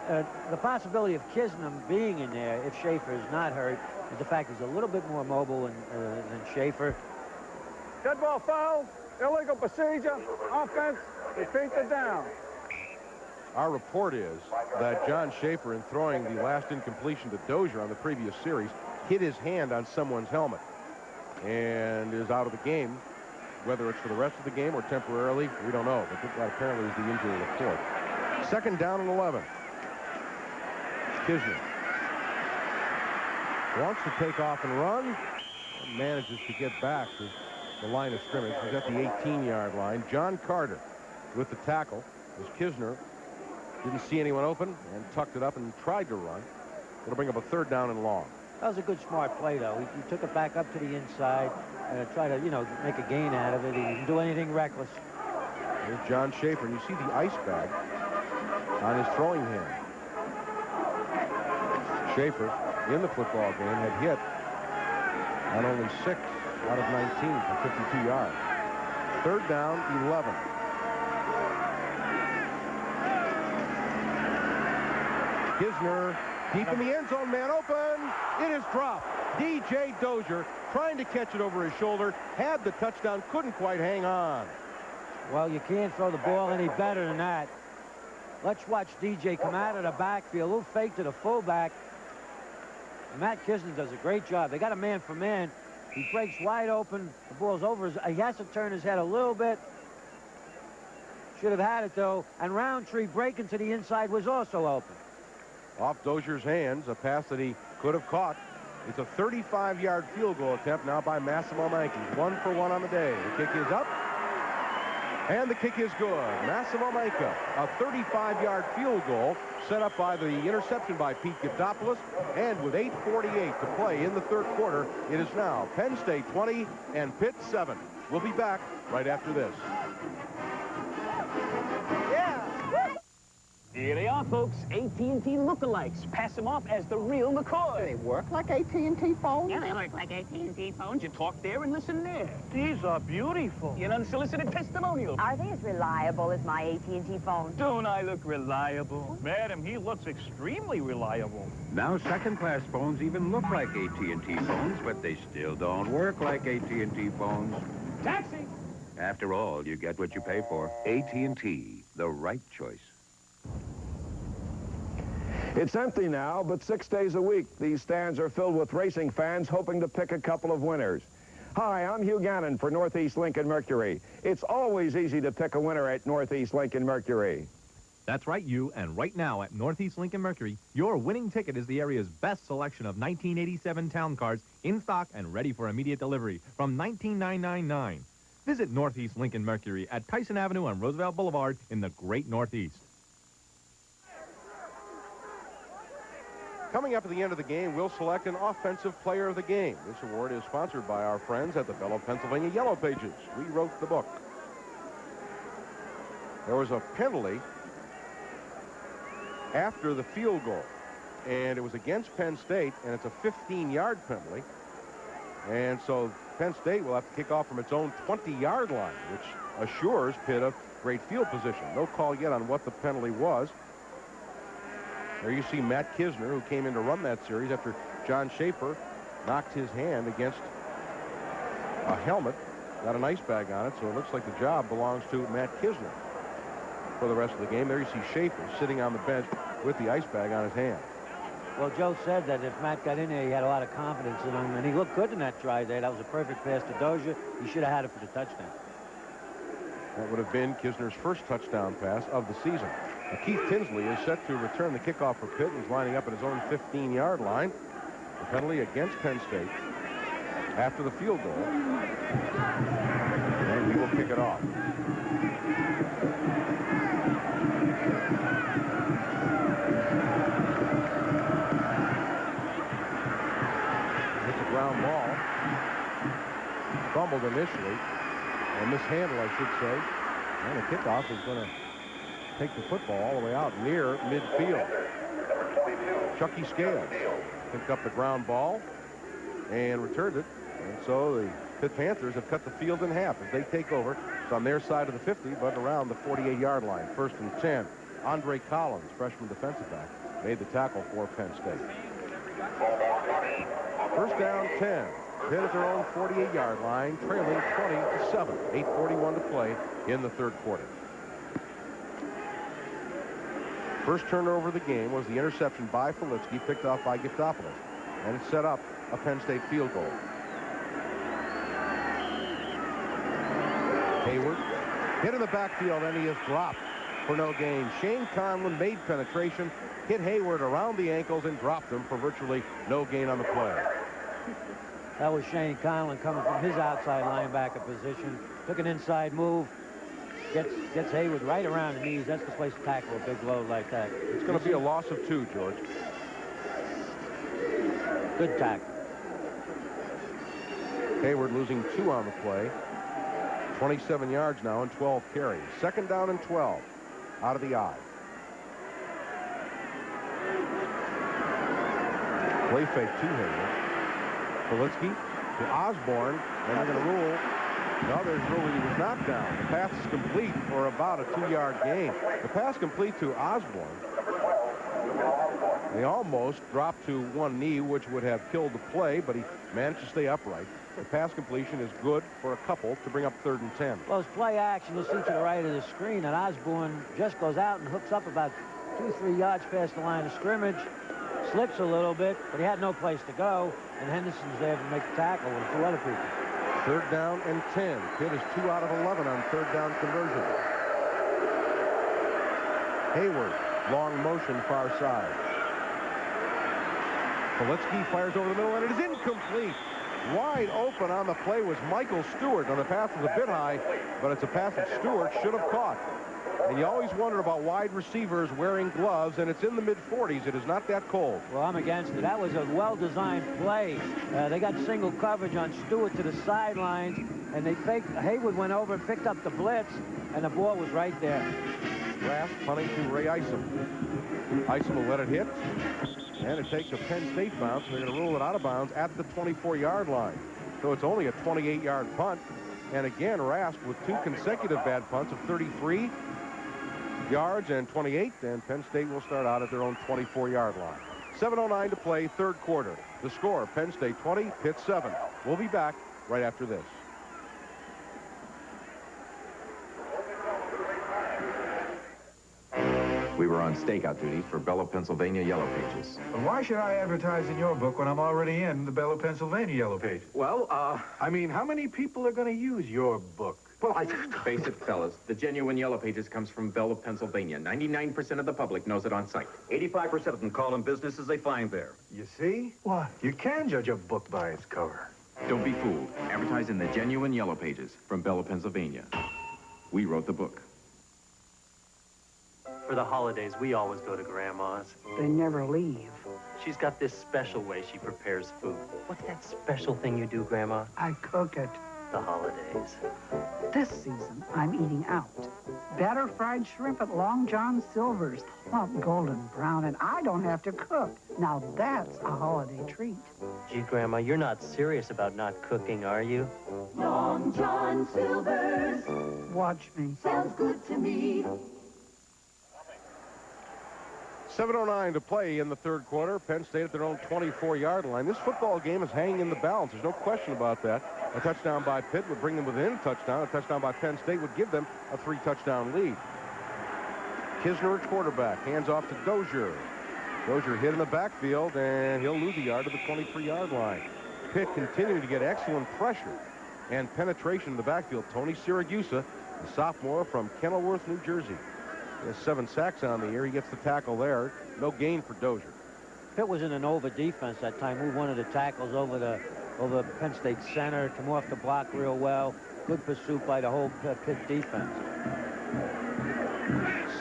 the possibility of Kisnam being in there, if Schaefer is not hurt, is the fact he's a little bit more mobile than Schaefer. Dead ball foul, illegal procedure, offense, repeat the down. Our report is that John Schaefer, in throwing the last incompletion to Dozier on the previous series, hit his hand on someone's helmet and is out of the game. Whether it's for the rest of the game or temporarily, we don't know, but that apparently is the injury report. 2nd down and 11. Kisner wants to take off and run, and manages to get back to the line of scrimmage. He's at the 18-yard line. John Carter with the tackle as Kisner didn't see anyone open and tucked it up and tried to run. It'll bring up a 3rd down and long. That was a good, smart play, though. He took it back up to the inside, try to, make a gain out of it. He didn't do anything reckless. Here's John Schaefer, and you see the ice bag on his throwing hand. Schaefer, in the football game, had hit on only 6 out of 19 for 52 yards. 3rd down, 11. Kisner deep in the end zone, man open. It is dropped. D.J. Dozier trying to catch it over his shoulder, had the touchdown, couldn't quite hang on. Well, you can't throw the ball any better than that. Let's watch D.J. come out of the backfield, a little fake to the fullback. Matt Kisner does a great job. They got a man for man. He breaks wide open. The ball's over. He has to turn his head a little bit. Should have had it, though. And Roundtree breaking to the inside was also open. Off Dozier's hands, a pass that he could have caught. It's a 35-yard field goal attempt now by Massimo Manchi. 1 for 1 on the day. The kick is up, and the kick is good. Massimo Manchi, a 35-yard field goal set up by the interception by Pete Giftopoulos, and with 8:48 to play in the 3rd quarter, it is now Penn State 20 and Pitt 7. We'll be back right after this. Here they are, folks. AT&T lookalikes. Pass them off as the real McCoy. They work like AT&T phones? Yeah, they work like AT&T phones. You talk there and listen there. These are beautiful. An unsolicited testimonial. Are they as reliable as my AT&T phone? Don't I look reliable? Madam, he looks extremely reliable. Now second-class phones even look like AT&T phones, but they still don't work like AT&T phones. Taxi! After all, you get what you pay for. AT&T, the right choice. It's empty now, but 6 days a week, these stands are filled with racing fans hoping to pick a couple of winners. Hi, I'm Hugh Gannon for Northeast Lincoln Mercury. It's always easy to pick a winner at Northeast Lincoln Mercury. That's right, Hugh, and right now at Northeast Lincoln Mercury, your winning ticket is the area's best selection of 1987 town cars in stock and ready for immediate delivery from $19,999. Visit Northeast Lincoln Mercury at Tyson Avenue on Roosevelt Boulevard in the Great Northeast. Coming up at the end of the game, we'll select an offensive player of the game. This award is sponsored by our friends at the Bell Pennsylvania Yellow Pages. We wrote the book. There was a penalty after the field goal, and it was against Penn State, and it's a 15-yard penalty. And so Penn State will have to kick off from its own 20-yard line, which assures Pitt a great field position. No call yet on what the penalty was. There you see Matt Kisner, who came in to run that series after John Schaefer knocked his hand against a helmet, got an ice bag on it, so it looks like the job belongs to Matt Kisner for the rest of the game. There you see Schaefer sitting on the bench with the ice bag on his hand. Well, Joe said that if Matt got in there, he had a lot of confidence in him, and he looked good in that try there. That was a perfect pass to Dozier. He should have had it for the touchdown. That would have been Kisner's first touchdown pass of the season. Now, Keith Tinsley is set to return the kickoff for Pitt. He's lining up at his own 15-yard line. The penalty against Penn State after the field goal. And he will kick it off. It's a ground ball. Fumbled initially. And mishandled, I should say. And the kickoff is going to take the football all the way out near midfield. Chucky Scales picked up the ground ball and returned it. And so the Pitt Panthers have cut the field in half as they take over. It's on their side of the 50, but around the 48-yard line. 1st and 10. Andre Collins, freshman defensive back, made the tackle for Penn State. First down, 10. Pitt at their own 48-yard line, trailing 20-7. 8:41 to play in the third quarter. First turnover of the game was the interception by Filipski, picked off by Giftopoulos, and it set up a Penn State field goal. Hayward hit in the backfield, and he is dropped for no gain. Shane Conlon made penetration, hit Hayward around the ankles, and dropped him for virtually no gain on the play. That was Shane Conlon coming from his outside linebacker position. Took an inside move. Gets Hayward right around the knees. That's the place to tackle a big load like that. It's going to be a loss of 2, George. Good tackle. Hayward losing 2 on the play. 27 yards now and 12 carries. Second down and 12 out of the I. Play fake to Hayward. Filipski to Osborne, and they're going to rule. No, there's ruling he was not down. The pass is complete for about a 2-yard gain. The pass complete to Osborne. They almost dropped to one knee, which would have killed the play, but he managed to stay upright. The pass completion is good for a couple to bring up 3rd and 10. Well, it's play action. You'll see to the right of the screen, and Osborne just goes out and hooks up about 2-3 yards past the line of scrimmage. Slips a little bit, but he had no place to go, and Henderson's there to make the tackle with 2 other people. 3rd down and 10. Pitt is 2 out of 11 on 3rd down conversion. Hayward, long motion far side. Filipski fires over the middle, and it is incomplete. Wide open on the play was Michael Stewart. Now, the pass was a bit high, but it's a pass that Stewart should have caught. And you always wonder about wide receivers wearing gloves, and it's in the mid-40s. It is not that cold. Well, I'm against it. That was a well-designed play. They got single coverage on Stewart to the sidelines, and they faked. Hayward went over and picked up the blitz, and the ball was right there. Rask punting to Ray Isom. Isom will let it hit, and it takes a Penn State bounce, and they're going to rule it out of bounds at the 24-yard line. So it's only a 28-yard punt. And again, Rask with 2 consecutive bad punts of 33 yards and 28, and Penn State will start out at their own 24-yard line. 7:09 to play, third quarter. The score, Penn State 20, Pitt 7. We'll be back right after this. We were on stakeout duty for Bello, Pennsylvania Yellow Pages. Well, why should I advertise in your book when I'm already in the Bello, Pennsylvania Yellow Pages? Well, I mean, how many people are going to use your book? Well, face it, fellas. The genuine Yellow Pages comes from Bello, Pennsylvania. 99% of the public knows it on sight. 85% of them call them business as they find there. You see? What? You can judge a book by its cover. Don't be fooled. Advertise in the genuine Yellow Pages from Bello, Pennsylvania. We wrote the book. For the holidays, we always go to Grandma's. They never leave. She's got this special way she prepares food. What's that special thing you do, Grandma? I cook it. The holidays. This season, I'm eating out. Batter fried shrimp at Long John Silver's, plump golden brown, and I don't have to cook. Now that's a holiday treat. Gee, Grandma, you're not serious about not cooking, are you? Long John Silver's. Watch me. Sounds good to me. 7:09 to play in the third quarter. Penn State at their own 24-yard line. This football game is hanging in the balance. There's no question about that. A touchdown by Pitt would bring them within a touchdown. A touchdown by Penn State would give them a 3-touchdown lead. Kisner at quarterback. Hands off to Dozier. Dozier hit in the backfield, and he'll lose a yard to the 23-yard line. Pitt continuing to get excellent pressure and penetration in the backfield. Tony Siragusa, the sophomore from Kenilworth, New Jersey. He has 7 sacks on the year. He gets the tackle there. No gain for Dozier. Pitt was in an over defense that time. Moved one of the tackles over Penn State center. Come off the block real well. Good pursuit by the whole Pitt defense.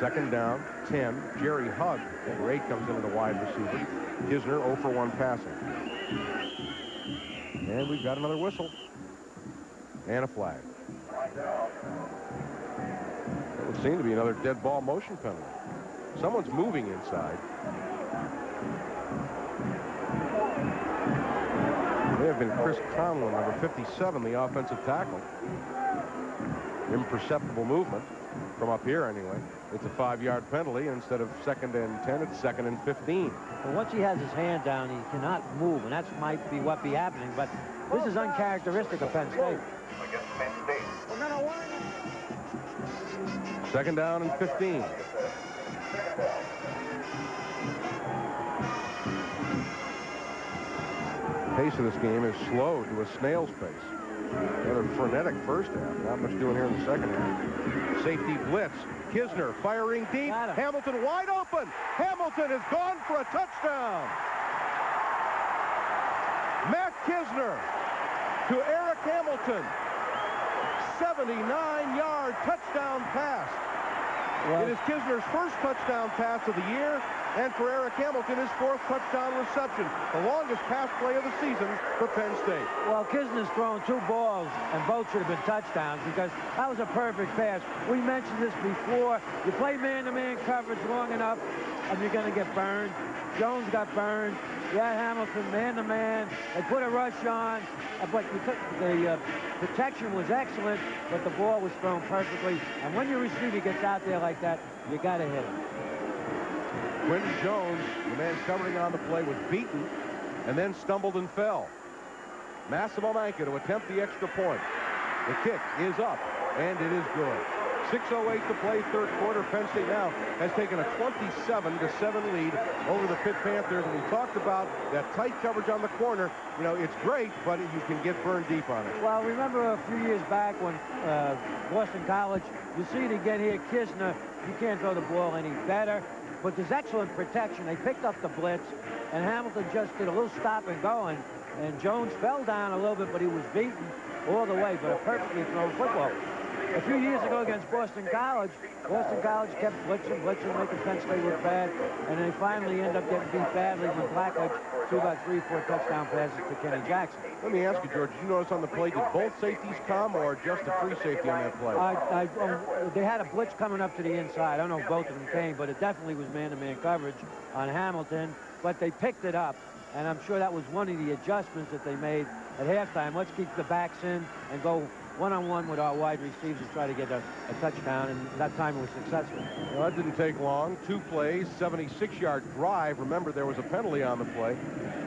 Second down, 10. Jerry Hugg. Number 8 comes in at a wide receiver. Kisner 0 for 1 passing. And we've got another whistle. And a flag. It would seem to be another dead ball motion penalty. Someone's moving inside. May have been Chris Conlon, number 57, the offensive tackle. Imperceptible movement. From up here, anyway. It's a 5-yard penalty. Instead of 2nd and 10, it's 2nd and 15. But once he has his hand down, he cannot move, and that might be what be happening. But this is uncharacteristic of Penn State. 2nd down and 15. Pace of this game is slow to a snail's pace. Rather frenetic first half. Not much doing here in the second half. Safety blitz. Kisner firing deep. Hamilton wide open. Hamilton has gone for a touchdown. Matt Kisner to Eric Hamilton. 79-yard touchdown pass. It is Kisner's first touchdown pass of the year, and for Eric Hamilton, his 4th touchdown reception, the longest pass play of the season for Penn State. Well, Kisner's thrown 2 balls, and both should have been touchdowns because that was a perfect pass. We mentioned this before. You play man-to-man coverage long enough, and you're going to get burned. Jones got burned. Yeah, Hamilton, man-to-man. They put a rush on, but the protection was excellent, but the ball was thrown perfectly. And when your receiver gets out there like that, you got to hit him. Quentin Jones, the man covering on the play, was beaten and then stumbled and fell. Massimo Manca to attempt the extra point. The kick is up, and it is good. 6:08 to play, 3rd quarter. Penn State now has taken a 27-7 lead over the Pitt Panthers, and we talked about that tight coverage on the corner. You know, it's great, but you can get burned deep on it. Well, remember a few years back when Boston College, you see it again here, Kisner, you can't throw the ball any better, but there's excellent protection. They picked up the blitz, and Hamilton just did a little stop and go, and Jones fell down a little bit, but he was beaten all the way, but a perfectly thrown football. A few years ago against Boston College kept blitzing, making Penn State look bad, and they finally end up getting beat badly when Blackledge threw about 3-4 touchdown passes to Kenny Jackson. Let me ask you, George, did you notice on the play, did both safeties come or just a free safety on that play? They had a blitz coming up to the inside. I don't know if both of them came, but it definitely was man-to-man coverage on Hamilton, but they picked it up, and I'm sure that was one of the adjustments that they made at halftime. Let's keep the backs in and go one-on-one with our wide receivers to try to get a touchdown, and that time it was successful. Well, that didn't take long. 2 plays, 76-yard drive. Remember, there was a penalty on the play.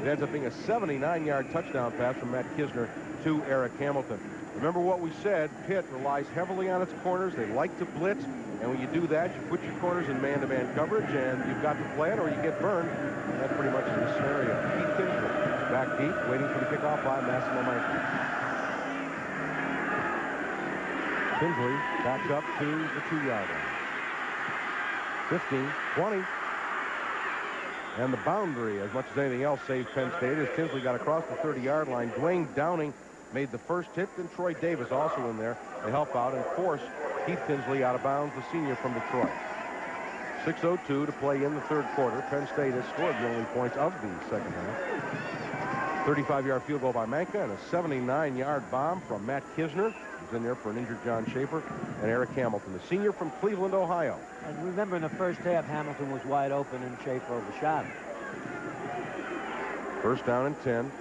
It ends up being a 79-yard touchdown pass from Matt Kisner to Eric Hamilton. Remember what we said, Pitt relies heavily on its corners. They like to blitz, and when you do that, you put your corners in man-to-man coverage, and you've got to play it or you get burned. And that pretty much is the scenario. Keith Kinsley back deep, waiting for the kickoff by Massimo Manca. Kinsley backs up to the 2-yard line. 15, 20. And the boundary, as much as anything else, saved Penn State as Kinsley got across the 30-yard line. Dwayne Downing made the first hit, and Troy Davis also in there to help out and force Keith Kinsley out of bounds, the senior from Detroit. 6:02 to play in the 3rd quarter. Penn State has scored the only points of the second half. 35-yard field goal by Manca and a 79-yard bomb from Matt Kisner. He's in there for an injured John Schaefer, and Eric Hamilton, the senior from Cleveland, Ohio. And remember, in the first half, Hamilton was wide open and Schaefer overshot him. 1st down and 10.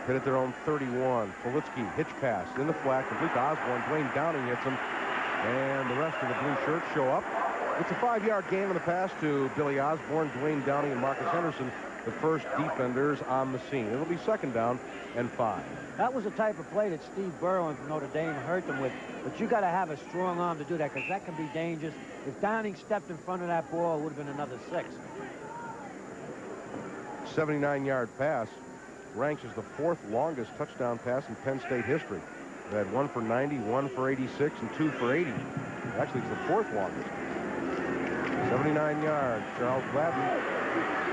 Pitt at their own 31. Politsky, hitch pass in the flat, complete to Osborne. Dwayne Downing hits him, and the rest of the blue shirts show up. It's a 5-yard gain on the pass to Billy Osborne, Dwayne Downing, and Marcus Henderson, the first defenders on the scene. It'll be 2nd down and 5. That was the type of play that Steve Berwin from Notre Dame hurt them with, but you got to have a strong arm to do that because that can be dangerous. If Downing stepped in front of that ball, it would have been another 6. 79-yard pass ranks as the 4th longest touchdown pass in Penn State history. They had 1 for 90, 1 for 86, and 2 for 80. Actually, it's the 4th longest. 79 yards. Charles Gladden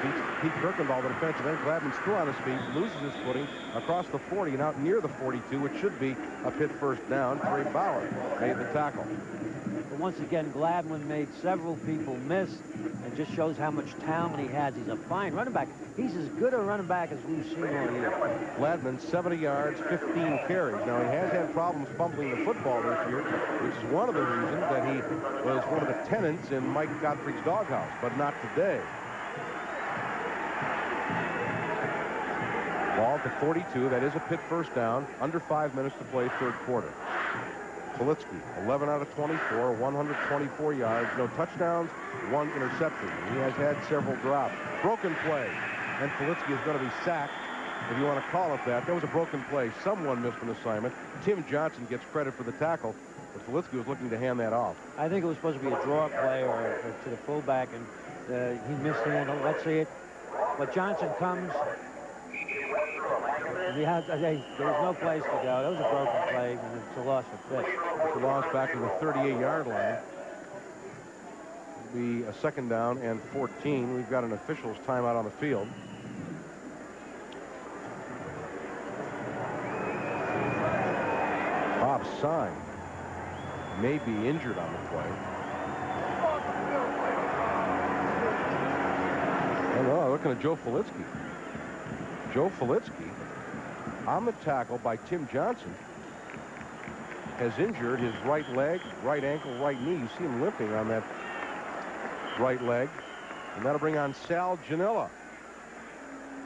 beats Pete Kirkendall, the defensive end. Gladden's still on his feet, loses his footing across the 40 and out near the 42, which should be a Pitt first down. Trey Bauer made the tackle. But once again, Gladwin made several people miss and just shows how much talent he has. He's a fine running back. He's as good a running back as we've seen all year. Gladman, 70 yards, 15 carries. Now, he has had problems fumbling the football this year, which is one of the reasons that he was one of the tenants in Mike Gottfried's doghouse, but not today. Ball to 42. That is a Pitt first down. Under 5 minutes to play, 3rd quarter. Politsky, 11 out of 24, 124 yards, no touchdowns, 1 interception. He has had several drops. Broken play, and Politsky is going to be sacked, if you want to call it that. That was a broken play. Someone missed an assignment. Tim Johnson gets credit for the tackle, but Politsky was looking to hand that off. I think it was supposed to be a draw play or to the fullback, and he mishandled. Let's see it. But Johnson comes. There was no place to go. That was a broken play, and it's a loss for Pitt. It's a loss back to the 38-yard line. It'll be a 2nd down and 14. We've got an official's timeout on the field. Bob Sine may be injured on the play. Oh, no, looking at Joe Politsky. Joe Politsky, on the tackle by Tim Johnson, has injured his right leg, right ankle, right knee. You see him limping on that right leg. And that'll bring on Sal Janella.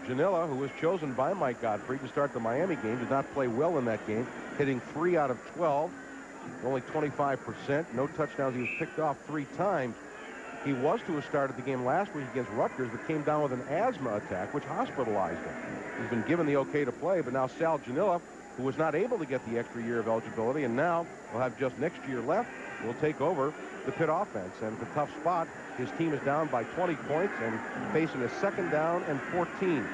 Janella, who was chosen by Mike Godfrey to start the Miami game, did not play well in that game, hitting 3 out of 12, only 25%, no touchdowns. He was picked off 3 times. He was to have started the game last week against Rutgers, but came down with an asthma attack, which hospitalized him. He's been given the okay to play, but now Sal Janella, who was not able to get the extra year of eligibility, and now will have just next year left, will take over the Pitt offense. And it's a tough spot. His team is down by 20 points and facing a 2nd down and 14.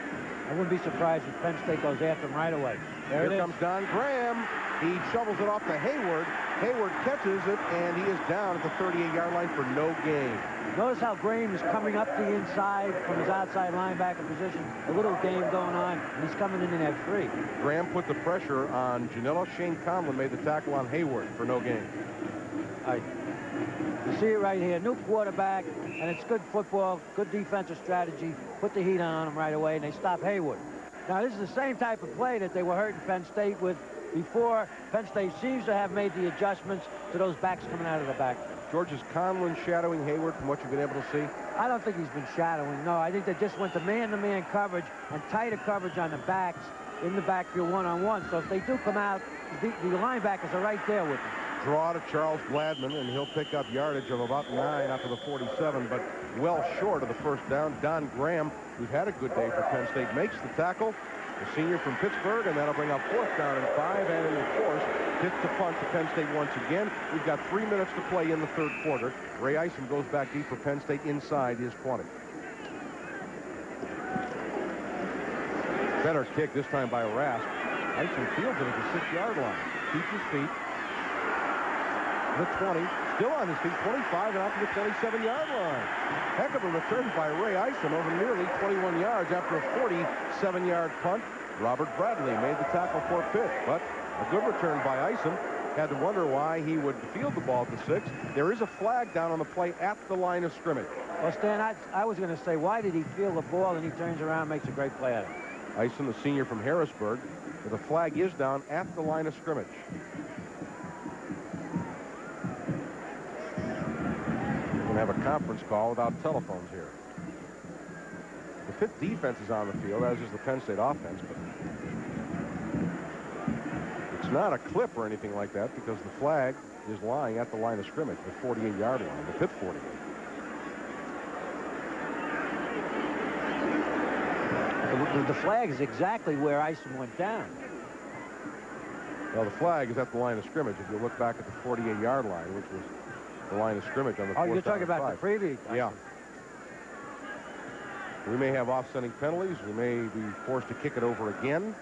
I wouldn't be surprised if Penn State goes after him right away. There Here comes Don Graham. He shovels it off to Hayward. Hayward catches it, and he is down at the 38-yard line for no gain. Notice how Graham is coming up the inside from his outside linebacker position. A little game going on, and he's coming in at 3. Graham put the pressure on Janella. Shane Conlon made the tackle on Hayward for no gain. All right. You see it right here. New quarterback, and it's good football, good defensive strategy. Put the heat on him right away, and they stop Hayward. Now, this is the same type of play that they were hurting Penn State with before. Penn State seems to have made the adjustments to those backs coming out of the back. George, is Conlon shadowing Hayward from what you've been able to see? I don't think he's been shadowing. No, I think they just went to man-to-man coverage and tighter coverage on the backs in the backfield one-on-one. So if they do come out, the linebackers are right there with them. Draw to Charles Gladman, and he'll pick up yardage of about 9 after the 47, but well short of the 1st down. Don Graham, who's had a good day for Penn State, makes the tackle. The senior from Pittsburgh, and that'll bring up 4th down and 5, and of course, hits the punt to Penn State once again. We've got 3 minutes to play in the 3rd quarter. Ray Isom goes back deep for Penn State inside his 20. Better kick this time by Rasp. Isom fields it at the 6-yard line. Keeps his feet. The 20, still on his feet, 25 and out to the 27-yard line. Heck of a return by Ray Isom over nearly 21 yards after a 47-yard punt. Robert Bradley made the tackle for Pitt, but a good return by Isom. Had to wonder why he would field the ball at the 6. There is a flag down on the play at the line of scrimmage. Well, Stan, I was going to say, why did he field the ball and he turns around and makes a great play at it? Isom, the senior from Harrisburg, but the flag is down at the line of scrimmage. We're going to have a conference call without telephones here. The Pitt defense is on the field, as is the Penn State offense, but it's not a clip or anything like that because the flag is lying at the line of scrimmage, the 48-yard line, the Pitt 48. The flag is exactly where Isom went down. Well, the flag is at the line of scrimmage. If you look back at the 48-yard line, which was the line of scrimmage on the 4th. Oh, you're talking about the preview. Yeah. We may have offsetting penalties. We may be forced to kick it over again.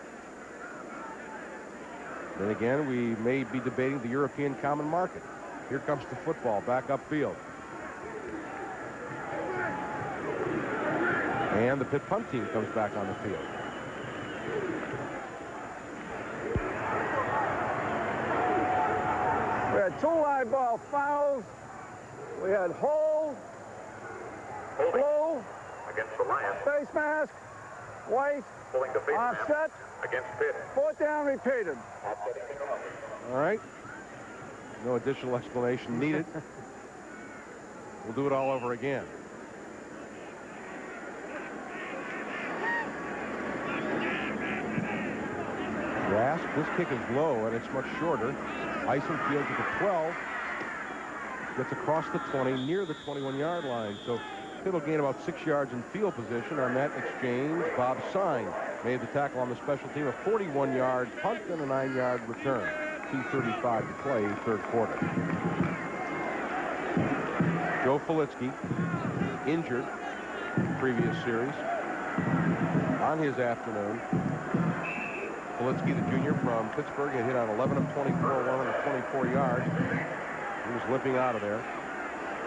Then again, we may be debating the European common market. Here comes the football back upfield. And the Pitt punt team comes back on the field. We had 2 live ball fouls. We had hold, blue, against the Lions. face mask, white, Pulling the face offset, mask against Pitt. 4th down repeated. All right. No additional explanation needed. We'll do it all over again. Rasp, this kick is low and it's much shorter. Isom fields at the 12. Gets across the 20, near the 21-yard line. So Pitt will gain about 6 yards in field position on that exchange. Bob Sine made the tackle on the special team, a 41-yard punt and a 9-yard return. 2:35 to play, third quarter. Joe Filitsky, injured previous series. On his afternoon, Filitsky, the junior from Pittsburgh, had hit on 11 of 24, 124 yards. He was limping out of there.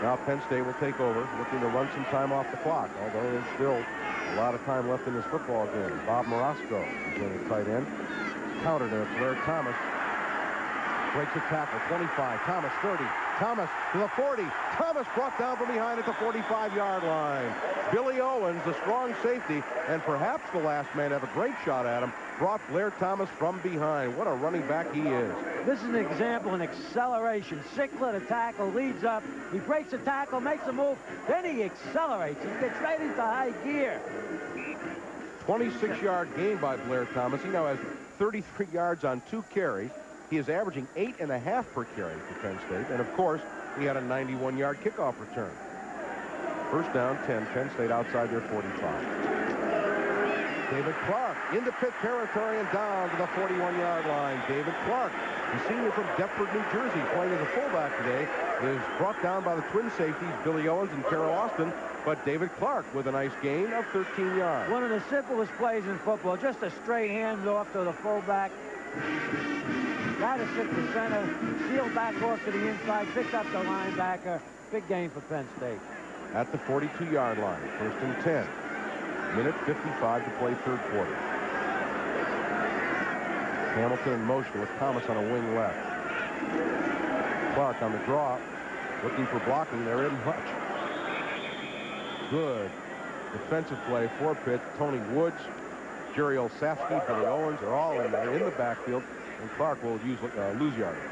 Now Penn State will take over, looking to run some time off the clock, although there's still a lot of time left in this football game. Bob Morosco is in at tight end. Countered there, Blair Thomas. Breaks a tackle, 25, Thomas 30, Thomas to the 40. Thomas brought down from behind at the 45-yard line. Billy Owens, the strong safety, and perhaps the last man to have a great shot at him, brought Blair Thomas from behind. What a running back he is. This is an example in acceleration. Sickler, the tackle, leads up. He breaks the tackle, makes a move, then he accelerates. He gets right into high gear. 26-yard gain by Blair Thomas. He now has 33 yards on 2 carries. He is averaging 8.5 per carry for Penn State. And, of course, he had a 91-yard kickoff return. First down, 10. Penn State outside their 45. David Clark into Pitt territory and down to the 41-yard line. David Clark, the senior from Deptford, New Jersey, playing as a fullback today, is brought down by the twin safeties, Billy Owens and Carroll Austin. But David Clark with a nice gain of 13 yards. One of the simplest plays in football. Just a straight handoff to the fullback. Got a 6 center, sealed back off to the inside, picked up the linebacker. Big game for Penn State. At the 42-yard line, first and 10. Minute 55 to play, third quarter. Hamilton in motion with Thomas on a wing left. Clark on the draw, looking for blocking. There isn't much. Good defensive play for Pitt. Tony Woods, Jerry Olszewski, Billy Owens are all in there in the backfield, and Clark will lose yardage.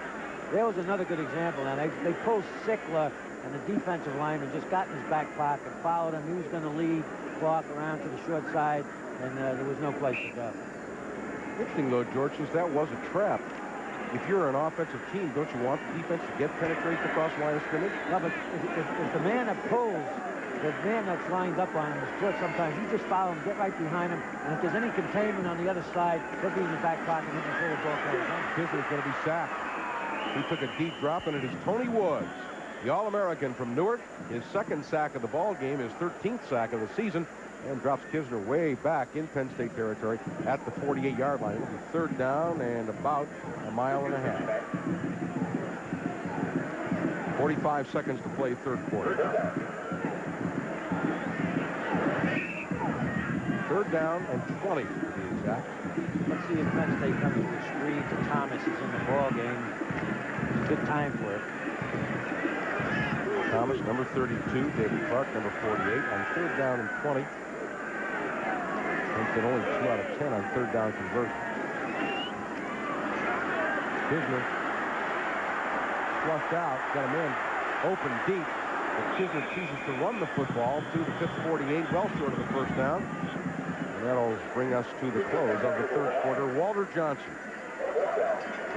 There was another good example. Now they pulled Sickler, and the defensive lineman just got in his back pocket, followed him. He was going to lead Clark around to the short side, and there was no place to go. Interesting, though, George, since that was a trap. If you're an offensive team, don't you want the defense to get penetrated across the line of scrimmage? No, but if the man that pulls, the man that's lined up on him is short sometimes, you just follow him, get right behind him, and if there's any containment on the other side, he'll be in the back pocket and he can pull the ball forward. Kisner's going to be sacked. He took a deep drop, and it is Tony Woods, the All-American from Newark. His second sack of the ball game, his 13th sack of the season, and drops Kisner way back in Penn State territory at the 48-yard line. It'll be third down and about a mile and a half. 45 seconds to play, third quarter. Third down and 20 to be exact. Let's see if Penn State comes with a screen to Thomas is in the ball game. It's a good time for it. Thomas, number 32, David Clark, number 48, on third down and 20. Penn only 2 out of 10 on third down conversion. Kisner flushed out, got a man open deep, but Kisner chooses to run the football to the Pitt 48, well short of the first down. And that'll bring us to the close of the third quarter. Walter Johnson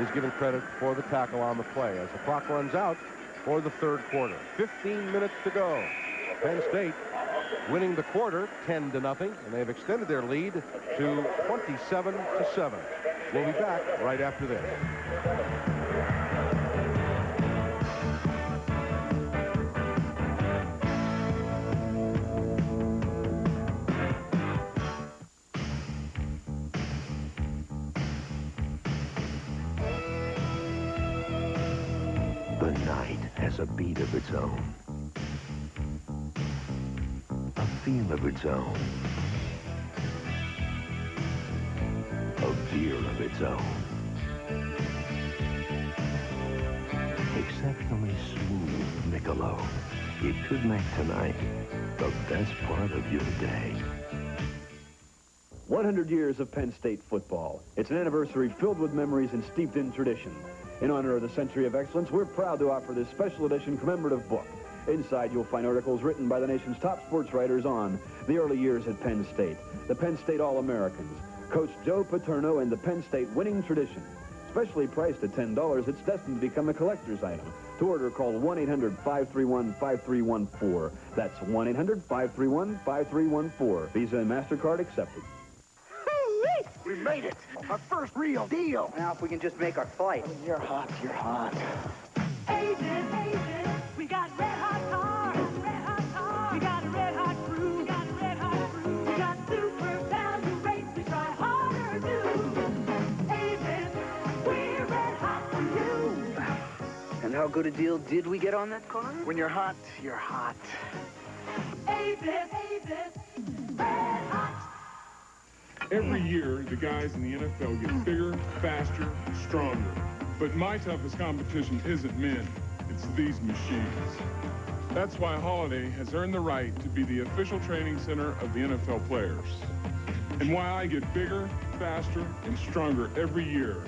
is given credit for the tackle on the play as the clock runs out for the third quarter. 15 minutes to go. Penn State winning the quarter 10-0, and they've extended their lead to 27-7. We'll be back right after this. The night has a beat of its own, a feel of its own, a beer of its own. Exceptionally smooth Michelob. It could make tonight the best part of your day. 100 years of Penn State football. It's an anniversary filled with memories and steeped in tradition. In honor of the Century of Excellence, we're proud to offer this special edition commemorative book. Inside, you'll find articles written by the nation's top sports writers on the early years at Penn State, the Penn State All-Americans, Coach Joe Paterno, and the Penn State winning tradition. Specially priced at $10, it's destined to become a collector's item. To order, call 1-800-531-5314. That's 1-800-531-5314. Visa and MasterCard accepted. We made it! Our first real deal! Now, if we can just make our flight. You're hot, you're hot. Agent, we got red hot cars, red hot cars. We got a red hot crew, we got a red hot crew. We got super value rates, we try harder too. Agent, we're red hot for you. And how good a deal did we get on that car? When you're hot, you're hot. Agent, red hot. Every year, the guys in the NFL get bigger, faster, stronger. But my toughest competition isn't men, it's these machines. That's why Holiday has earned the right to be the official training center of the NFL players. And why I get bigger, faster, and stronger every year.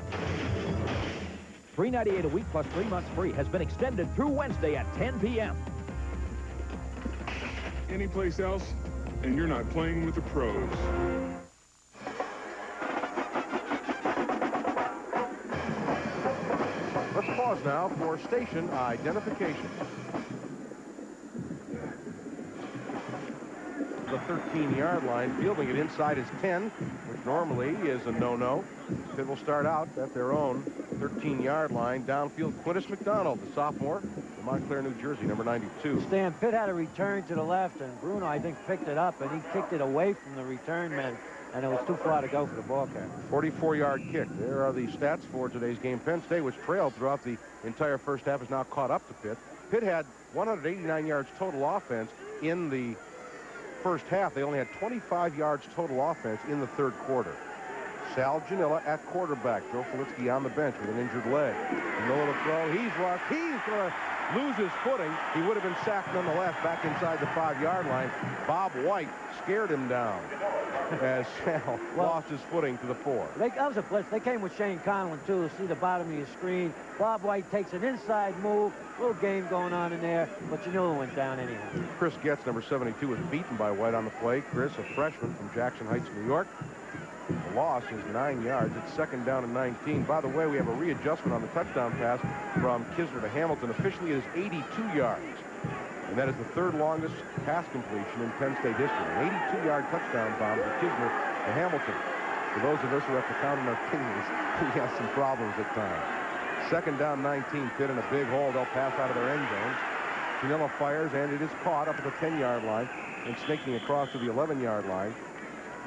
$3.98 a week plus 3 months free has been extended through Wednesday at 10 p.m. Anyplace else, and you're not playing with the pros. Let's pause now for station identification. The 13-yard line, fielding it inside his 10, which normally is a no-no. Pitt will start out at their own 13-yard line. Downfield, Quintus McDonald, the sophomore from Montclair, New Jersey, number 92. Stan, Pitt had a return to the left, and Bruno, I think, picked it up, and he kicked it away from the return man, and it was too far to go for the ball carrier. 44-yard kick. There are the stats for today's game. Penn State, which trailed throughout the entire first half, is now caught up to Pitt. Pitt had 189 yards total offense in the first half. They only had 25 yards total offense in the third quarter. Sal Janilla at quarterback. Joe Felitsky on the bench with an injured leg. Janilla to throw. He's rushed. He's going to lose his footing. He would have been sacked nonetheless back inside the 5-yard line. Bob White scared him down as Sal lost his footing to the 4. That was a blitz. They came with Shane Conlon, too. You'll see the bottom of your screen. Bob White takes an inside move. Little game going on in there, but you knew it went down anyhow. Chris Getz, number 72, was beaten by White on the play. Chris, a freshman from Jackson Heights, New York. The loss is 9 yards. It's second down and 19. By the way, we have a readjustment on the touchdown pass from Kisner to Hamilton. Officially, it is 82 yards. And that is the third longest pass completion in Penn State history. An 82-yard touchdown bomb from Kisner to Hamilton. For those of us who have to count in our fingers, we have some problems at times. Second down, 19. Pitt in a big hole. They'll pass out of their end zones. Janilla fires, and it is caught up at the 10-yard line. And snaking across to the 11-yard line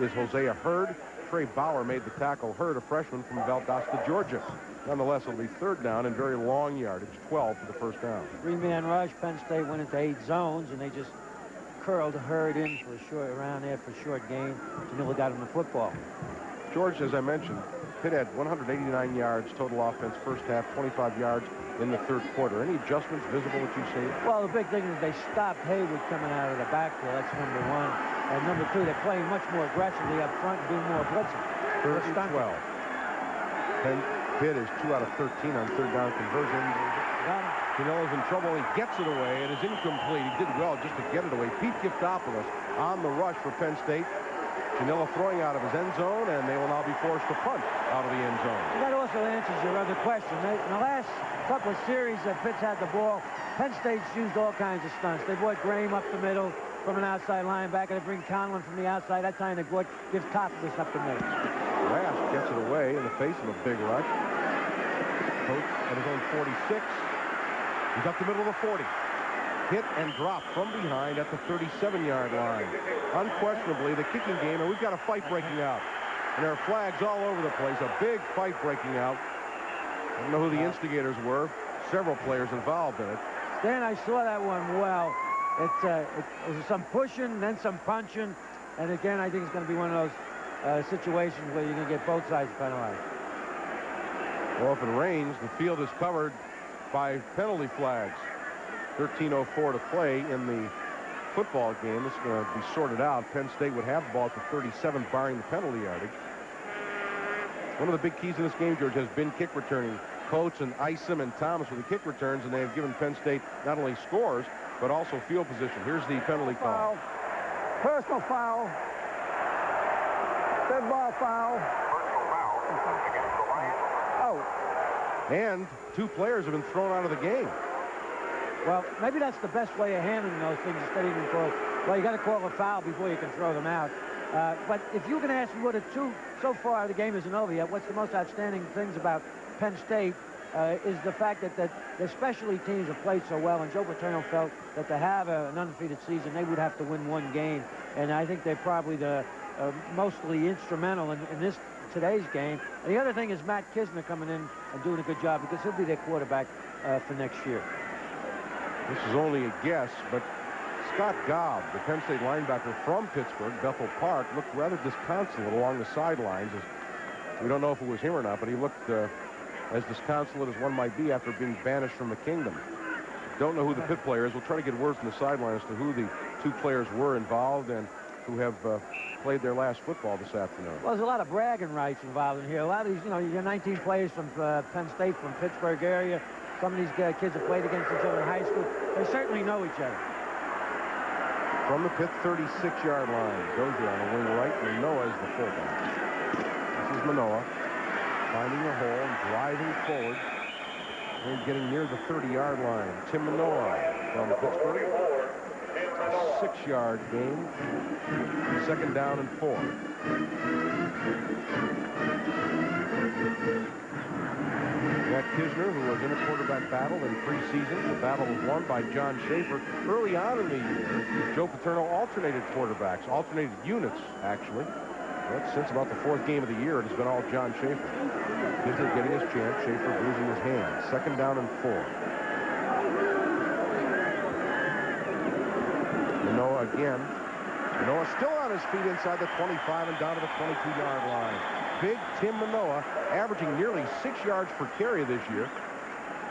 is Hosea Hurd. Trey Bauer made the tackle. Hurd, a freshman from Valdosta, Georgia. Nonetheless, it'll be third down and very long yardage, 12 for the first down. 3-man rush. Penn State went into 8 zones, and they just curled Hurd in for a short, around there for a short game. Janilla got him the football. George, as I mentioned, Pitt had 189 yards total offense first half, 25 yards in the third quarter. Any adjustments visible that you've seen? Well, the big thing is they stopped Haywood coming out of the backfield. That's number 1. And number 2, they're playing much more aggressively up front and doing more blitzing. 30-12. Pitt is 2 out of 13 on third down conversion. Janilla's in trouble. He gets it away. It is incomplete. He did well just to get it away. Pete Giftopoulos on the rush for Penn State. Janilla throwing out of his end zone, and they will now be forced to punt out of the end zone. That also answers your other question. In the last couple of series that Pitt's had the ball, Penn State's used all kinds of stunts. They brought Graham up the middle from an outside linebacker. They bring Conlon from the outside. That time they brought Giftopoulos up the middle. Rash gets it away in the face of a big rush. Coach at his own 46. He's up the middle of the 40. Hit and drop from behind at the 37-yard line. Unquestionably, the kicking game, and we've got a fight breaking out. And there are flags all over the place. A big fight breaking out. I don't know who the instigators were. Several players involved in it. Dan, I saw that one well. It was some pushing, then some punching. And again, I think it's going to be one of those situations where you're going to get both sides penalized. Well, if it rains, the field is covered by penalty flags. 13:04 to play in the football game. This is going to be sorted out. Penn State would have the ball at the 37, barring the penalty yardage. One of the big keys in this game, George, has been kick returning. Coates and Isom and Thomas with the kick returns, and they have given Penn State not only scores, but also field position. Here's the penalty call. Personal foul. Dead ball foul. Personal foul against the Lions. Oh. And 2 players have been thrown out of the game. Well, maybe that's the best way of handling those things instead of even call. Well, you got to call a foul before you can throw them out. But if you can ask me what so far the game isn't over yet, what's the most outstanding things about Penn State is the fact that their specialty teams have played so well, and Joe Paterno felt that to have an undefeated season, they would have to win 1 game. And I think they're probably the mostly instrumental in today's game. And the other thing is Matt Kisner coming in and doing a good job because he'll be their quarterback for next year. This is only a guess, but Scott Gobb, the Penn State linebacker from Pittsburgh, Bethel Park, looked rather disconsolate along the sidelines. We don't know if it was him or not, but he looked as disconsolate as one might be after being banished from the kingdom. Don't know who the Pitt player is. We'll try to get word from the sideline as to who the 2 players were involved and who have played their last football this afternoon. Well, there's a lot of bragging rights involved in here. A lot of these, you know, you got 19 players from Penn State, from Pittsburgh area. Some of these kids have played against each other in high school. They certainly know each other. From the Pitt 36-yard line, Dozier on the wing right, Manoa is the fullback. This is Manoa finding a hole and driving forward and getting near the 30-yard line. Tim Manoa from Pittsburgh. A 6-yard gain. 2nd down and 4. Matt Kisner, who was in a quarterback battle in preseason. The battle was won by John Schaefer. Early on in the year, Joe Paterno alternated quarterbacks, alternated units, actually. But since about the 4th game of the year, it has been all John Schaefer. Kisner getting his chance, Schaefer losing his hand. 2nd down and 4. Manoa again. Manoa still on his feet inside the 25 and down to the 22-yard line. Big Tim Manoa, averaging nearly 6 yards per carry this year,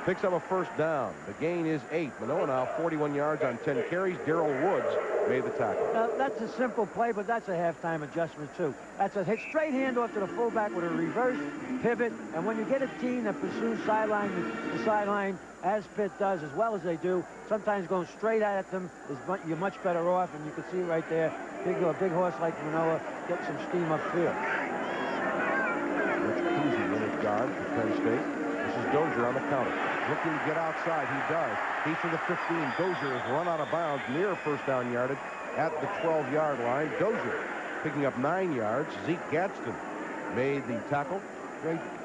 picks up a 1st down. The gain is 8. Manoa now 41 yards on 10 carries. Darrell Woods made the tackle. Now, that's a simple play, but that's a halftime adjustment, too. That's a straight handoff to the fullback with a reverse pivot. And when you get a team that pursues sideline to sideline, as Pitt does, as well as they do, sometimes going straight at them, you're much better off. And you can see right there, a big horse like Manoa get some steam upfield. Rich Cousy in at guard for Penn State. This is Dozier on the counter. Looking to get outside. He does. He's to the 15. Dozier is run out of bounds near 1st down yardage at the 12-yard line. Dozier picking up 9 yards. Zeke Gadsden made the tackle.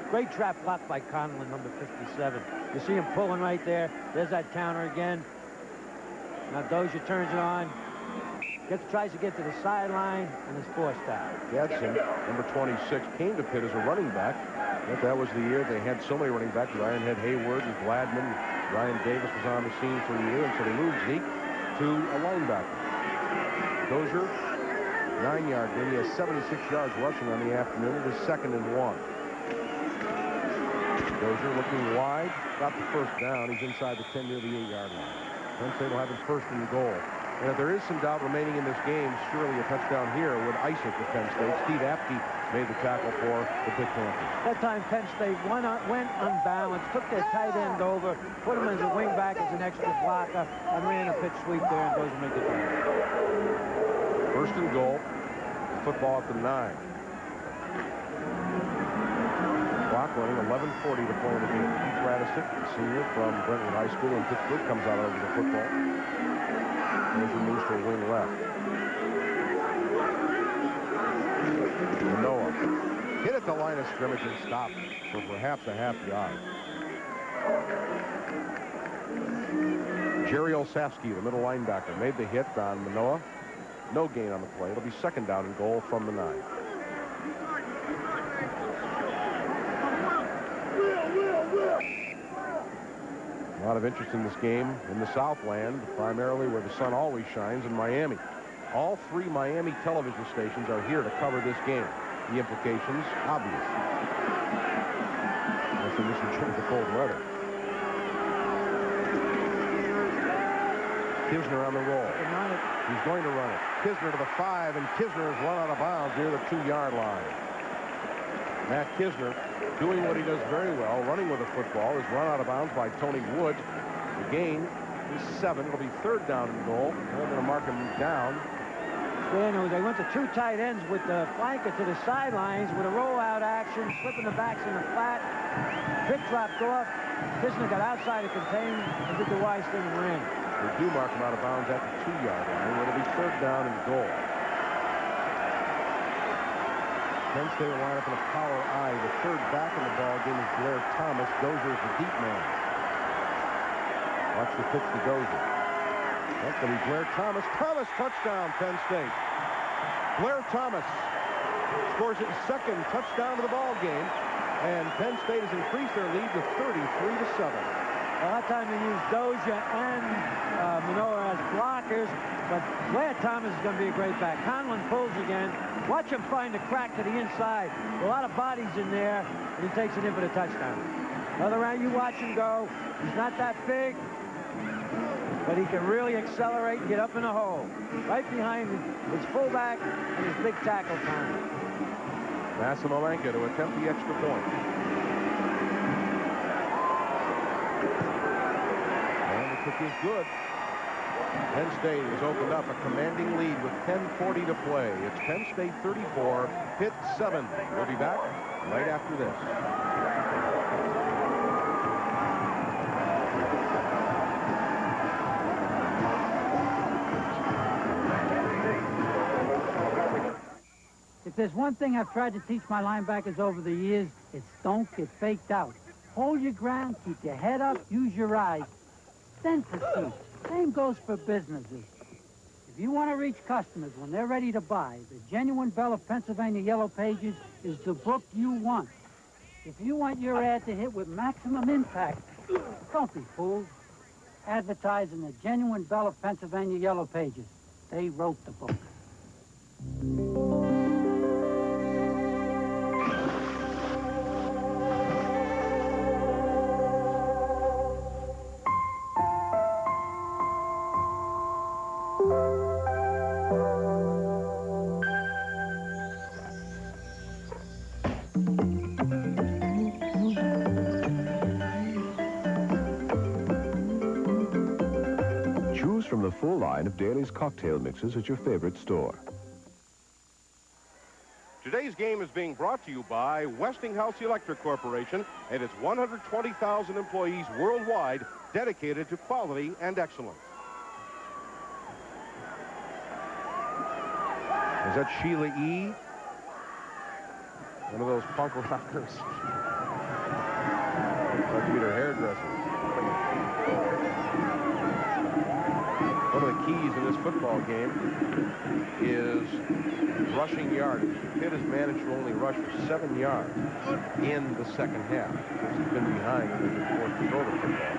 Great trap block by Conlon, number 57. You see him pulling right there. There's that counter again. Now Dozier turns it on. Tries to get to the sideline and is forced out. Gadsden, number 26, came to Pitt as a running back. But that was the year they had so many running backs. Ryan had Hayward and Gladman. Ryan Davis was on the scene for a year, and so they moved Zeke to a linebacker. Dozier, 9-yard gain. He has 76 yards rushing on the afternoon. It is 2nd and 1. Dozier looking wide, got the 1st down. He's inside the 10 near the 8-yard line. Penn State will have him 1st and goal. And if there is some doubt remaining in this game, surely a touchdown here would ice it for Penn State. Steve Apke made the tackle for the Pitt Panthers. That time Penn State went unbalanced, took their tight end over, put him as a wing back as an extra blocker, and ran a pitch sweep there and goes to make it down. 1st and goal. Football at the 9. Clock running, 11:40 to play in the game. Keith Radisick, the senior from Brentwood High School in Pittsburgh, comes out over the football. Dozier moves to a wing left. Manoa hit at the line of scrimmage and stopped for perhaps a half yard. Jerry Olszewski, the middle linebacker, made the hit on Manoa. No gain on the play. It'll be 2nd down and goal from the 9. A lot of interest in this game in the Southland, primarily where the sun always shines, in Miami. All 3 Miami television stations are here to cover this game. The implications, obvious. Unless they listen to the cold weather. Kisner on the roll. He's going to run it. Kisner to the 5, and Kisner is run out of bounds near the 2-yard line. Matt Kisner, doing what he does very well, running with the football, is run out of bounds by Tony Wood. The gain is 7. It'll be 3rd down and goal. They're going to mark him down. They went to 2 tight ends with the flanker to the sidelines with a rollout action. action, slipping the backs in the flat. Pitt dropped off. Kisner got outside to contain and did the wise thing and ran. They do mark him out of bounds at the 2-yard line. It'll be third down and goal. Penn State will line up in a power I. The third back in the ball game is Blair Thomas. Dozer is the deep man. Watch the pitch to Dozer. That's going to be Blair Thomas. Thomas, touchdown, Penn State. Blair Thomas scores his second touchdown of the ball game, and Penn State has increased their lead to 33-7. Well, that time they used Dozier and Manoa as blockers, but Blair Thomas is going to be a great back. Conlon pulls again. Watch him find the crack to the inside. A lot of bodies in there, and he takes it in for the touchdown. Another round, you watch him go. He's not that big, but he can really accelerate and get up in the hole. Right behind his fullback and his big tackle time. Massimolenka to attempt the extra point. And the kick is good. Penn State has opened up a commanding lead with 10:40 to play. It's Penn State 34, Pitt 7. We'll be back right after this. If there's one thing I've tried to teach my linebackers over the years, it's don't get faked out. Hold your ground, keep your head up, use your eyes, then pursue. Same goes for businesses. If you want to reach customers when they're ready to buy, the Genuine Bell of Pennsylvania Yellow Pages is the book you want. If you want your ad to hit with maximum impact, don't be fooled. Advertise in the Genuine Bell of Pennsylvania Yellow Pages. They wrote the book. From the full line of Daly's cocktail mixes at your favorite store. Today's game is being brought to you by Westinghouse Electric Corporation and its 120,000 employees worldwide dedicated to quality and excellence. Is that Sheila E? One of those punk rockers. Like to be their hairdresser. One of the keys in this football game is rushing yardage. Pitt has managed to only rush for 7 yards in the second half. He's been behind and they've been forced to throw the football.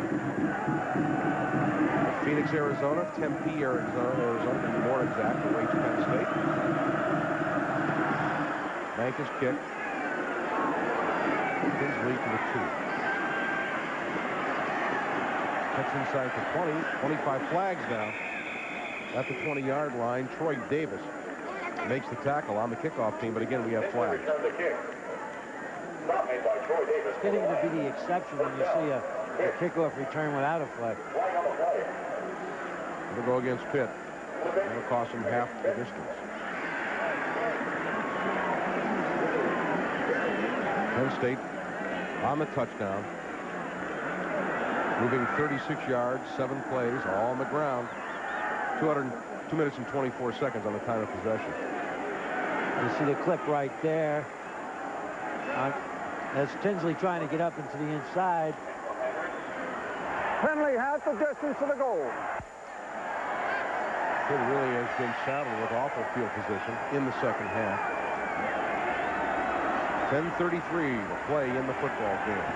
Phoenix, Arizona, Tempe, Arizona, to be more exact, awaits Penn State. Manka's kick. Tinsley to the 2. Cuts inside for 20, 25 flags now. At the 20-yard line, Troy Davis makes the tackle on the kickoff team, but again, we have flags. It's getting to be the exception when you see a kickoff return without a flag. It'll go against Pitt. It'll cost them half the distance. Penn State on the touchdown. Moving 36 yards, 7 plays, all on the ground. 2 minutes and 24 seconds on the time of possession. You see the clip right there. That's Tinsley trying to get up into the inside. Penley has the distance to the goal. Pitt really has been saddled with awful field position in the second half. 10:33 to play in the football game.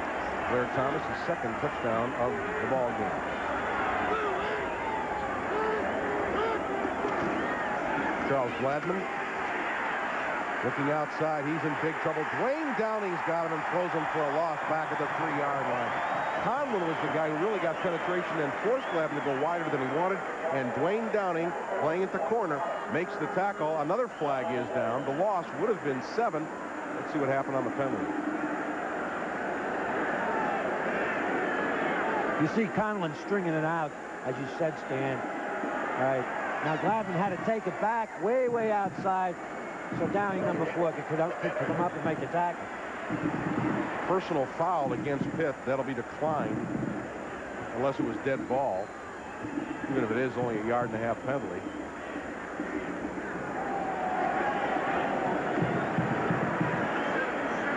Blair Thomas' second touchdown of the ball game. Charles Gladman looking outside. He's in big trouble. Dwayne Downing's got him and throws him for a loss back at the 3-yard line. Conlon was the guy who really got penetration and forced Gladman to go wider than he wanted. And Dwayne Downing, playing at the corner, makes the tackle. Another flag is down. The loss would have been 7. Let's see what happened on the penalty. You see Conlon stringing it out, as you said, Stan. All right. Now Gladman had to take it back way outside so Downing, number 4, could come up and make the tackle. Personal foul against Pitt. That'll be declined unless it was dead ball. Even if it is only a 1.5-yard penalty.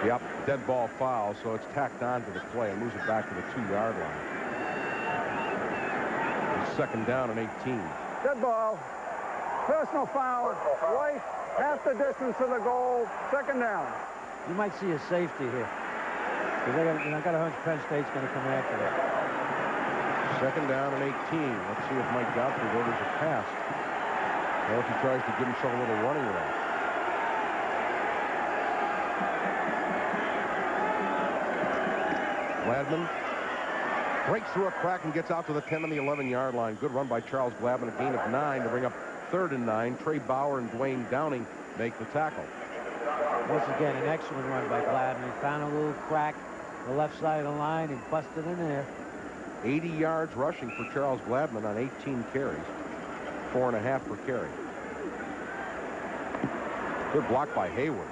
Yep, dead ball foul, so it's tacked on to the play and moves it back to the 2-yard line. It's 2nd down and 18. Dead ball. Personal foul. Right, half the distance to the goal. 2nd down. You might see a safety here. Because I got a hunch Penn State's going to come after that. 2nd down and 18. Let's see if Mike Godfrey orders a pass. Or if he tries to give himself a little running room. Gladman breaks through a crack and gets out to the 10 and the 11-yard line. Good run by Charles Gladman, a gain of 9 to bring up 3rd and 9. Trey Bauer and Dwayne Downing make the tackle. Once again, an excellent run by Gladman. He found a little crack on the left side of the line and busted in there. 80 yards rushing for Charles Gladman on 18 carries. 4.5 per carry. Good block by Hayward.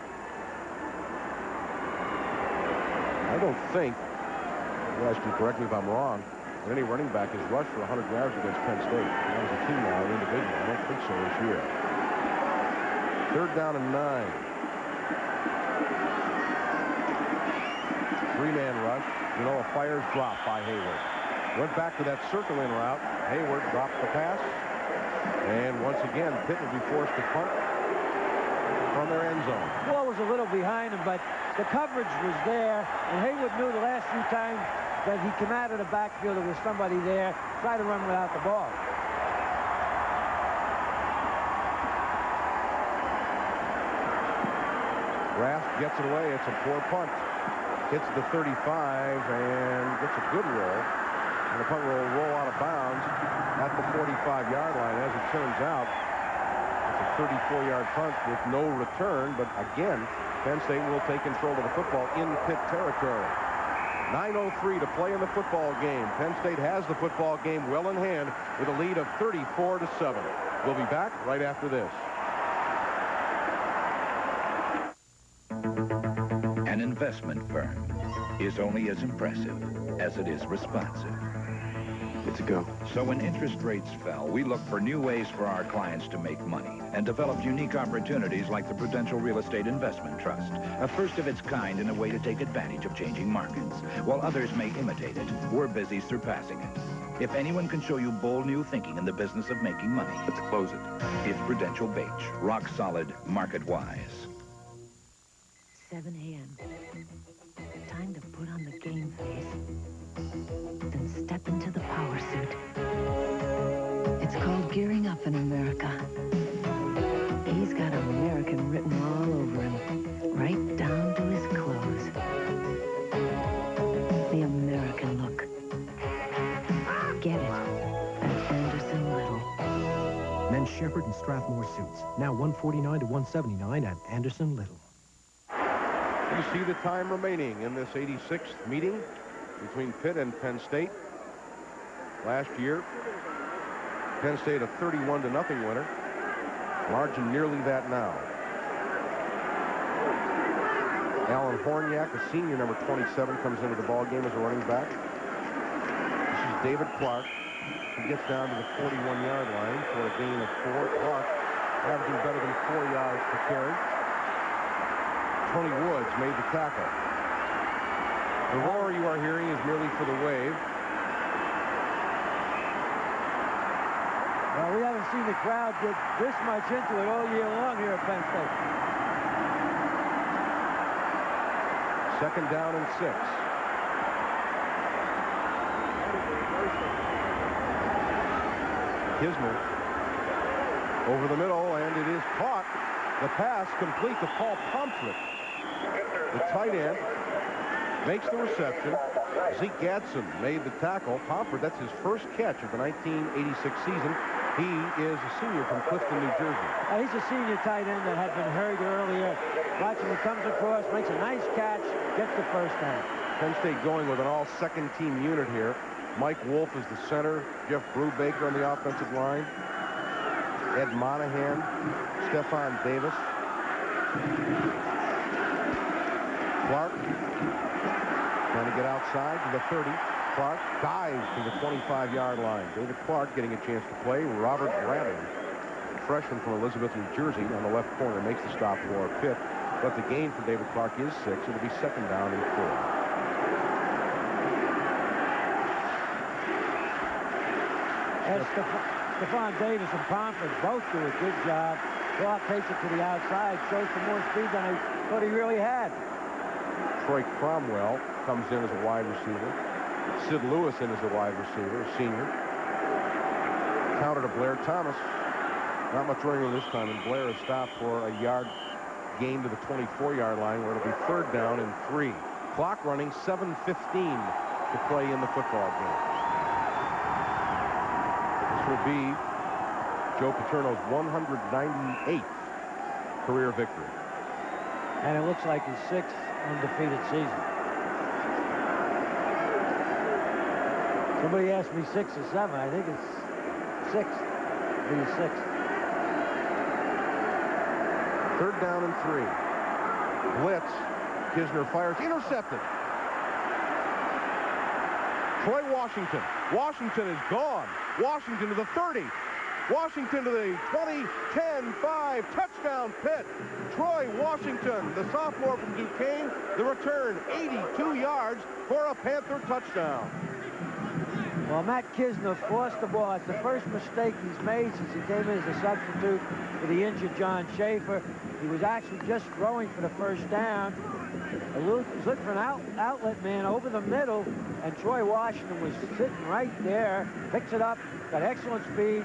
I don't think, you guys can correct me if I'm wrong, that any running back has rushed for 100 yards against Penn State. That was a team now, an individual. I don't think so this year. 3rd down and 9. 3-man rush. You know, a fire's dropped by Hayward. Went back to that circle-in route. Hayward dropped the pass. And once again, Pitt will be forced to punt from their end zone. The ball was a little behind him, but the coverage was there. And Hayward knew the last few times that he came out of the backfield, there was somebody there. Try to run without the ball. Raft gets it away. It's a poor punt. Hits the 35 and gets a good roll. And the punt will roll out of bounds at the 45-yard line. As it turns out, it's a 34-yard punt with no return. But again, Penn State will take control of the football in Pitt territory. 9:03 to play in the football game. Penn State has the football game well in hand with a lead of 34-7. We'll be back right after this. An investment firm is only as impressive as it is responsive. Good to go. So when interest rates fell, we looked for new ways for our clients to make money and developed unique opportunities like the Prudential Real Estate Investment Trust, a first of its kind in a way to take advantage of changing markets. While others may imitate it, we're busy surpassing it. If anyone can show you bold new thinking in the business of making money, let's close it. It's Prudential Beige, rock solid, market wise. 7 a.m. Time to put on the game face. Then step into the power suit. It's called gearing up in America. He's got American written all over him, right down to his clothes. The American look. Get it at Anderson Little. Men's Shepherd and Strathmore suits. Now $149 to $179 at Anderson Little. You see the time remaining in this 86th meeting between Pitt and Penn State. Last year, Penn State a 31-0 winner. Margin nearly that now. Alan Horniak, a senior, number 27, comes into the ball game as a running back. This is David Clark. He gets down to the 41-yard line for a gain of 4. Clark averaging better than 4 yards per carry. Tony Woods made the tackle. The roar you are hearing is merely for the wave. Well, we haven't seen the crowd get this much into it all year long here at Penn State. 2nd down and 6. Kisner over the middle, and it is caught. The pass complete to Paul Pomfret. The tight end makes the reception. Zeke Gadsden made the tackle. Pomfret, that's his first catch of the 1986 season. He is a senior from Clifton, New Jersey. He's a senior tight end that had been hurt earlier. Watch him, he comes across, makes a nice catch, gets the first down. Penn State going with an all-second team unit here. Mike Wolf is the center. Jeff Brubaker on the offensive line. Ed Monahan, Stephon Davis. Clark trying to get outside to the 30. Clark dives to the 25-yard line. David Clark getting a chance to play. Robert Bradley, freshman from Elizabeth, New Jersey, on the left corner, makes the stop for Pitt. But the gain for David Clark is 6. It'll be second down and 4. As Stephon Davis and Pomfret both do a good job. Clark takes it to the outside, shows some more speed than I thought he really had. Troy Cromwell comes in as a wide receiver. Sid Lewis in as a wide receiver, a senior. Counter to Blair Thomas. Not much running this time, and Blair is stopped for a yard gain to the 24-yard line, where it'll be third down and 3. Clock running, 7:15 to play in the football game. This will be Joe Paterno's 198th career victory. And it looks like his 6th undefeated season. Somebody asked me 6 or 7. I think it's 6. It'll be his 6th. Third down and 3. Blitz. Kisner fires. Intercepted. Troy Washington. Washington is gone. Washington to the 30. Washington to the 20, 10, 5. Touchdown, Pitt. Troy Washington, the sophomore from Duquesne. The return, 82 yards for a Panther touchdown. Well, Matt Kisner forced the ball. It's the first mistake he's made since he came in as a substitute for the injured John Schaefer. He was actually just throwing for the first down. He was looking for an outlet man over the middle, and Troy Washington was sitting right there. Picks it up, got excellent speed,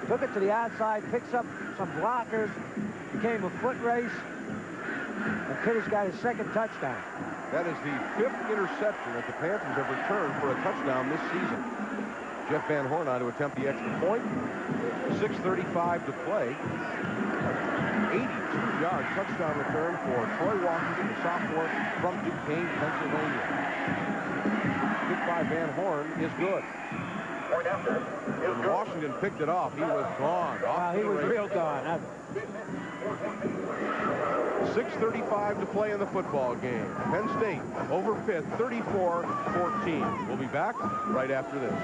took it to the outside, picks up some blockers, became a foot race, and Pitt has got his 2nd touchdown. That is the 5th interception that the Panthers have returned for a touchdown this season. Jeff Van Horn on to attempt the extra point. 6:35 to play. 82-yard touchdown return for Troy Washington, the sophomore from Duquesne, Pennsylvania. Kick by Van Horn is good. When Washington picked it off, he was gone. Wow, he was real gone. 6:35 to play in the football game. Penn State over Pitt, 34-14. We'll be back right after this.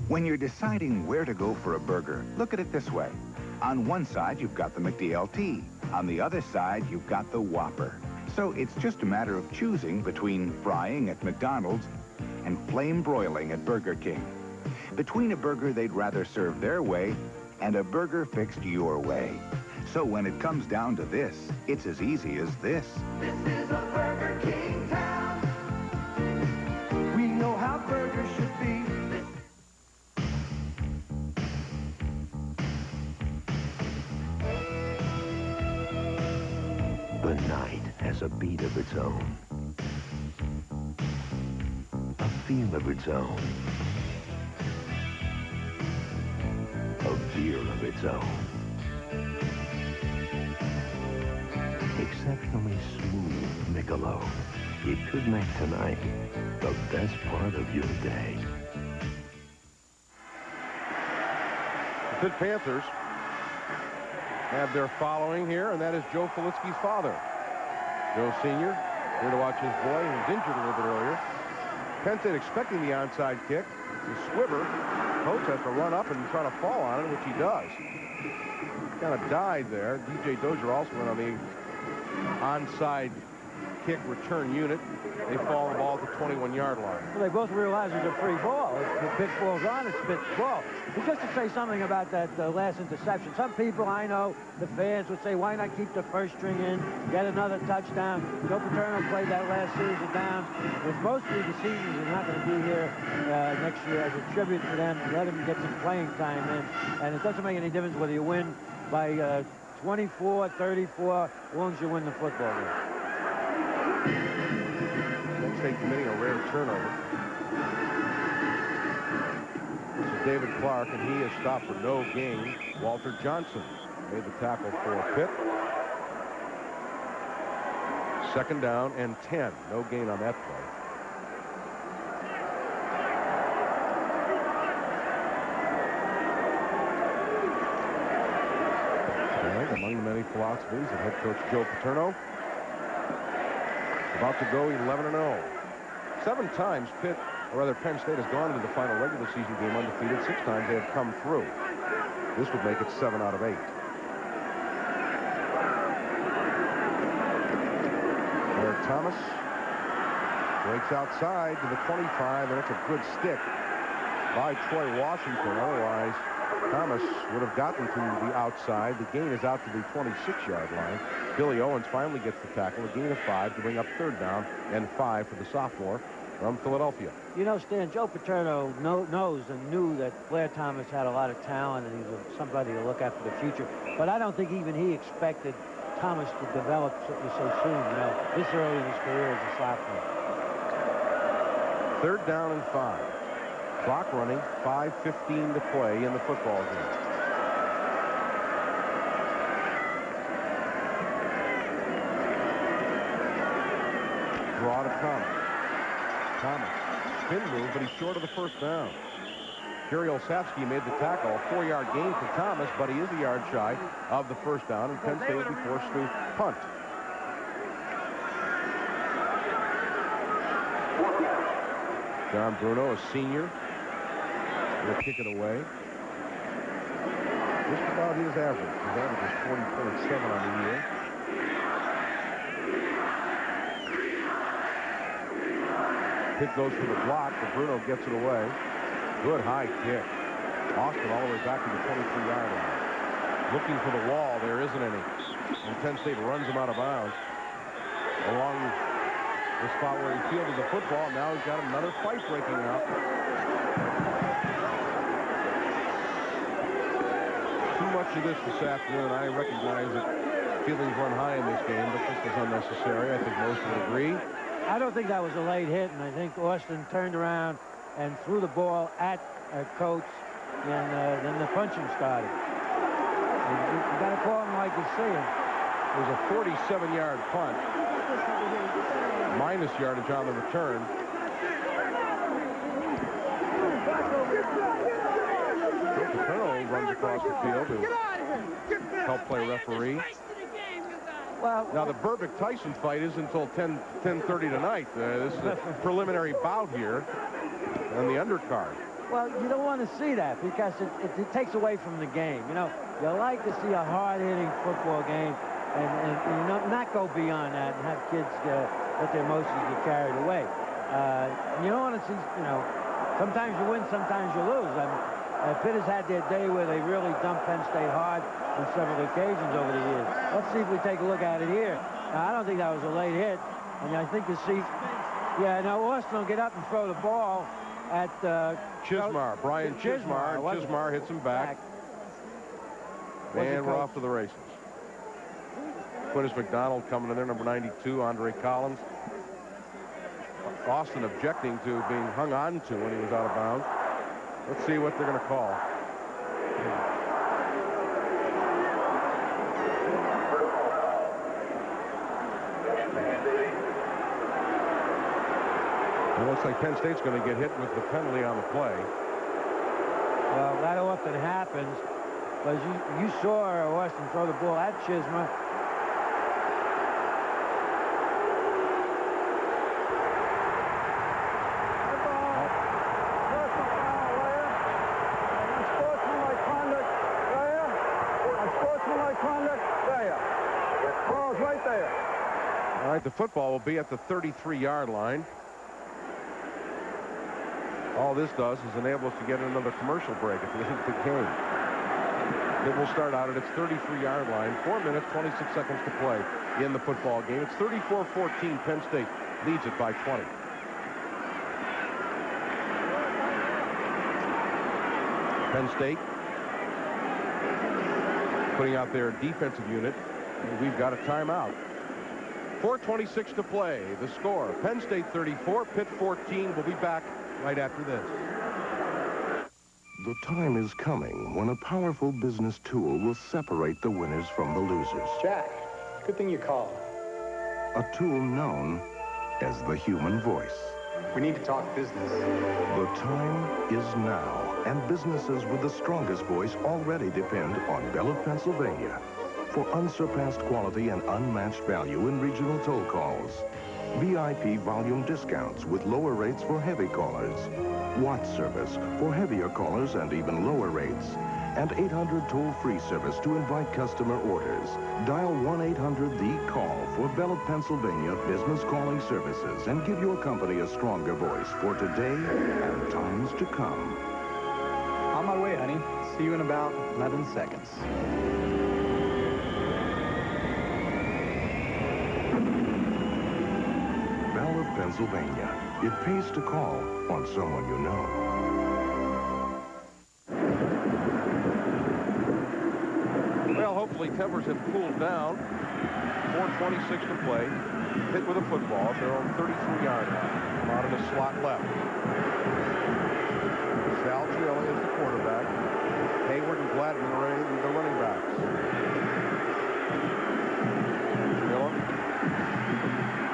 When you're deciding where to go for a burger, look at it this way. On one side, you've got the McDLT. On the other side, you've got the Whopper. So it's just a matter of choosing between frying at McDonald's and flame broiling at Burger King. Between a burger they'd rather serve their way and a burger fixed your way. So when it comes down to this, it's as easy as this. This is a Burger King town. We know how burgers should be. The night has a beat of its own, a feel of its own, a beer of its own. Exceptionally smooth Michelob. It could make tonight the best part of your day. The Pitt Panthers have their following here, and that is Joe Filitsky's father. Joe Sr. here to watch his boy, who was injured a little bit earlier. Penn State expecting the onside kick. The Swibber, coach, has to run up and try to fall on it, which he does. Kind of died there. DJ Dozier also went on the onside kick return unit. They fall the ball at the 21-yard line. Well, they both realize it's a free ball. If the Pitt falls on, it's Pitt's ball. But just to say something about that last interception, some people I know, the fans, would say, why not keep the first string in, get another touchdown? Joe Paterno played that last series of downs. With mostly the seniors are not going to be here next year as a tribute to them, let them get some playing time in. And it doesn't make any difference whether you win by 24, 34, as long as you win the football game. Penn State committing a rare turnover. This is David Clark, and he is stopped for no gain. Walter Johnson made the tackle for Pitt. Second down and 10. No gain on that play. many philosophies, and head coach Joe Paterno about to go 11-0. 7 times Penn State has gone into the final regular season game undefeated. 6 times they have come through. This would make it 7 out of 8. There, Thomas breaks outside to the 25, and it's a good stick by Troy Washington. Otherwise, Thomas would have gotten to the outside. The gain is out to the 26-yard line. Billy Owens finally gets the tackle, a gain of 5 to bring up 3rd down and 5 for the sophomore from Philadelphia. You know, Stan, Joe Paterno knows and knew that Blair Thomas had a lot of talent and he was somebody to look at for the future. But I don't think even he expected Thomas to develop so soon, you know, this early in his career as a sophomore. 3rd down and 5. Clock running, 5:15 to play in the football game. Draw to Thomas. Thomas, spin move, but he's short of the 1st down. Jerry Olszewski made the tackle, a 4-yard gain for Thomas, but he is a yard shy of the 1st down, and Penn State will be forced to punt. John Bruno, a senior, will kick it away. Just about his average. His average is 40.7 on the year. Pitt goes for the block, but Bruno gets it away. Good high kick. Austin all the way back to the 23-yard line. Looking for the wall. There isn't any. And Penn State runs him out of bounds along the spot where he fielded the football. Now he's got another fight breaking out. Too much of this afternoon. I recognize that feelings run high in this game, but this was unnecessary. I think most would agree. I don't think that was a late hit, and I think Austin turned around and threw the ball at Coates, and then the punching started. You got to call him like you see him. It was a 47-yard punt. Minus yardage on the return. Paterno runs across the field to help play referee. Well, now the Burbick-Tyson fight is until 10:30 tonight. This is a preliminary bout here on the undercard. Well, you don't want to see that because it takes away from the game. You know, you like to see a hard-hitting football game and you know, not go beyond that and have kids let their emotions get carried away. You don't want to see, you know, sometimes you win, sometimes you lose. Pitt has had their day where they really dumped Penn State hard on several occasions over the years. Let's see if we take a look at it here. Now, I don't think that was a late hit. And I think you see, yeah, now Austin will get up and throw the ball at Chismar, Brian Chismar. Chismar hits him back. And we're off to the races. Quintus McDonald coming in there, number 92, Andre Collins. Austin objecting to being hung on to when he was out of bounds. Let's see what they're going to call. It looks like Penn State's going to get hit with the penalty on the play. Well, that often happens. But you saw Austin throw the ball at Chismar. All right, the football will be at the 33-yard line. All this does is enable us to get another commercial break at the end of the game. It will start out at its 33-yard line. 4 minutes, 26 seconds to play in the football game. It's 34-14. Penn State leads it by 20. Penn State putting out their defensive unit. And we've got a timeout. 4:26 to play. The score, Penn State 34, Pitt 14. We'll be back right after this. The time is coming when a powerful business tool will separate the winners from the losers. Jack, good thing you called. A tool known as the human voice. We need to talk business. The time is now, and businesses with the strongest voice already depend on Bell of Pennsylvania. for unsurpassed quality and unmatched value in regional toll calls. VIP volume discounts with lower rates for heavy callers. Watch service for heavier callers and even lower rates. And 800 toll-free service to invite customer orders. Dial 1-800-THE-CALL for Bell of Pennsylvania business calling services and give your company a stronger voice for today and times to come. On my way, honey. See you in about 11 seconds. Bell of Pennsylvania. It pays to call on someone you know. Well, hopefully tempers have cooled down. 4:26 to play. Pitt with a football at their own 33-yard line. Come out in a slot left. Salcielli is the quarterback. Hayward and Gladman are the running backs. Miller.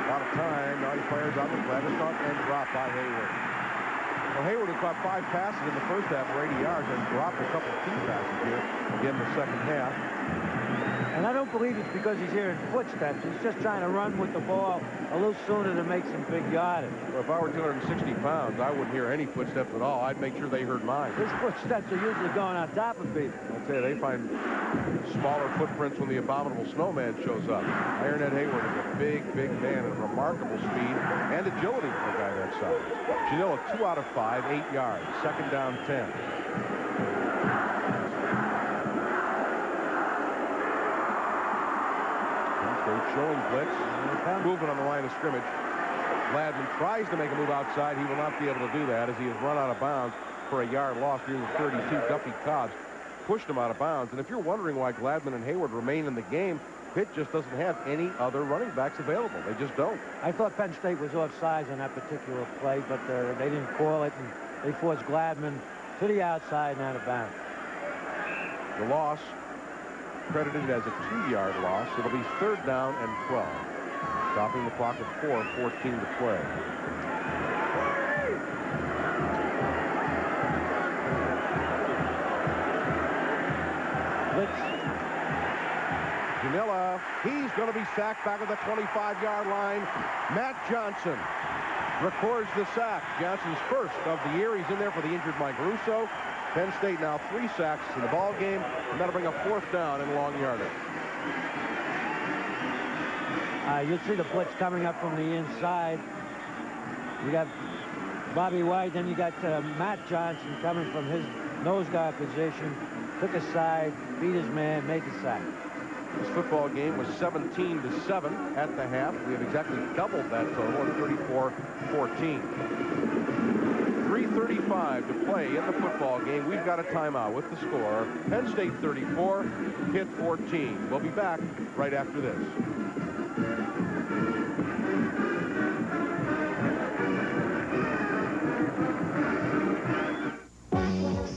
Out of time. Now he fires out the flat. It's not and dropped by Hayward. Well, Hayward has caught 5 passes in the first half for 80 yards and dropped a couple of key passes here in the second half. And I don't believe it's because he's hearing footsteps. He's just trying to run with the ball a little sooner to make some big yardage. Well, if I were 260 pounds, I wouldn't hear any footsteps at all. I'd make sure they heard mine. His footsteps are usually going on top of people. I'll tell you, they find smaller footprints when the abominable snowman shows up. Ironhead Hayward is a big, big man and remarkable speed and agility for a guy that size. Janilla, 2 out of 5, 8 yards. Second down, 10. Showing blitz, movement on the line of scrimmage. Gladman tries to make a move outside. He will not be able to do that as he has run out of bounds for a yard loss near the 32. Duffy Cobbs pushed him out of bounds. And if you're wondering why Gladman and Hayward remain in the game, Pitt just doesn't have any other running backs available. They just don't. I thought Penn State was offsides on that particular play, but they didn't call it, and they forced Gladman to the outside and out of bounds. The loss credited as a 2-yard loss. It'll be 3rd down and 12. Stopping the clock at 4:14 to play. Blitz. Janilla, he's going to be sacked back at the 25-yard line. Matt Johnson records the sack. Johnson's first of the year. He's in there for the injured Mike Russo. Penn State now 3 sacks in the ball game, and that'll bring a 4th down and long yardage. You'll see the blitz coming up from the inside. You got Bobby White, then you got Matt Johnson coming from his nose guard position. Took a side, beat his man, made the sack. This football game was 17-7 at the half. We have exactly doubled that total at 34-14. 3:35 to play in the football game. We've got a timeout with the score. Penn State 34, Pitt 14. We'll be back right after this.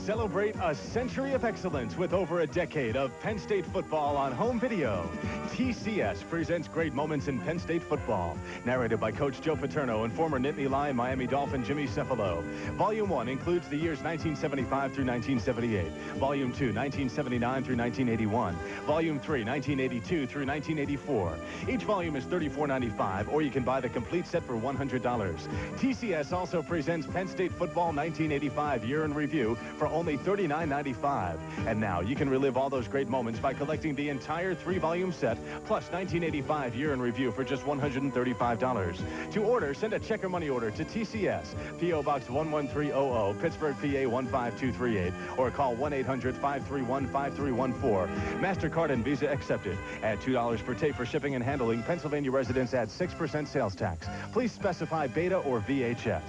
Celebrate a century of excellence with over a decade of Penn State football on home video. TCS presents great moments in Penn State football. Narrated by Coach Joe Paterno and former Nittany Lion Miami Dolphin Jimmy Cefalo. Volume 1 includes the years 1975 through 1978. Volume 2, 1979 through 1981. Volume 3, 1982 through 1984. Each volume is $34.95, or you can buy the complete set for $100. TCS also presents Penn State football 1985 year in review for only $39.95. And now you can relive all those great moments by collecting the entire 3-volume set plus 1985 year in review for just $135. To order, send a check or money order to TCS, P.O. Box 11300, Pittsburgh, PA 15238, or call 1-800-531-5314. MasterCard and Visa accepted. Add $2 per tape for shipping and handling. Pennsylvania residents add 6% sales tax. Please specify Beta or VHS.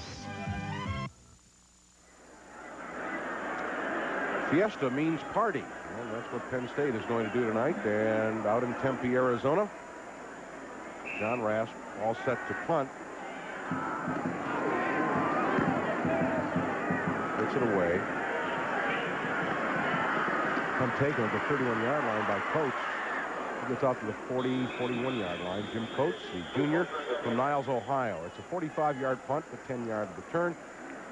Fiesta means party, and that's what Penn State is going to do tonight. And out in Tempe, Arizona, John Rasp all set to punt. Takes it away. Punt taken at the 31-yard line by Coates. He gets out to the 41-yard line. Jim Coates, the junior from Niles, Ohio. It's a 45-yard punt with 10-yard return.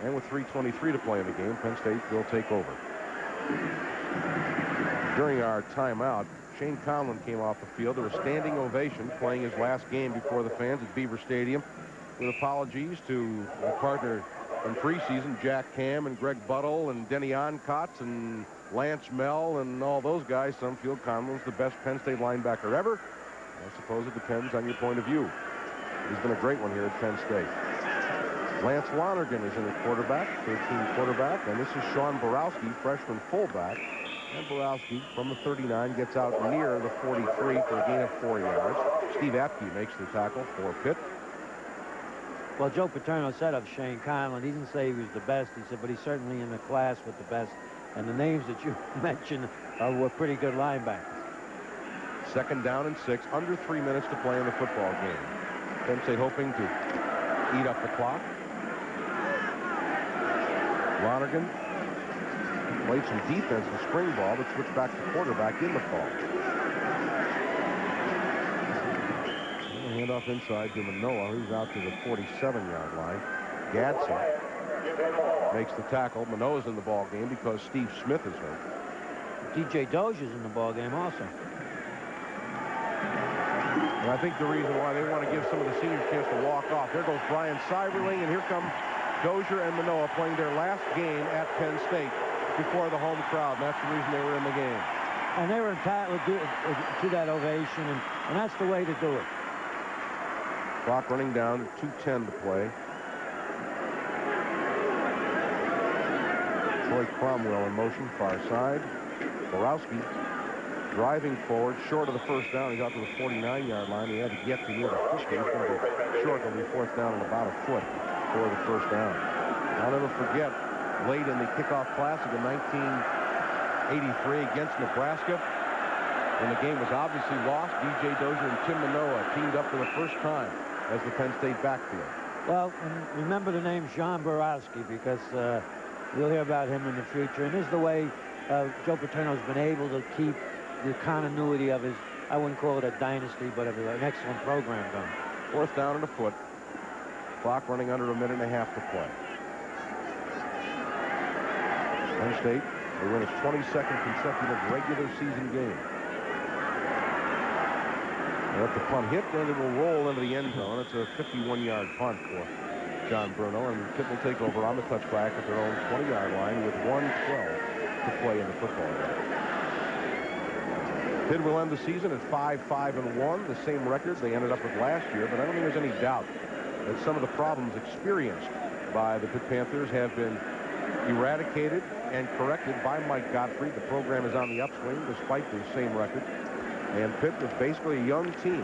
And with 3:23 to play in the game, Penn State will take over. During our timeout, Shane Conlon came off the field. There was standing ovation playing his last game before the fans at Beaver Stadium, with apologies to a partner in preseason, Jack Cam and Greg Buttle and Denny Oncotts and Lance Mell and all those guys. Some feel Conlon's the best Penn State linebacker ever. I suppose it depends on your point of view. He's been a great one here at Penn State. Lance Lonergan is in the quarterback, 13 quarterback, and this is Sean Borowski, freshman fullback. And Borowski, from the 39, gets out near the 43 for a gain of 4 yards. Steve Apke makes the tackle for Pitt. Well, Joe Paterno said of Shane Conlon, he didn't say he was the best. He said, but he's certainly in the class with the best. And the names that you mentioned were pretty good linebackers. 2nd down and 6, under 3 minutes to play in the football game. Penn State hoping to eat up the clock. Lonergan played some defense in spring ball, but switched back to quarterback in the fall. Handoff inside to Manoa, who's out to the 47-yard line. Gadsden makes the tackle. Manoa's in the ball game because Steve Smith is hurt. DJ Dozier's in the ball game also. And I think the reason why they want to give some of the seniors a chance to walk off. There goes Brian Seiberling, and here come Dozier and Manoa playing their last game at Penn State before the home crowd. And that's the reason they were in the game. And they were entitled to that ovation, and that's the way to do it. Clock running down, 2:10 to play. Troy Cromwell in motion, far side. Borowski driving forward, short of the first down. He's out to the 49-yard line. He had to get to near the 50. He's going to be short. It'll be 4th down and about a foot for the first down. I'll never forget, late in the kickoff classic in 1983 against Nebraska, when the game was obviously lost, DJ Dozier and Tim Manoa teamed up for the first time as the Penn State backfield. Well, and remember the name Sean Borowski, because you'll hear about him in the future. And this is the way Joe Paterno's been able to keep the continuity of his, I wouldn't call it a dynasty, but of an excellent program going. 4th down and a foot. Clock running under a minute and a half to play. Penn State will win its 22nd consecutive regular season game. They let the punt hit, and it will roll into the end zone. It's a 51-yard punt for John Bruno, and Pitt will take over on the touchback at their own 20-yard line with 1:12 to play in the football game. Pitt will end the season at 5-5-1, the same record they ended up with last year, but I don't think there's any doubt that some of the problems experienced by the Pitt Panthers have been eradicated and corrected by Mike Gottfried. The program is on the upswing despite the same record. And Pitt was basically a young team.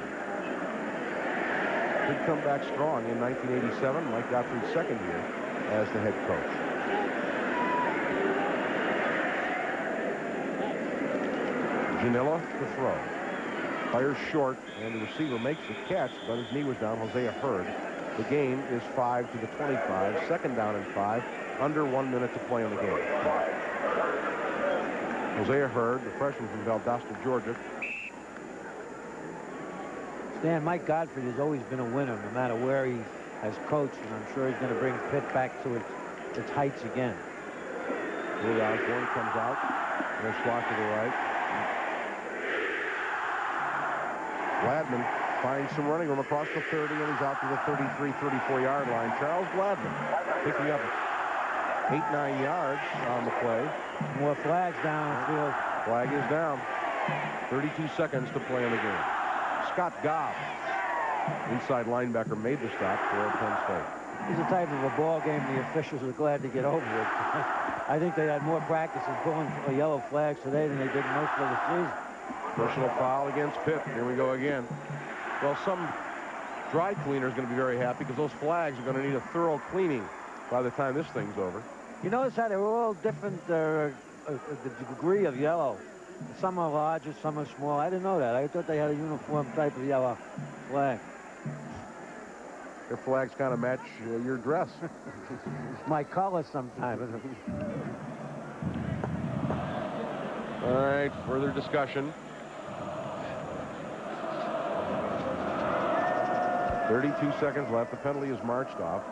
Did come back strong in 1987, Mike Gottfried's second year as the head coach. Janilla to throw. Fires short, and the receiver makes the catch, but his knee was down. Hosea Hurd. The game is 5 to the 25. 2nd down and 5. Under 1 minute to play in the game. Hosea Hurd, the freshman from Valdosta, Georgia. Stan, Mike Gottfried has always been a winner, no matter where he has coached, and I'm sure he's going to bring Pitt back to its heights again. Louis Osborne comes out. And a slot to the right. Gladman finds some running room across the 30, and he's out to the 33, 34-yard line. Charles Gladman picking up 8-9 yards on the play. More flags downfield. Flag is down. 32 seconds to play in the game. Scott Gobb, inside linebacker, made the stop for Penn State. It's a type of a ball game the officials are glad to get over it. I think they had more practice in pulling yellow flags today than they did most of the season. Personal foul against Pitt. Here we go again. Well, some dry cleaner is going to be very happy because those flags are going to need a thorough cleaning by the time this thing's over. You notice how they were all different, the degree of yellow. Some are larger, some are small. I didn't know that. I thought they had a uniform type of yellow flag. Their flags kind of match your dress. My color sometimes. All right, further discussion. 32 seconds left. The penalty is marched off,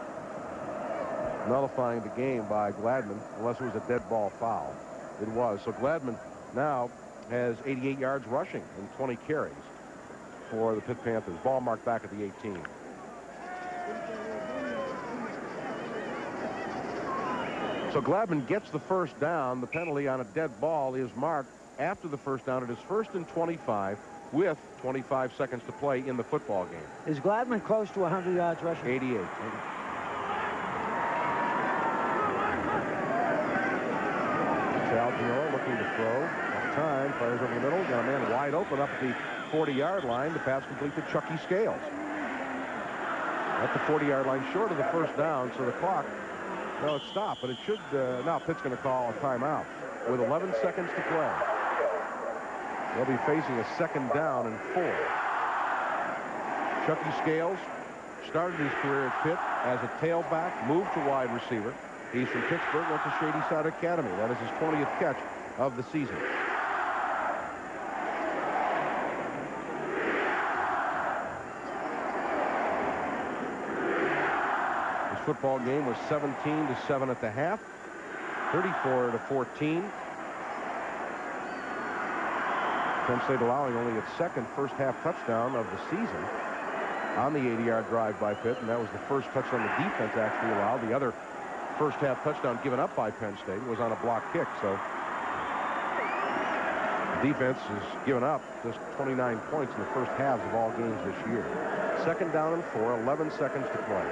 nullifying the game by Gladman, unless it was a dead ball foul. It was. So Gladman now has 88 yards rushing and 20 carries for the Pitt Panthers. Ball marked back at the 18. So Gladman gets the first down. The penalty on a dead ball is marked after the first down. It is 1st and 25 with 25 seconds to play in the football game. Is Gladman close to 100 yards rushing? 88. Sal Ginola looking to throw. At time, fires over the middle. Got a man wide open up at the 40-yard line. The pass complete to Chucky Scales. At the 40-yard line, short of the first down, so the clock, well, it stopped, but it should, now Pitt's going to call a timeout with 11 seconds to play. They'll be facing a 2nd down and 4. Chucky Scales started his career at Pitt as a tailback, moved to wide receiver. He's from Pittsburgh, went to Shady Side Academy. That is his 20th catch of the season. This football game was 17-7 at the half, 34-14. Penn State allowing only its 2nd first-half touchdown of the season on the 80-yard drive by Pitt, and that was the first touchdown the defense actually allowed. The other first-half touchdown given up by Penn State was on a block kick, so the defense has given up just 29 points in the first halves of all games this year. 2nd down and 4, 11 seconds to play.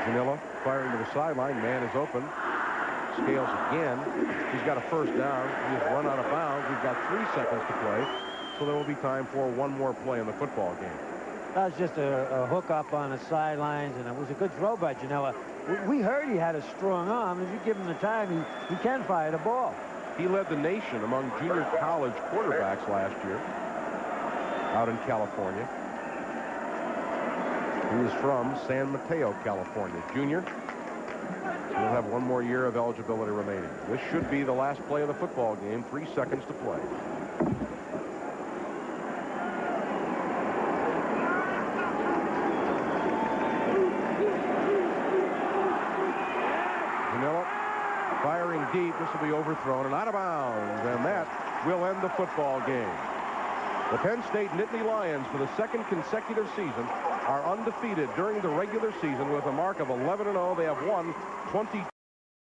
Zanilla firing to the sideline. Man is open. Scales again. He's got a first down. He's run out of bounds. We've got 3 seconds to play, so there will be time for one more play in the football game. That was just a hook up on the sidelines, and it was a good throw, but, you know, we heard he had a strong arm. If you give him the time, he can fire the ball. He led the nation among junior college quarterbacks last year out in California. He was from San Mateo, California. Junior. So he'll have one more year of eligibility remaining. This should be the last play of the football game. 3 seconds to play. Firing deep. This will be overthrown and out of bounds, and that will end the football game. The Penn State Nittany Lions, for the 2nd consecutive season, are undefeated during the regular season with a mark of 11-0. They have won 22